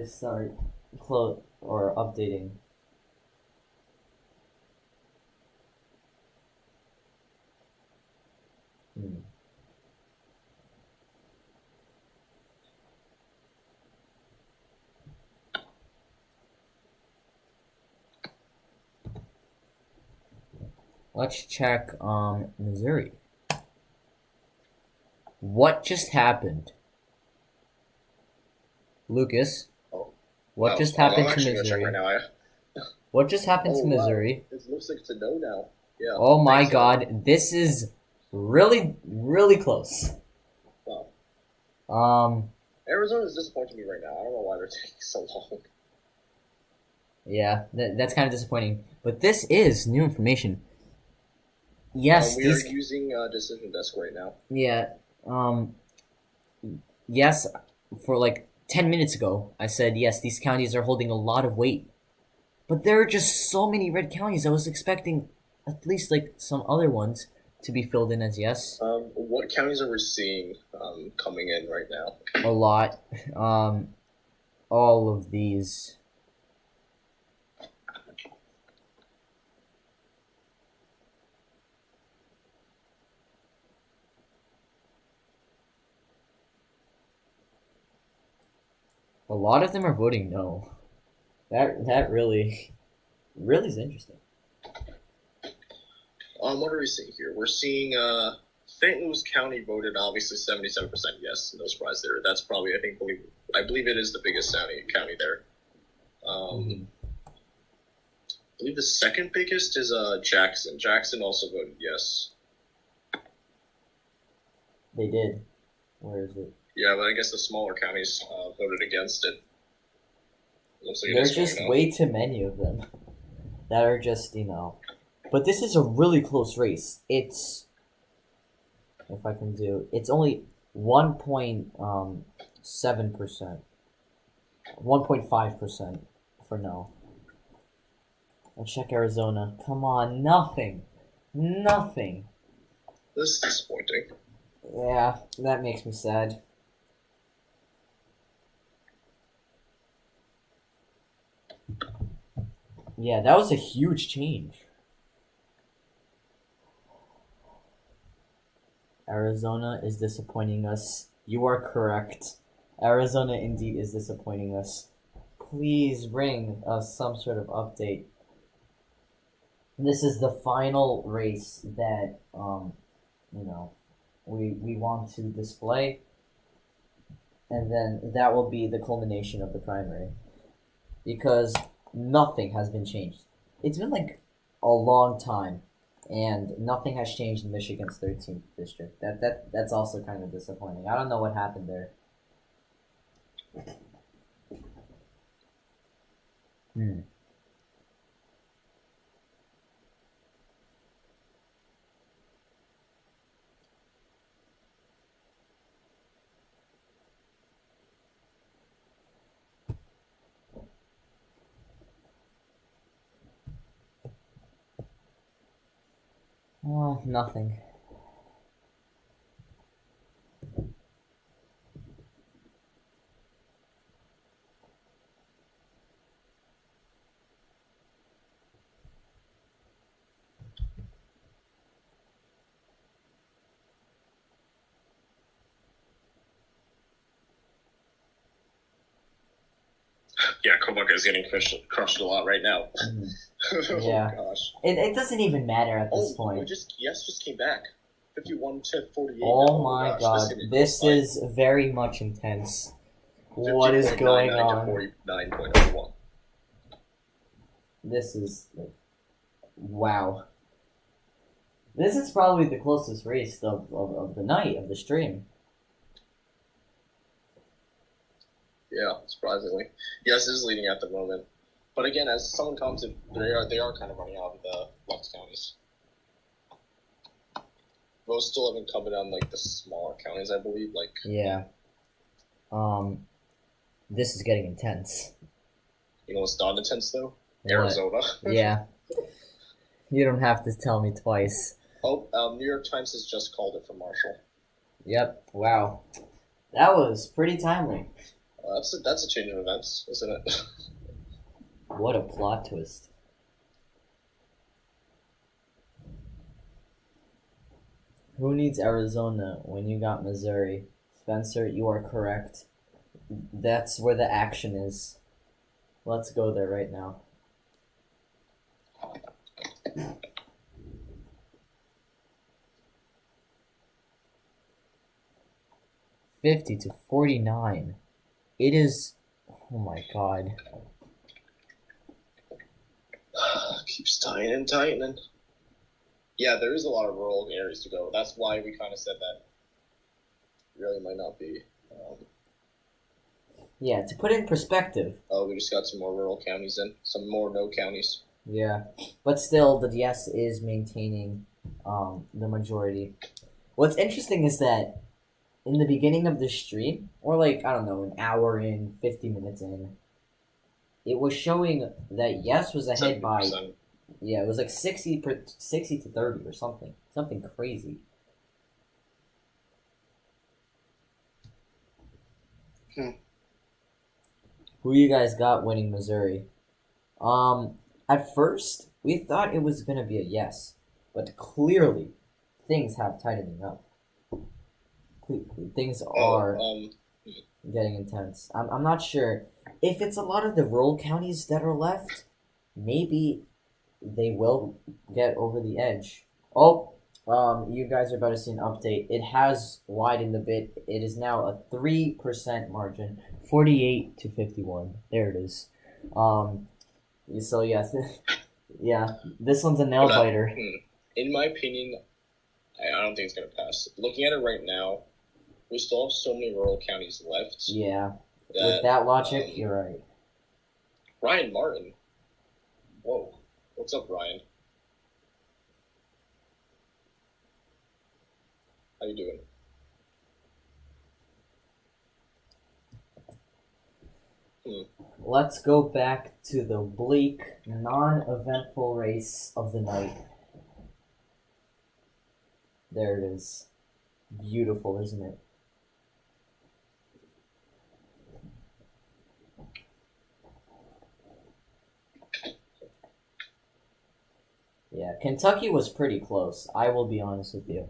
Speaker 1: start updating. Let's check Missouri. What just happened? Lucas? What just happened to Missouri?
Speaker 2: Check right now.
Speaker 1: What just happened to
Speaker 2: Oh, wow.
Speaker 1: Missouri?
Speaker 2: It looks like it's a no now. Yeah.
Speaker 1: Oh my
Speaker 2: Thanks,
Speaker 1: god, this is really, really close.
Speaker 2: Wow. Arizona's disappointing me right now. I don't know why they're taking so long.
Speaker 1: Yeah, that's kind of disappointing. But this is new information. Yes,
Speaker 2: We are using Decision Desk right now.
Speaker 1: Yeah, yes, for like 10 minutes ago, I said, yes, these counties are holding a lot of weight. But there are just so many red counties. I was expecting at least like some other ones to be filled in as yes.
Speaker 2: What counties are we seeing coming in right now?
Speaker 1: A lot. All of these. A lot of them are voting no. That really is interesting.
Speaker 2: What are we seeing here? We're seeing St. Louis County voted obviously 77% yes. No surprise there. That's probably I believe it is the biggest county there. I believe the second biggest is Jackson. Jackson also voted yes.
Speaker 1: They did. Where is it?
Speaker 2: Yeah, but I guess the smaller counties voted against it. Looks like
Speaker 1: There's just way too many of them that are just, But this is a really close race. It's, if I can do, it's only 1.7%. 1.5% for no. Let's check Arizona. Come on, nothing. Nothing.
Speaker 2: This is disappointing.
Speaker 1: Yeah, that makes me sad. Yeah, that was a huge change. Arizona is disappointing us. You are correct. Arizona indeed is disappointing us. Please bring us some sort of update. This is the final race that, we want to display. And then that will be the culmination of the primary. Because nothing has been changed. It's been like a long time, and nothing has changed in Michigan's 13th district. That's also kind of disappointing. I don't know what happened there. Oh, nothing.
Speaker 2: Yeah, Kobach is getting crushed a lot right now.
Speaker 1: Yeah.
Speaker 2: Oh gosh.
Speaker 1: It doesn't even matter at this point.
Speaker 2: Just came back. 51 to 48.
Speaker 1: Oh my god, this is very much intense. What is going on?
Speaker 2: 49.01.
Speaker 1: This is wow. This is probably the closest race of the night of the stream.
Speaker 2: Yeah, surprisingly. Yes, it is leading at the moment. But again, as someone comes in, they are kind of running out of the left counties. Most still have incumbent on like the smaller counties, I believe.
Speaker 1: Yeah. This is getting intense.
Speaker 2: You know what's not intense though?
Speaker 1: What?
Speaker 2: Arizona.
Speaker 1: Yeah. You don't have to tell me twice.
Speaker 2: Oh, New York Times has just called it for Marshall.
Speaker 1: Yep. Wow. That was pretty timely.
Speaker 2: That's a change of events, isn't it?
Speaker 1: What a plot twist. Who needs Arizona when you got Missouri? Spencer, you are correct. That's where the action is. Let's go there right now. $50 to $49. It is. Oh my god.
Speaker 2: Keeps tightening. Yeah, there is a lot of rural areas to go. That's why we kind of said that really might not be.
Speaker 1: Yeah, to put it in perspective.
Speaker 2: Oh, we just got some more rural counties in. Some more no counties.
Speaker 1: Yeah, but still, the yes is maintaining the majority. What's interesting is that in the beginning of the stream, or like, I don't know, an hour in, 50 minutes in, it was showing that yes was ahead
Speaker 2: 70%.
Speaker 1: by, yeah, it was like 60 to 30 or something. Something crazy. Who you guys got winning Missouri? At first, we thought it was going to be a yes, but clearly, things have tightening up. Things are getting intense. I'm not sure if it's a lot of the rural counties that are left. Maybe they will get over the edge. Oh, you guys are about to see an update. It has widened a bit. It is now a 3% margin, 48 to 51. There it is. So yeah, yeah. This one's a nail biter.
Speaker 2: In my opinion, I don't think it's gonna pass. Looking at it right now, we still have so many rural counties left.
Speaker 1: Yeah. With that logic, you're right.
Speaker 2: Ryan Martin. Whoa. What's up, Ryan? How you doing?
Speaker 1: Let's go back to the bleak, non-eventful race of the night. There it is. Beautiful, isn't it? Yeah, Kentucky was pretty close. I will be honest with you.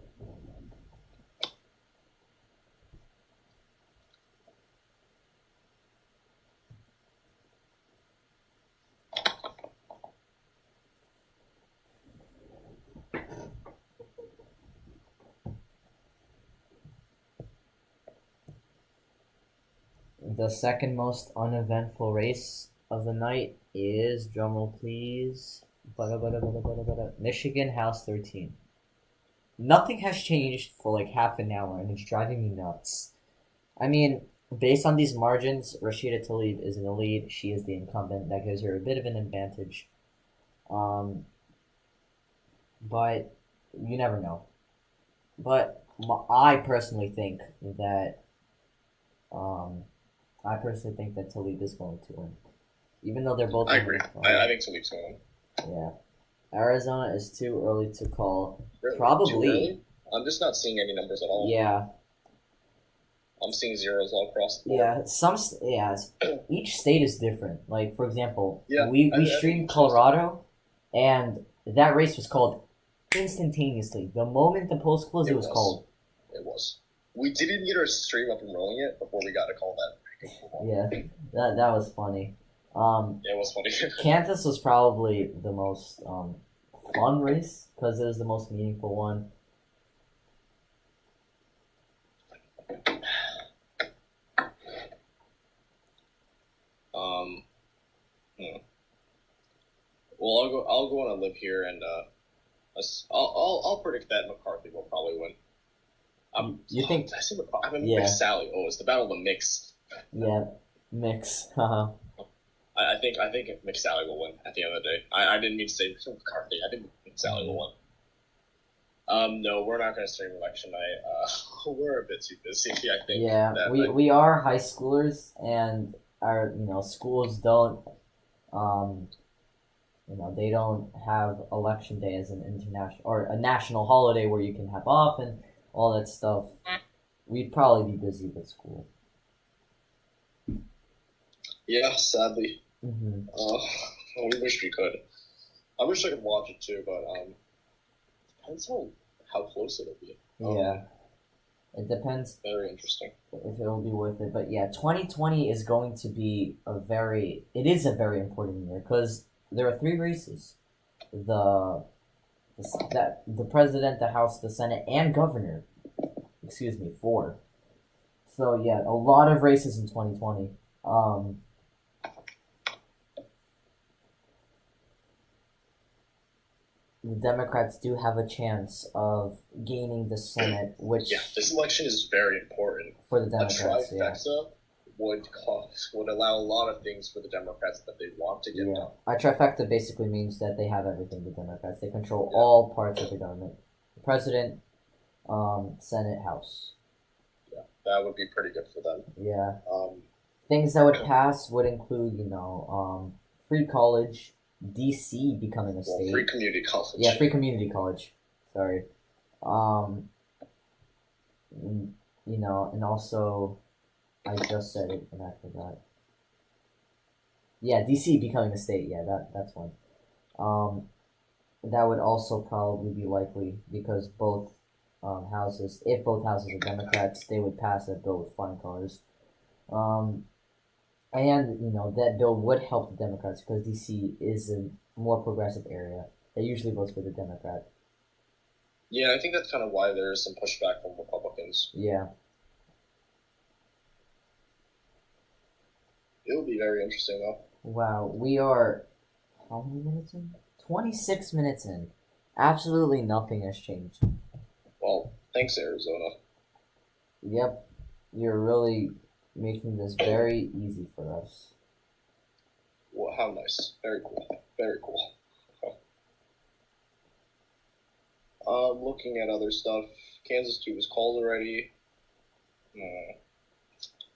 Speaker 1: The second most uneventful race of the night is, drumroll please, Michigan House 13. Nothing has changed for like half an hour, and it's driving me nuts. I mean, based on these margins, Rashida Talib is in the lead. She is the incumbent. That gives her a bit of an advantage. But you never know. But I personally think that Talib is going to win, even though they're both.
Speaker 2: I agree. I think Talib's going to win.
Speaker 1: Yeah. Arizona is too early to call.
Speaker 2: Really?
Speaker 1: Probably.
Speaker 2: Too early? I'm just not seeing any numbers at all.
Speaker 1: Yeah.
Speaker 2: I'm seeing zeros all across the board.
Speaker 1: Yeah. Each state is different. Like, for example,
Speaker 2: yeah,
Speaker 1: we streamed Colorado, and that race was called instantaneously. The moment the polls closed, it was called.
Speaker 2: It was. We didn't get our stream up and rolling yet before we got to call that.
Speaker 1: Yeah, that was funny.
Speaker 2: Yeah, it was funny.
Speaker 1: Kansas was probably the most fun race because it was the most meaningful one.
Speaker 2: Well, I'll go on a live here, and I'll predict that McCarthy will probably win.
Speaker 1: You think?
Speaker 2: Did I say McCarthy? I mean, Mix Sally. Oh, it's the battle of the mix.
Speaker 1: Yeah, mix.
Speaker 2: I think Mix Sally will win at the end of the day. I didn't mean to say McCarthy. I think Mix Sally will win. No, we're not going to stream election night. We're a bit too busy, I think.
Speaker 1: Yeah, we are high schoolers, and our schools don't they don't have election day as an international or a national holiday where you can have off and all that stuff. We'd probably be busy with school.
Speaker 2: Yeah, sadly.
Speaker 1: Mm-hmm.
Speaker 2: We wish we could. I wish I could watch it too, but depends how close it'll be.
Speaker 1: Yeah, it depends.
Speaker 2: Very interesting.
Speaker 1: If it'll be worth it, but yeah, 2020 is going to be a very important year because there are 3 races: the president, the House, the Senate, and governor. 4. So yeah, a lot of races in 2020. the Democrats do have a chance of gaining the Senate, which
Speaker 2: this election is very important.
Speaker 1: For the Democrats,
Speaker 2: a trifecta would allow a lot of things for the Democrats that they want to get done.
Speaker 1: A trifecta basically means that they have everything. The Democrats, they control all parts of the government: the president, Senate, House.
Speaker 2: Yeah, that would be pretty good for them.
Speaker 1: Yeah. Things that would pass would include, free college, D.C. becoming a state.
Speaker 2: Free community college.
Speaker 1: Yeah, free community college. Sorry. And also, I just said it and I forgot. Yeah, D.C. becoming a state. Yeah, that's one. That would also probably be likely because both houses, if both houses are Democrats, they would pass that bill with flying colors. And, that bill would help the Democrats because D.C. is a more progressive area that usually votes for the Democrat.
Speaker 2: Yeah, I think that's kind of why there is some pushback from Republicans.
Speaker 1: Yeah.
Speaker 2: It'll be very interesting, though.
Speaker 1: Wow, we are, how many minutes in? 26 minutes in. Absolutely nothing has changed.
Speaker 2: Well, thanks, Arizona.
Speaker 1: Yep, you're really making this very easy for us.
Speaker 2: Well, how nice. Very cool. Very cool. Looking at other stuff, Kansas 2 was called already.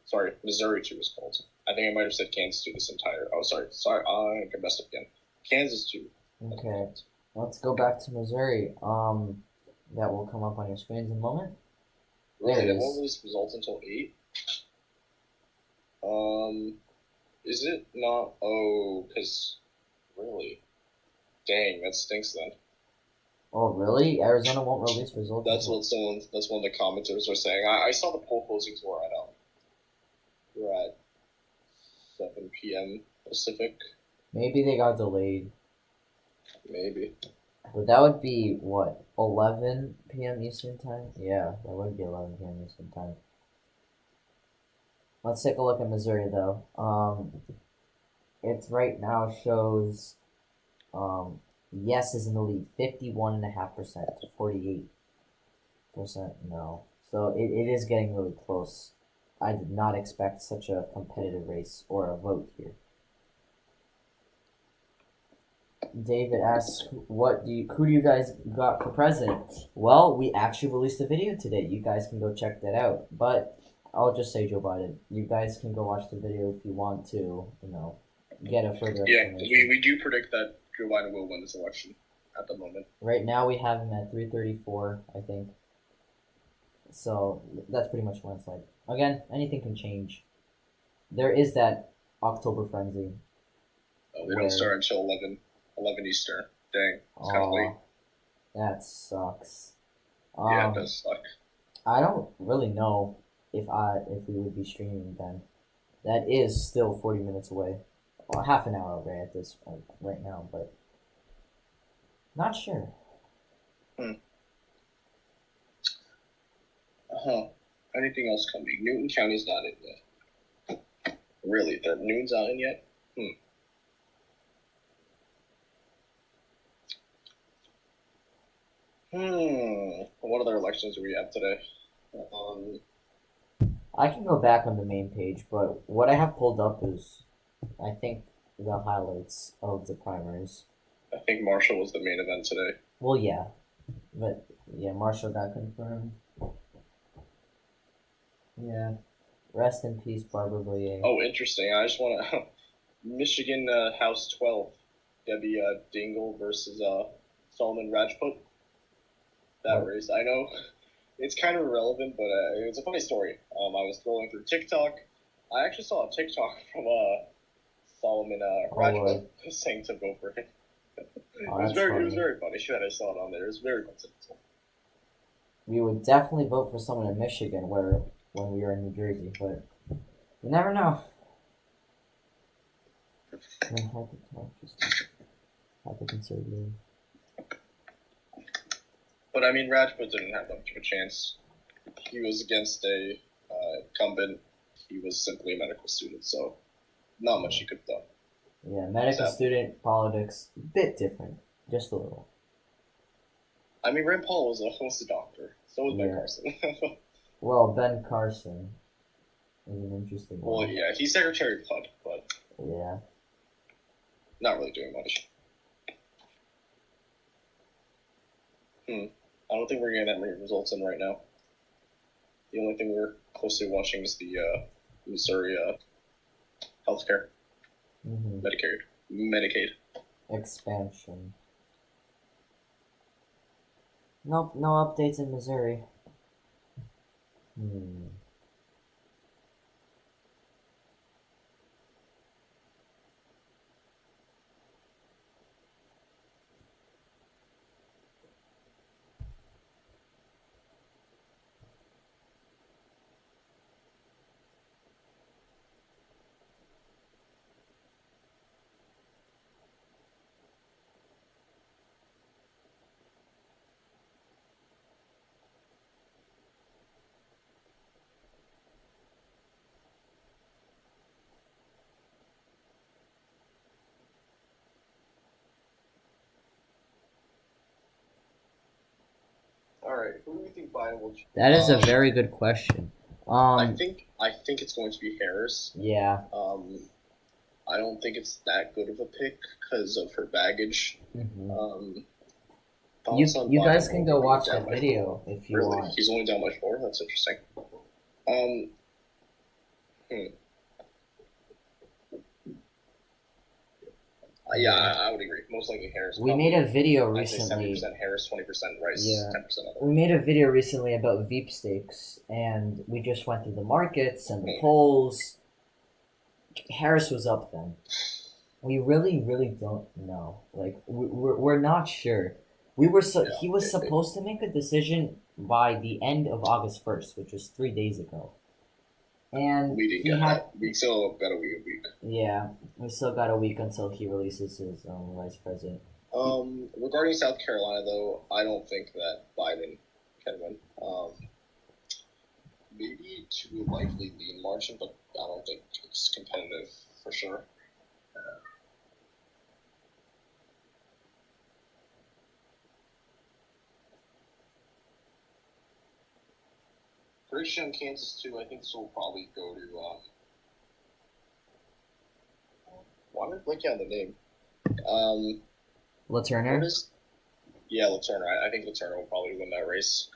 Speaker 2: Sorry, Missouri 2 was called. I think I might have said Kansas 2 this entire... Oh, sorry, I messed up again. Kansas 2.
Speaker 1: Okay, let's go back to Missouri. That will come up on your screens in a moment.
Speaker 2: Really, they won't release results until 8? Is it not? Oh, because really, dang, that stinks then.
Speaker 1: Oh, really? Arizona won't release results.
Speaker 2: That's what That's one of the commenters were saying. I saw the poll closings were at 7 p.m. Pacific.
Speaker 1: Maybe they got delayed.
Speaker 2: Maybe.
Speaker 1: But that would be what, 11 p.m. Eastern time? Yeah, that would be 11 p.m. Eastern time. Let's take a look at Missouri, though. It right now shows yes is in the lead, 51.5% to 48% no. So it is getting really close. I did not expect such a competitive race or a vote here. David asks, who do you guys got for president? Well, we actually released a video today. You guys can go check that out. But I'll just say Joe Biden. You guys can go watch the video if you want to, get a further explanation.
Speaker 2: Yeah, we do predict that Joe Biden will win this election at the moment.
Speaker 1: Right now we have him at 334, I think. So that's pretty much one side. Again, anything can change. There is that October frenzy.
Speaker 2: Oh, they don't start until 11 Eastern. Dang, it's kind of late.
Speaker 1: That sucks.
Speaker 2: Yeah, it does suck.
Speaker 1: I don't really know if we would be streaming then. That is still 40 minutes away. Well, half an hour away at this right now, but not sure.
Speaker 2: Anything else coming? Newton County's not in yet. Really? That Newton's not in yet? What other elections do we have today?
Speaker 1: I can go back on the main page, but what I have pulled up is, I think, the highlights of the primaries.
Speaker 2: I think Marshall was the main event today.
Speaker 1: Well, yeah. But, yeah, Marshall got confirmed. Yeah. Rest in peace, Barbara Boyer.
Speaker 2: Oh, interesting. I just want to... Michigan House 12. Debbie Dingell versus Solomon Rajput. That race. I know it's kind of irrelevant, but it's a funny story. I was scrolling through TikTok. I actually saw a TikTok from Solomon Rajput saying to vote for him. It was very funny. I saw it on there. It was very coincidental.
Speaker 1: We would definitely vote for someone in Michigan when we were in New Jersey, but you never know. Conservative.
Speaker 2: But I mean, Rajput didn't have much of a chance. He was against a incumbent. He was simply a medical student, so not much he could have done.
Speaker 1: Yeah, medical student politics, bit different, just a little.
Speaker 2: I mean, Rand Paul was a doctor. So was Ben
Speaker 1: Yeah.
Speaker 2: Carson.
Speaker 1: Well, Ben Carson is an interesting
Speaker 2: Well,
Speaker 1: one.
Speaker 2: yeah, he's Secretary of HUD, but
Speaker 1: Yeah.
Speaker 2: not really doing much. I don't think we're getting that many results in right now. The only thing we're closely watching is the Missouri healthcare, Medicaid
Speaker 1: Expansion. Nope, no updates in Missouri.
Speaker 2: All right, who do we think Biden will?
Speaker 1: That is a very good question.
Speaker 2: I think it's going to be Harris.
Speaker 1: Yeah.
Speaker 2: I don't think it's that good of a pick because of her baggage.
Speaker 1: You guys can go watch that video if you want.
Speaker 2: He's only down by 4. That's interesting. Yeah, I would agree. Most likely Harris.
Speaker 1: We made a video recently.
Speaker 2: 70% Harris, 20% Rice, 10% other.
Speaker 1: We made a video recently about Veep stakes, and we just went through the markets and the polls. Harris was up then. We really don't know. Like we're not sure. He was supposed to make a decision by the end of August 1st, which was 3 days ago. And
Speaker 2: we still got a week.
Speaker 1: Yeah, we still got a week until he releases his vice president.
Speaker 2: Regarding South Carolina, though, I don't think that Biden can win. Maybe to a likely lean margin, but I don't think it's competitive for sure. Pretty sure in Kansas too. I think this will probably go to. Why am I blanking on the name?
Speaker 1: LaTurner?
Speaker 2: Yeah, LaTurner. I think LaTurner will probably win that race.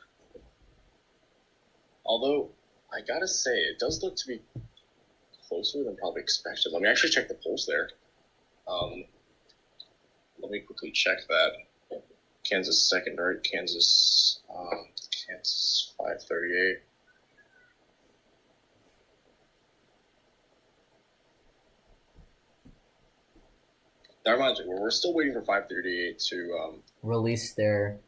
Speaker 2: Although, I gotta say, it does look to be closer than probably expected. Let me actually check the polls there. Let me quickly check that. Kansas second, right? Kansas 538. That reminds me, we're still waiting for 538 to
Speaker 1: release their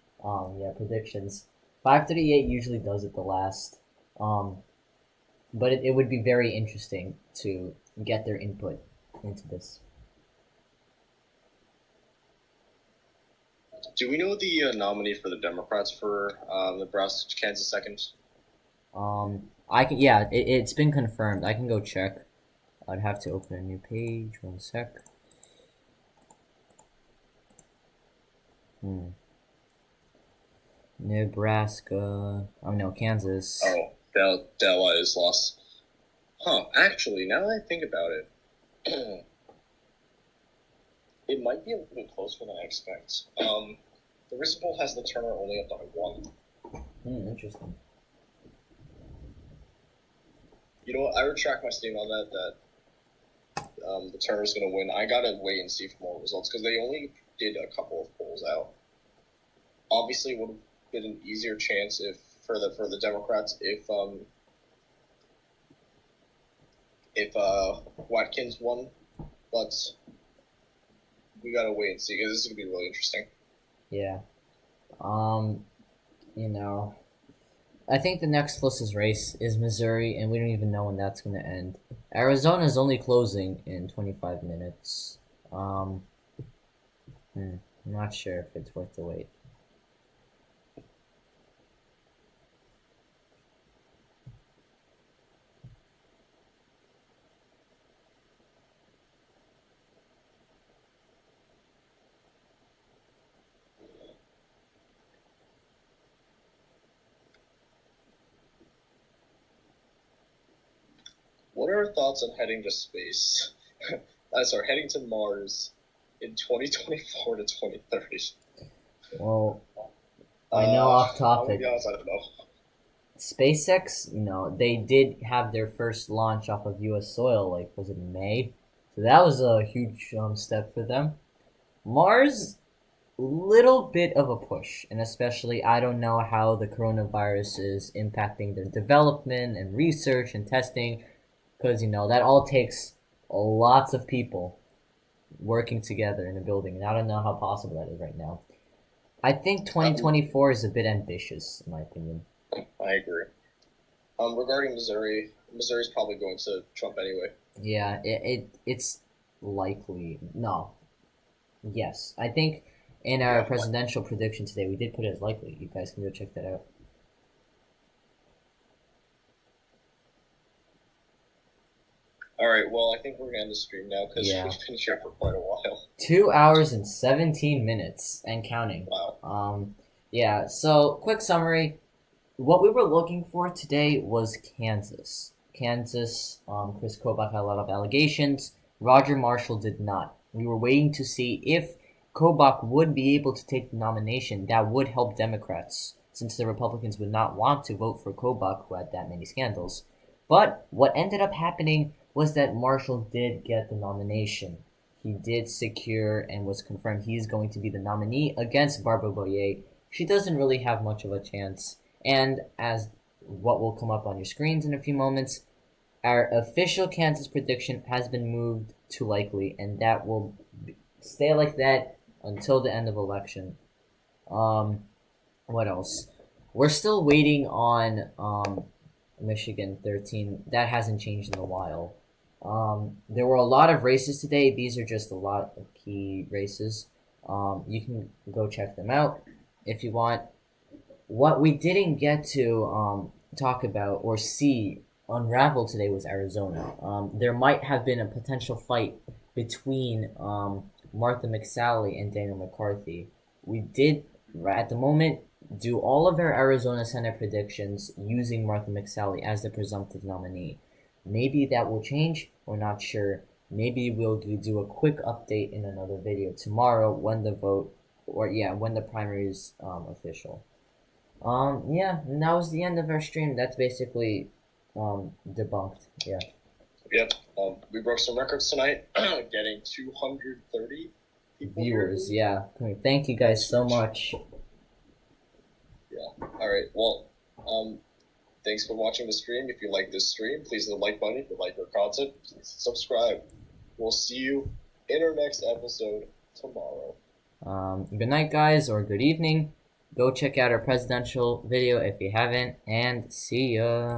Speaker 1: predictions. 538 usually does it the last, but it would be very interesting to get their input into this.
Speaker 2: Do we know the nominee for the Democrats for Nebraska, Kansas second?
Speaker 1: It's been confirmed. I can go check. I'd have to open a new page. 1 sec. Nebraska. Oh no, Kansas.
Speaker 2: Oh, Della is lost. Huh? Actually, now that I think about it, it might be a little bit closer than I expect. The recent poll has the Turner only up by 1.
Speaker 1: Interesting.
Speaker 2: You know what? I retract my statement on that. The Turner's going to win. I gotta wait and see for more results because they only did a couple of polls out. Obviously, it would have been an easier chance for the Democrats if Watkins won, but we gotta wait and see because this is gonna be really interesting.
Speaker 1: Yeah. I think the next closest race is Missouri, and we don't even know when that's going to end. Arizona's only closing in 25 minutes. I'm not sure if it's worth the wait.
Speaker 2: What are our thoughts on heading to space? Heading to Mars in 2024 to 2030.
Speaker 1: Well, I know off topic.
Speaker 2: I'll be honest, I don't know.
Speaker 1: SpaceX, they did have their first launch off of U.S. soil, like, was it in May? So that was a huge step for them. Mars, little bit of a push, and especially I don't know how the coronavirus is impacting their development and research and testing, because, that all takes lots of people working together in a building, and I don't know how possible that is right now. I think 2024 is a bit ambitious, in my opinion.
Speaker 2: I agree. Regarding Missouri, Missouri's probably going to Trump anyway.
Speaker 1: Yeah, it's likely. No. Yes. I think in our presidential prediction today, we did put it as likely. You guys can go check that out.
Speaker 2: All right, well, I think we're going to end the stream now because we've been here for quite a while.
Speaker 1: 2 hours and 17 minutes and counting.
Speaker 2: Wow.
Speaker 1: Yeah, so quick summary. What we were looking for today was Kansas. Kris Kobach had a lot of allegations. Roger Marshall did not. We were waiting to see if Kobach would be able to take the nomination. That would help Democrats, since the Republicans would not want to vote for Kobach, who had that many scandals. But what ended up happening was that Marshall did get the nomination. He did secure and was confirmed he's going to be the nominee against Barbara Boyer. She doesn't really have much of a chance. And as what will come up on your screens in a few moments, our official Kansas prediction has been moved to likely, and that will stay like that until the end of election. What else? We're still waiting on Michigan 13. That hasn't changed in a while. There were a lot of races today. These are just a lot of key races. You can go check them out if you want. What we didn't get to talk about or see unravel today was Arizona. There might have been a potential fight between Martha McSally and Daniel McCarthy. We did, at the moment, do all of our Arizona Senate predictions using Martha McSally as the presumptive nominee. Maybe that will change. We're not sure. Maybe we'll do a quick update in another video tomorrow when the when the primary is official. And that was the end of our stream. That's basically debunked. Yeah.
Speaker 2: Yep. We broke some records tonight, getting 230
Speaker 1: viewers. Yeah. Thank you guys so much.
Speaker 2: Yeah. All right. Well, thanks for watching the stream. If you like this stream, please hit the like button. If you like our content, please subscribe. We'll see you in our next episode tomorrow.
Speaker 1: Good night, guys, or good evening. Go check out our presidential video if you haven't, and see ya.